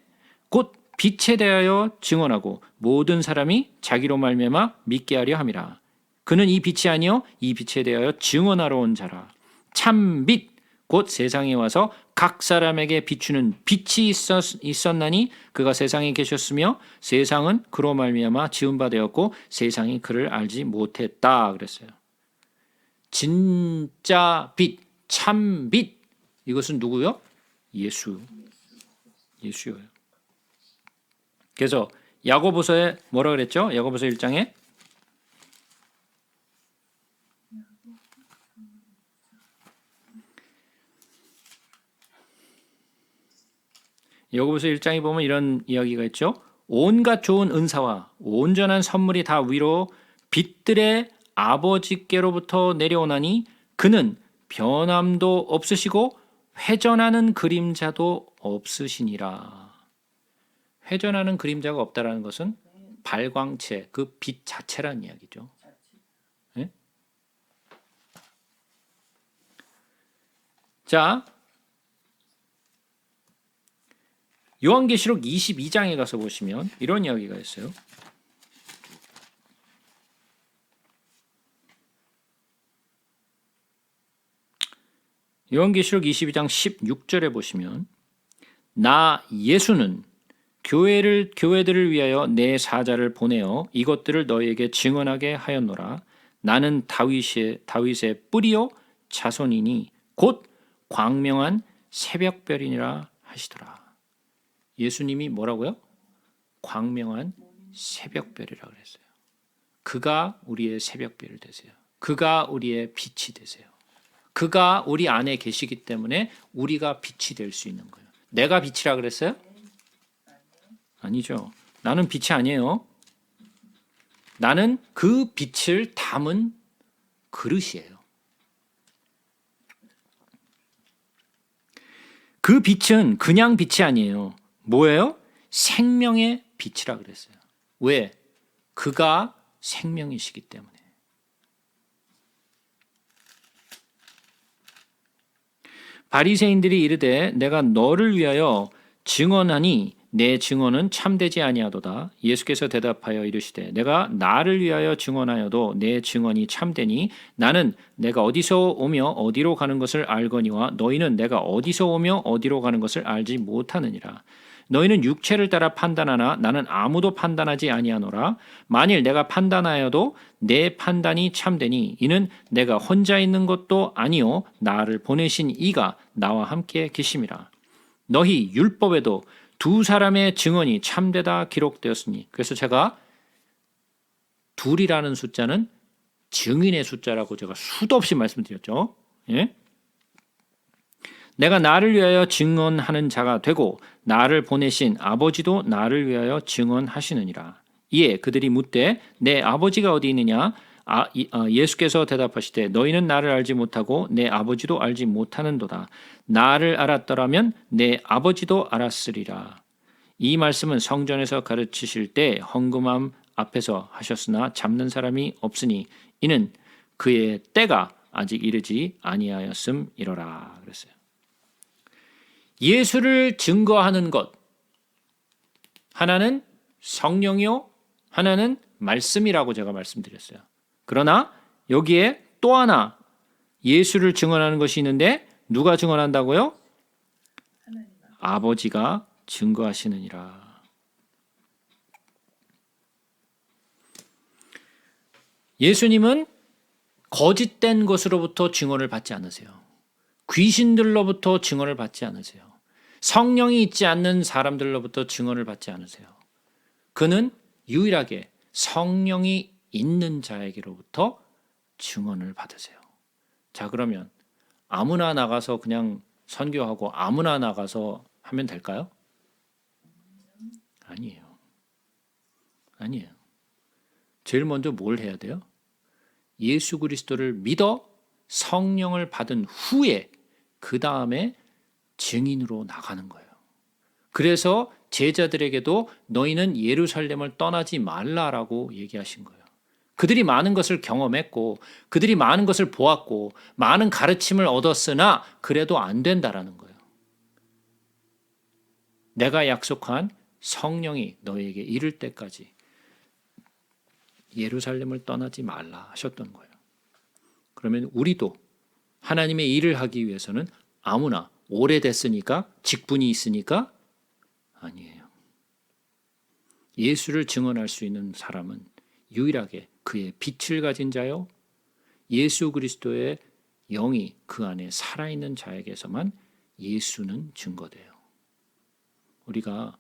곧 빛에 대하여 증언하고 모든 사람이 자기로 말미암아 믿게 하려 함이라. 그는 이 빛이 아니요 이 빛에 대하여 증언하러 온 자라. 참 빛 곧 세상에 와서 각 사람에게 비추는 빛이 있었나니 그가 세상에 계셨으며 세상은 그로 말미암아 지은 바 되었고 세상이 그를 알지 못했다 그랬어요. 진짜 빛, 참 빛. 이것은 누구요? 예수예요. 그래서 야고보서에 뭐라 그랬죠? 야고보서 1장에 야고보서 1장에 보면 이런 이야기가 있죠. 온갖 좋은 은사와 온전한 선물이 다 위로 빛들의 아버지께로부터 내려오나니 그는 변함도 없으시고 회전하는 그림자도 없으시니라. 회전하는 그림자가 없다라는 것은 발광체, 그 빛 자체라는 이야기죠. 네? 자, 요한계시록 22장에 가서 보시면 이런 이야기가 있어요. 요한계시록 22장 16절에 보시면 나 예수는 교회들을 위하여 내 사자를 보내어 이것들을 너희에게 증언하게 하였노라. 나는 다윗의 뿌리요 자손이니 곧 광명한 새벽별이니라 하시더라. 예수님이 뭐라고요? 광명한 새벽별이라고 그랬어요. 그가 우리의 새벽별이 되세요. 그가 우리의 빛이 되세요. 그가 우리 안에 계시기 때문에 우리가 빛이 될 수 있는 거예요. 내가 빛이라 그랬어요? 아니죠. 나는 빛이 아니에요. 나는 그 빛을 담은 그릇이에요. 그 빛은 그냥 빛이 아니에요. 뭐예요? 생명의 빛이라 그랬어요. 왜? 그가 생명이시기 때문에. 바리새인들이 이르되 내가 너를 위하여 증언하니 내 증언은 참되지 아니하도다. 예수께서 대답하여 이르시되 내가 나를 위하여 증언하여도 내 증언이 참되니 나는 내가 어디서 오며 어디로 가는 것을 알거니와 너희는 내가 어디서 오며 어디로 가는 것을 알지 못하느니라. 너희는 육체를 따라 판단하나 나는 아무도 판단하지 아니하노라. 만일 내가 판단하여도 내 판단이 참되니 이는 내가 혼자 있는 것도 아니요 나를 보내신 이가 나와 함께 계심이라. 너희 율법에도 두 사람의 증언이 참되다 기록되었으니. 그래서 제가 둘이라는 숫자는 증인의 숫자라고 제가 수도 없이 말씀드렸죠. 예? 내가 나를 위하여 증언하는 자가 되고 나를 보내신 아버지도 나를 위하여 증언하시느니라. 이에 그들이 묻되 내 아버지가 어디 있느냐? 예수께서 대답하시되 너희는 나를 알지 못하고 내 아버지도 알지 못하는도다. 나를 알았더라면 내 아버지도 알았으리라. 이 말씀은 성전에서 가르치실 때 헌금함 앞에서 하셨으나 잡는 사람이 없으니 이는 그의 때가 아직 이르지 아니하였음이로라. 그랬어요. 예수를 증거하는 것, 하나는 성령이요, 하나는 말씀이라고 제가 말씀드렸어요. 그러나 여기에 또 하나 예수를 증언하는 것이 있는데 누가 증언한다고요? 아버지가 증거하시느니라. 예수님은 거짓된 것으로부터 증언을 받지 않으세요. 귀신들로부터 증언을 받지 않으세요. 성령이 있지 않는 사람들로부터 증언을 받지 않으세요. 그는 유일하게 성령이 있는 자에게로부터 증언을 받으세요. 자, 그러면 아무나 나가서 그냥 선교하고 아무나 나가서 하면 될까요? 아니에요. 아니에요. 제일 먼저 뭘 해야 돼요? 예수 그리스도를 믿어 성령을 받은 후에 그 다음에 증인으로 나가는 거예요. 그래서 제자들에게도 너희는 예루살렘을 떠나지 말라라고 얘기하신 거예요. 그들이 많은 것을 경험했고 그들이 많은 것을 보았고 많은 가르침을 얻었으나 그래도 안 된다라는 거예요. 내가 약속한 성령이 너희에게 이를 때까지 예루살렘을 떠나지 말라 하셨던 거예요. 그러면 우리도 하나님의 일을 하기 위해서는 아무나 오래됐으니까 직분이 있으니까 아니에요. 예수를 증언할 수 있는 사람은 유일하게 그의 빛을 가진 자요 예수 그리스도의 영이 그 안에 살아있는 자에게서만 예수는 증거돼요. 우리가